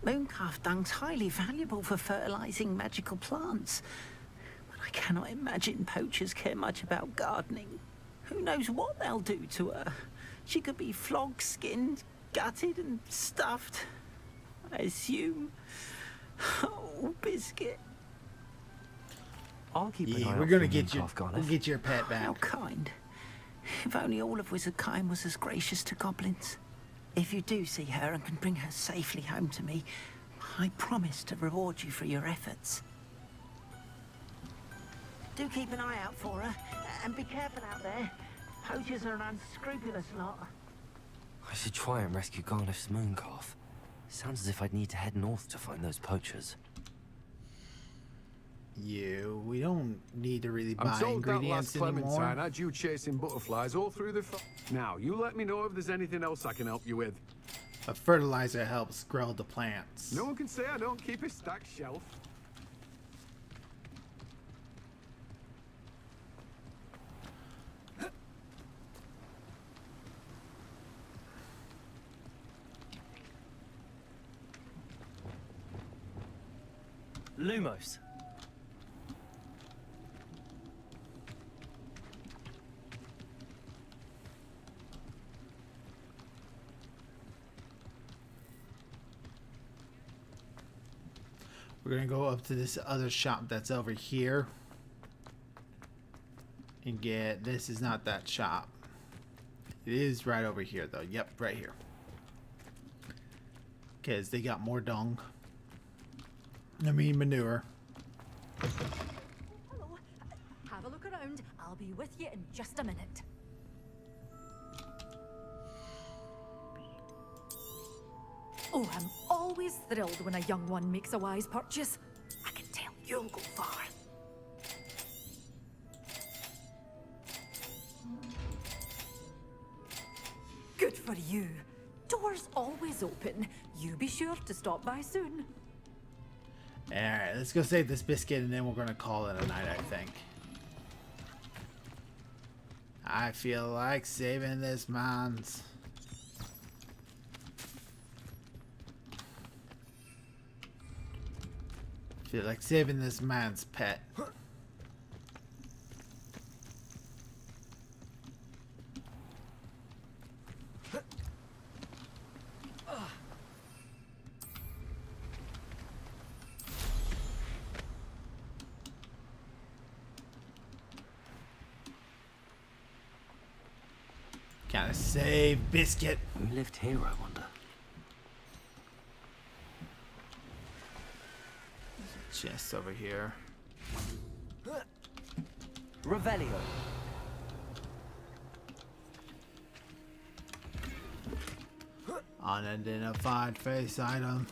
Mooncalf dung's highly valuable for fertilizing magical plants. But I cannot imagine poachers care much about gardening. Who knows what they'll do to her? She could be flogged, skinned, gutted and stuffed. I assume. Oh, Biscuit. I'll keep an eye Yeah, out we're for gonna the get mooncalf, we'll Garnuff. get your pet back. How kind. If only all of Wizardkind was as gracious to goblins. If you do see her and can bring her safely home to me, I promise to reward you for your efforts. Do keep an eye out for her, and be careful out there. Poachers are an unscrupulous lot. I should try and rescue Garnuff's moon calf. Sounds as if I'd need to head north to find those poachers. We don't need to really buy I'm told that ingredients last Clementine anymore. had you chasing butterflies all through the Now, you let me know if there's anything else I can help you with. A fertilizer helps grow the plants. No one can say I don't keep a stacked shelf. Lumos. We're gonna go up to this other shop that's over here and get. This is not that shop. It is right over here though. Yep, right here. Because they got more dung. I mean manure. Hello. Have a look around. I'll be with you in just a minute. Oh, I'm always thrilled when a young one makes a wise purchase. I can tell you'll go far. Good for you. Doors always open. You be sure to stop by soon. Alright, let's go save this biscuit and then we're gonna call it a night, I think. I feel like saving this man's. Feel like saving this man's pet. Gotta save Biscuit. Who lived here, I wonder? Chest over here. Revelio. Unidentified face item.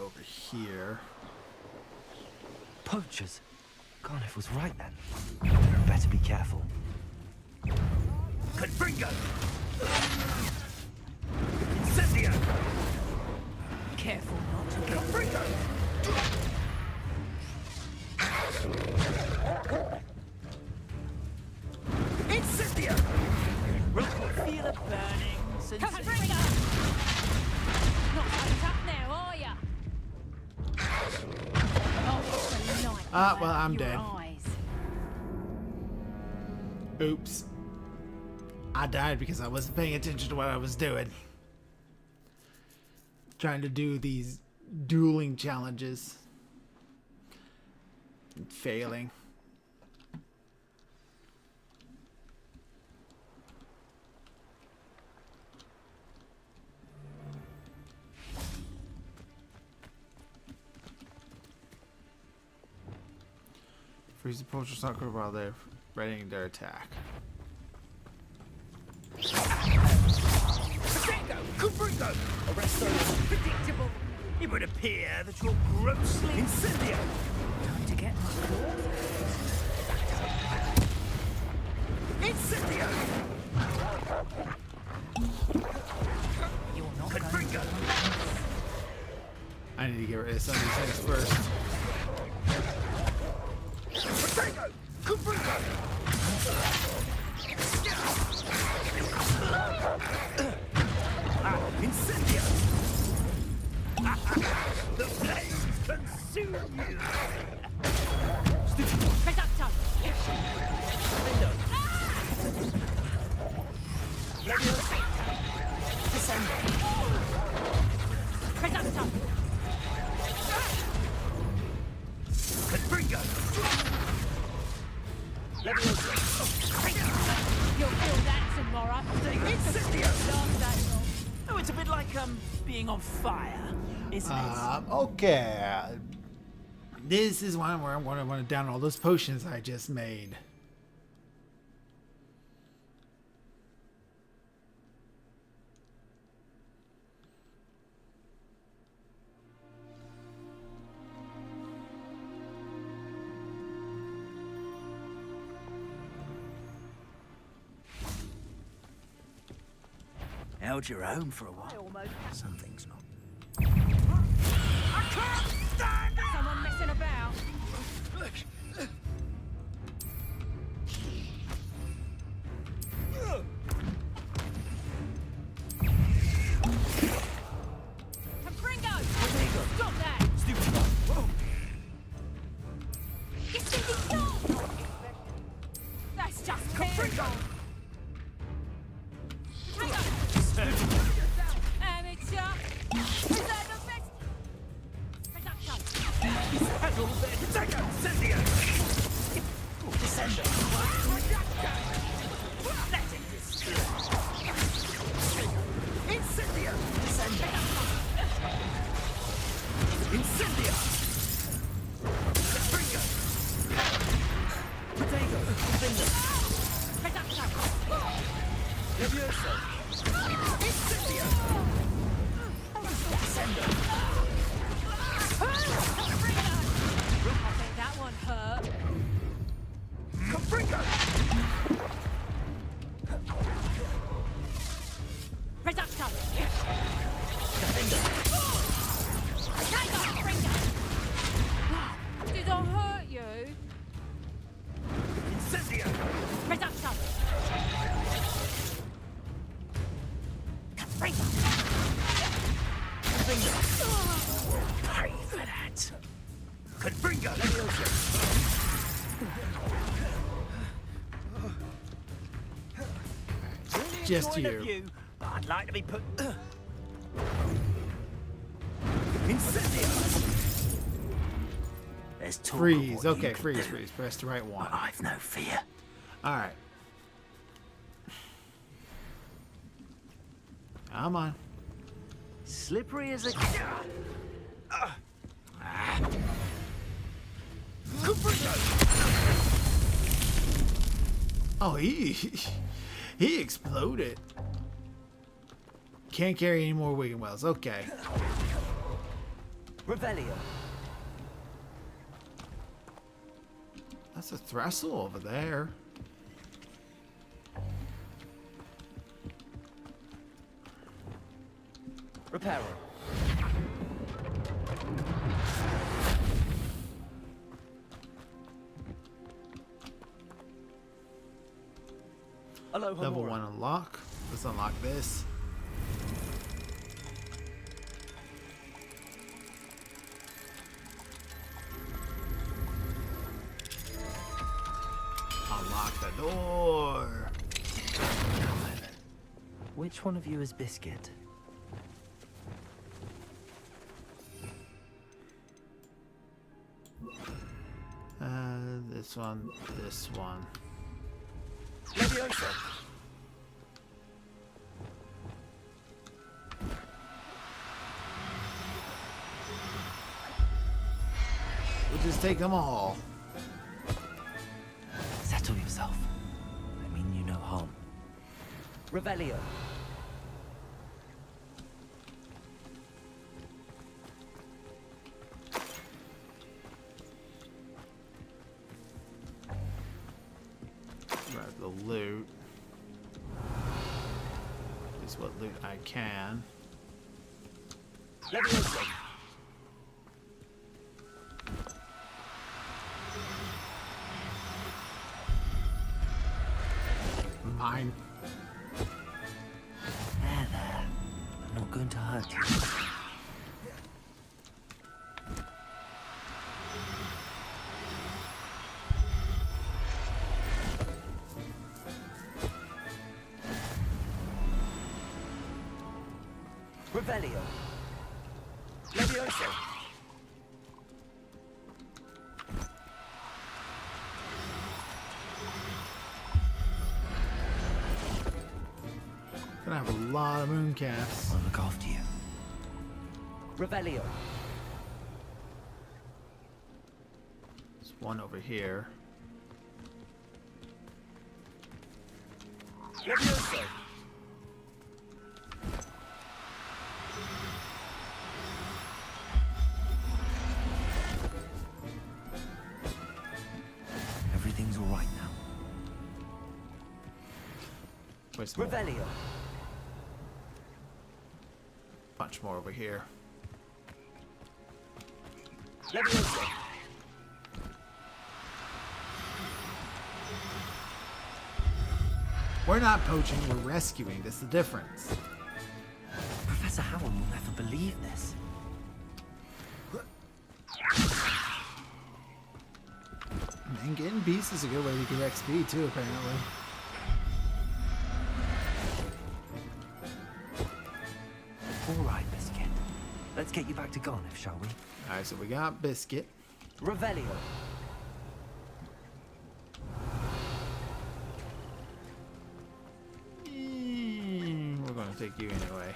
over here. Poachers? Garniff was right then. Better be careful. Confringo! Incendio! Careful not to get Confringo! Incendio! Feel a burning sensation. Not so tough now, are ya? Oh, it's a night. Ah, well, I'm dead. Eyes. Oops. I died because I wasn't paying attention to what I was doing. Trying to do these dueling challenges. And failing. Freeze the poacher sucker while they're readying their attack. Potato! Confringo! Arresto! Predictable. It would appear that you're grossly incendio! Time to get my claws. Incendio! You're not Confringo! I need to get rid of some of these things first. Potato! Confringo! Incendio! The flames consume you! Reducto. Reducto. Confringo! You'll feel that tomorrow. Incendio! Oh, it's a bit like being on fire, isn't it? Okay. This is one where I'm going to want to down all those potions I just made. Held your own for a while. Something's not. Someone messing about. Confringo! Stop that! Stupid. Whoa. You stinking dog! That's just Confringo! Amateur! Is that the best? Reducto! Saddle there. Potato! Incendio! Descendo! Let it display! Incendio! Descendo! Incendio! Confringo! Potato! Confringo! Reducto! Levioso! Incendio! Descendo! I think that one hurt. Confringo! Reducto! Defendo! Potato! Confringo! Did I hurt you? Incendio! Reducto! Confringo! Confringo! Pay for that! Confringo! Levioso! Just Point of you. view, but I'd like to be put. Incendio! There's talk of Freeze. what you Okay, could freeze, do, freeze. Press the right one. but I've no fear. Alright. Come on. Slippery as a. Oh, he exploded. Can't carry any more Wigan Wells. Okay. Revelio. That's a trestle over there. Reparo. Aloha Level Mora. 1 unlock. Let's unlock this. Unlock the door. Which one of you is Biscuit? This one, this one. Leviosa. We'll just take them all. Settle yourself. I mean you no harm. Revelio. Grab the loot. At least what loot I can. Leviosa. Mine. There. I'm not going to hurt you. Revelio. Leviosa. Gonna have a lot of mooncalves. I'll look after you. Revelio. There's one over here. Leviosa. Everything's all right now. Where's more? Revelio. Bunch more over here. Leviosa. We're not poaching, we're rescuing. That's the difference. Professor Howell will never believe this. And getting beasts is a good way to get XP too, apparently. All right, Biscuit. Let's get you back to Garniff, shall we? Alright, so we got Biscuit. Revelio. We're gonna take you anyway.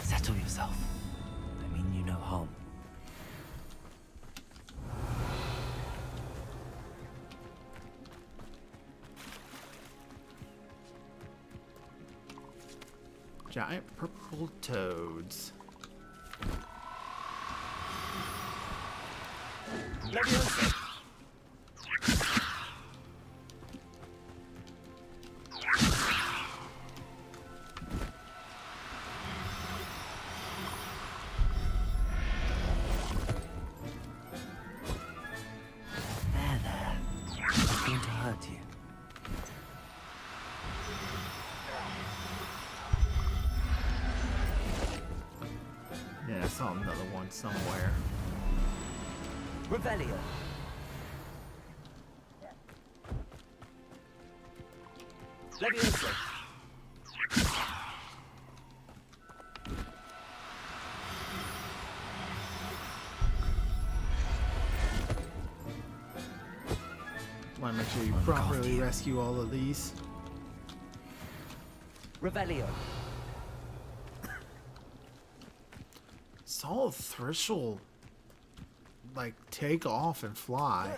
Settle yourself. I mean you no harm. Giant purple toads. Leviosa. There. I'm not going to hurt you. Yeah, I saw another one somewhere. Revelio. Leviosa. Want to make sure you I'll look after properly you. rescue all of these. Revelio. Saw a Thrishel like take off and fly.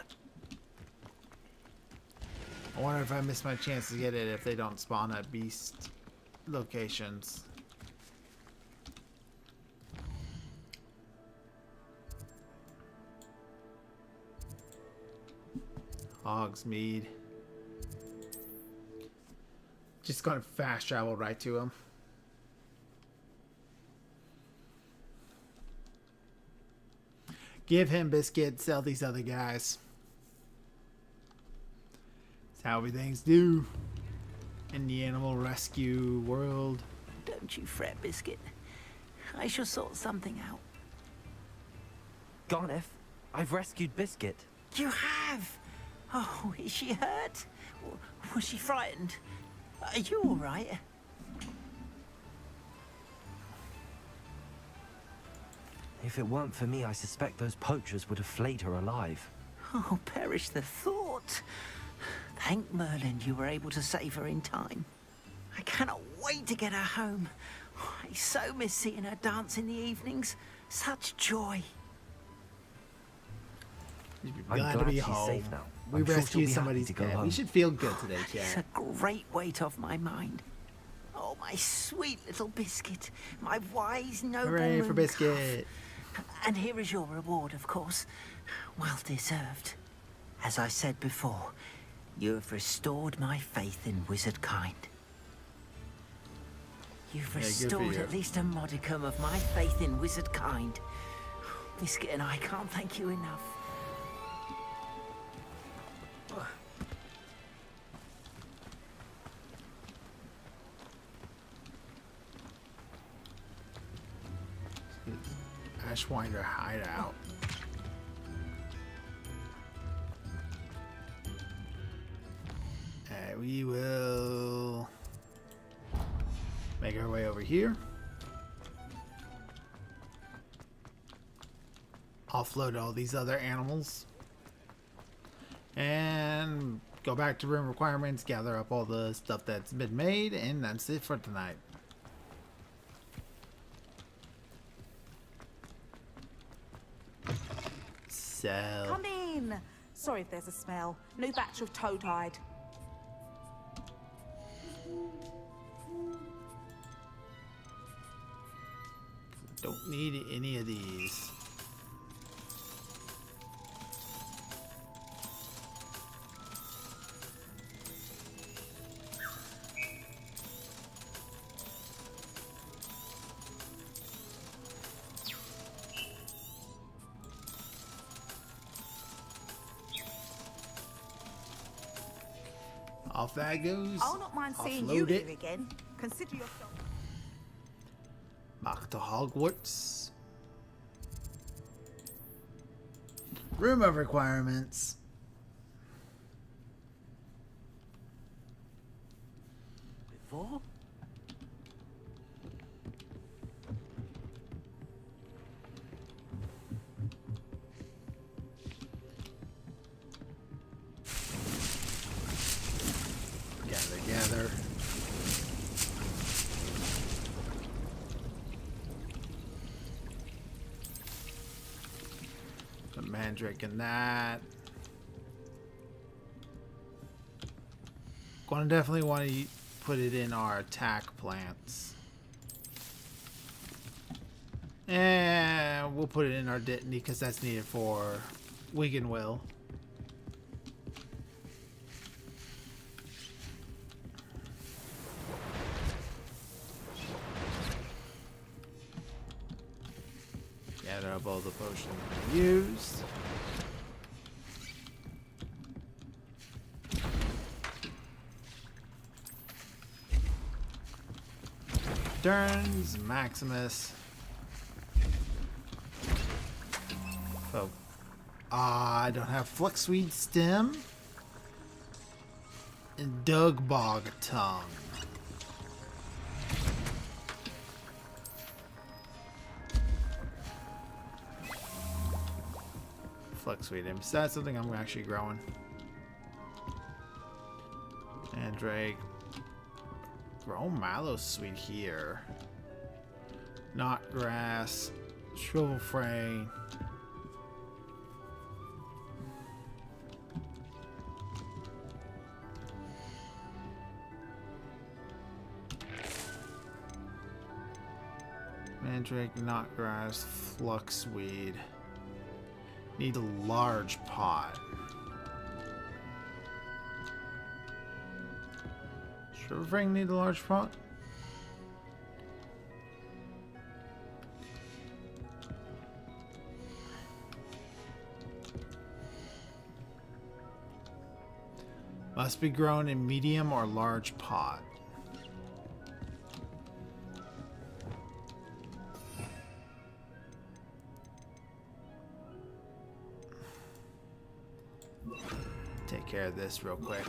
I wonder if I miss my chance to get it if they don't spawn at beast locations. Hogsmeade. Just gonna fast travel right to him. Give him biscuit, sell these other guys. That's how we things do in the animal rescue world. Don't you fret, Biscuit. I shall sort something out. Garneth, I've rescued Biscuit. You have? Oh, is she hurt? Was she frightened? Are you all right? If it weren't for me, I suspect those poachers would have flayed her alive. Oh, perish the thought. Thank Merlin you were able to save her in time. I cannot wait to get her home. I so miss seeing her dance in the evenings. Such joy. I'm glad to be she's home. safe now. We I'm sure she'll rescued be somebody's happy to go cat. home. We should feel good today, It's Chad. a great weight off my mind. Oh, my sweet little Biscuit. My wise, noble Hooray for moon Biscuit. calf. And here is your reward, of course. Well deserved. As I said before, you have restored my faith in wizard kind. You've Yeah, good for restored you. at least a modicum of my faith in wizard kind. Biscuit and I can't thank you enough. Ashwinder hideout. We will make our way over here. Offload all these other animals. And go back to room requirements, gather up all the stuff that's been made, and that's it for tonight. So, Come in. Sorry if there's a smell. New batch of toad-hide. don't need any of these. Off that goes. I'll not mind seeing you Offload it. here again. Consider yourself. Back to Hogwarts. Room of requirements. Before? Gather. The mandrake and that. Gonna definitely want to put it in our attack plants. And we'll put it in our Dittany because that's needed for Wig and Will. Gather up all the potions we used. Turns Maximus. So, I don't have Fluxweed Stem and Dugbog Tongue. Fluxweed. Is that something I'm actually growing? Mandrake. Grow Mallow Sweet here. Knot Grass. Shrivel Fray. Mandrake, knotgrass, fluxweed. Need a large pot. Sugarfang need a large pot? Must be grown in medium or large pot. Take care of this real quick.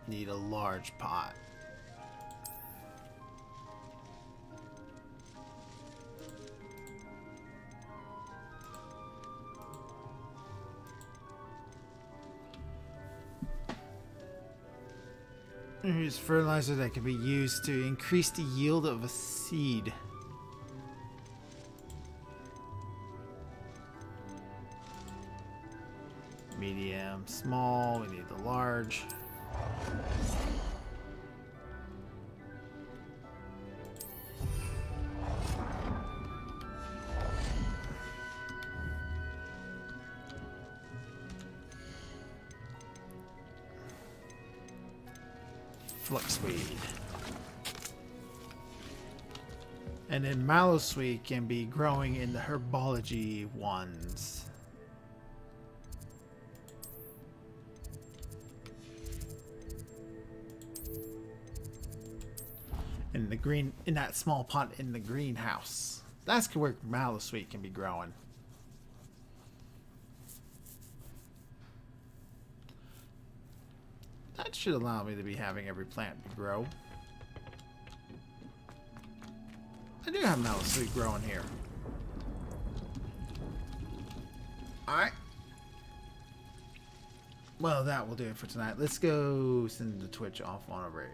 Need a large pot. Use fertilizer that can be used to increase the yield of a seed. Medium, small, we need the large. Fluxweed. And then mallowsweet can be growing in the herbology ones. In the green, in that small pot in the greenhouse. That's where mallowsweet can be growing. That should allow me to be having every plant grow. I do have mallowsweet growing here. Alright. Well, that will do it for tonight. Let's go send the Twitch off on a raid.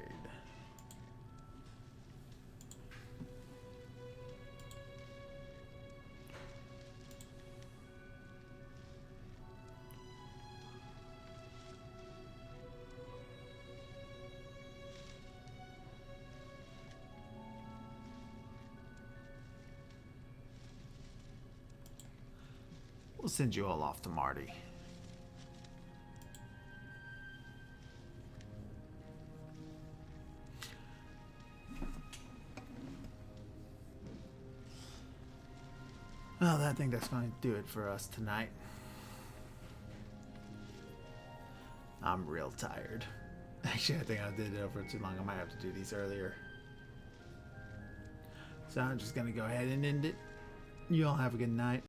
We'll send you all off to Marty. Well, I think that's going to do it for us tonight. I'm real tired. Actually, I think I did it over too long. I might have to do these earlier. So I'm just going to go ahead and end it. You all have a good night.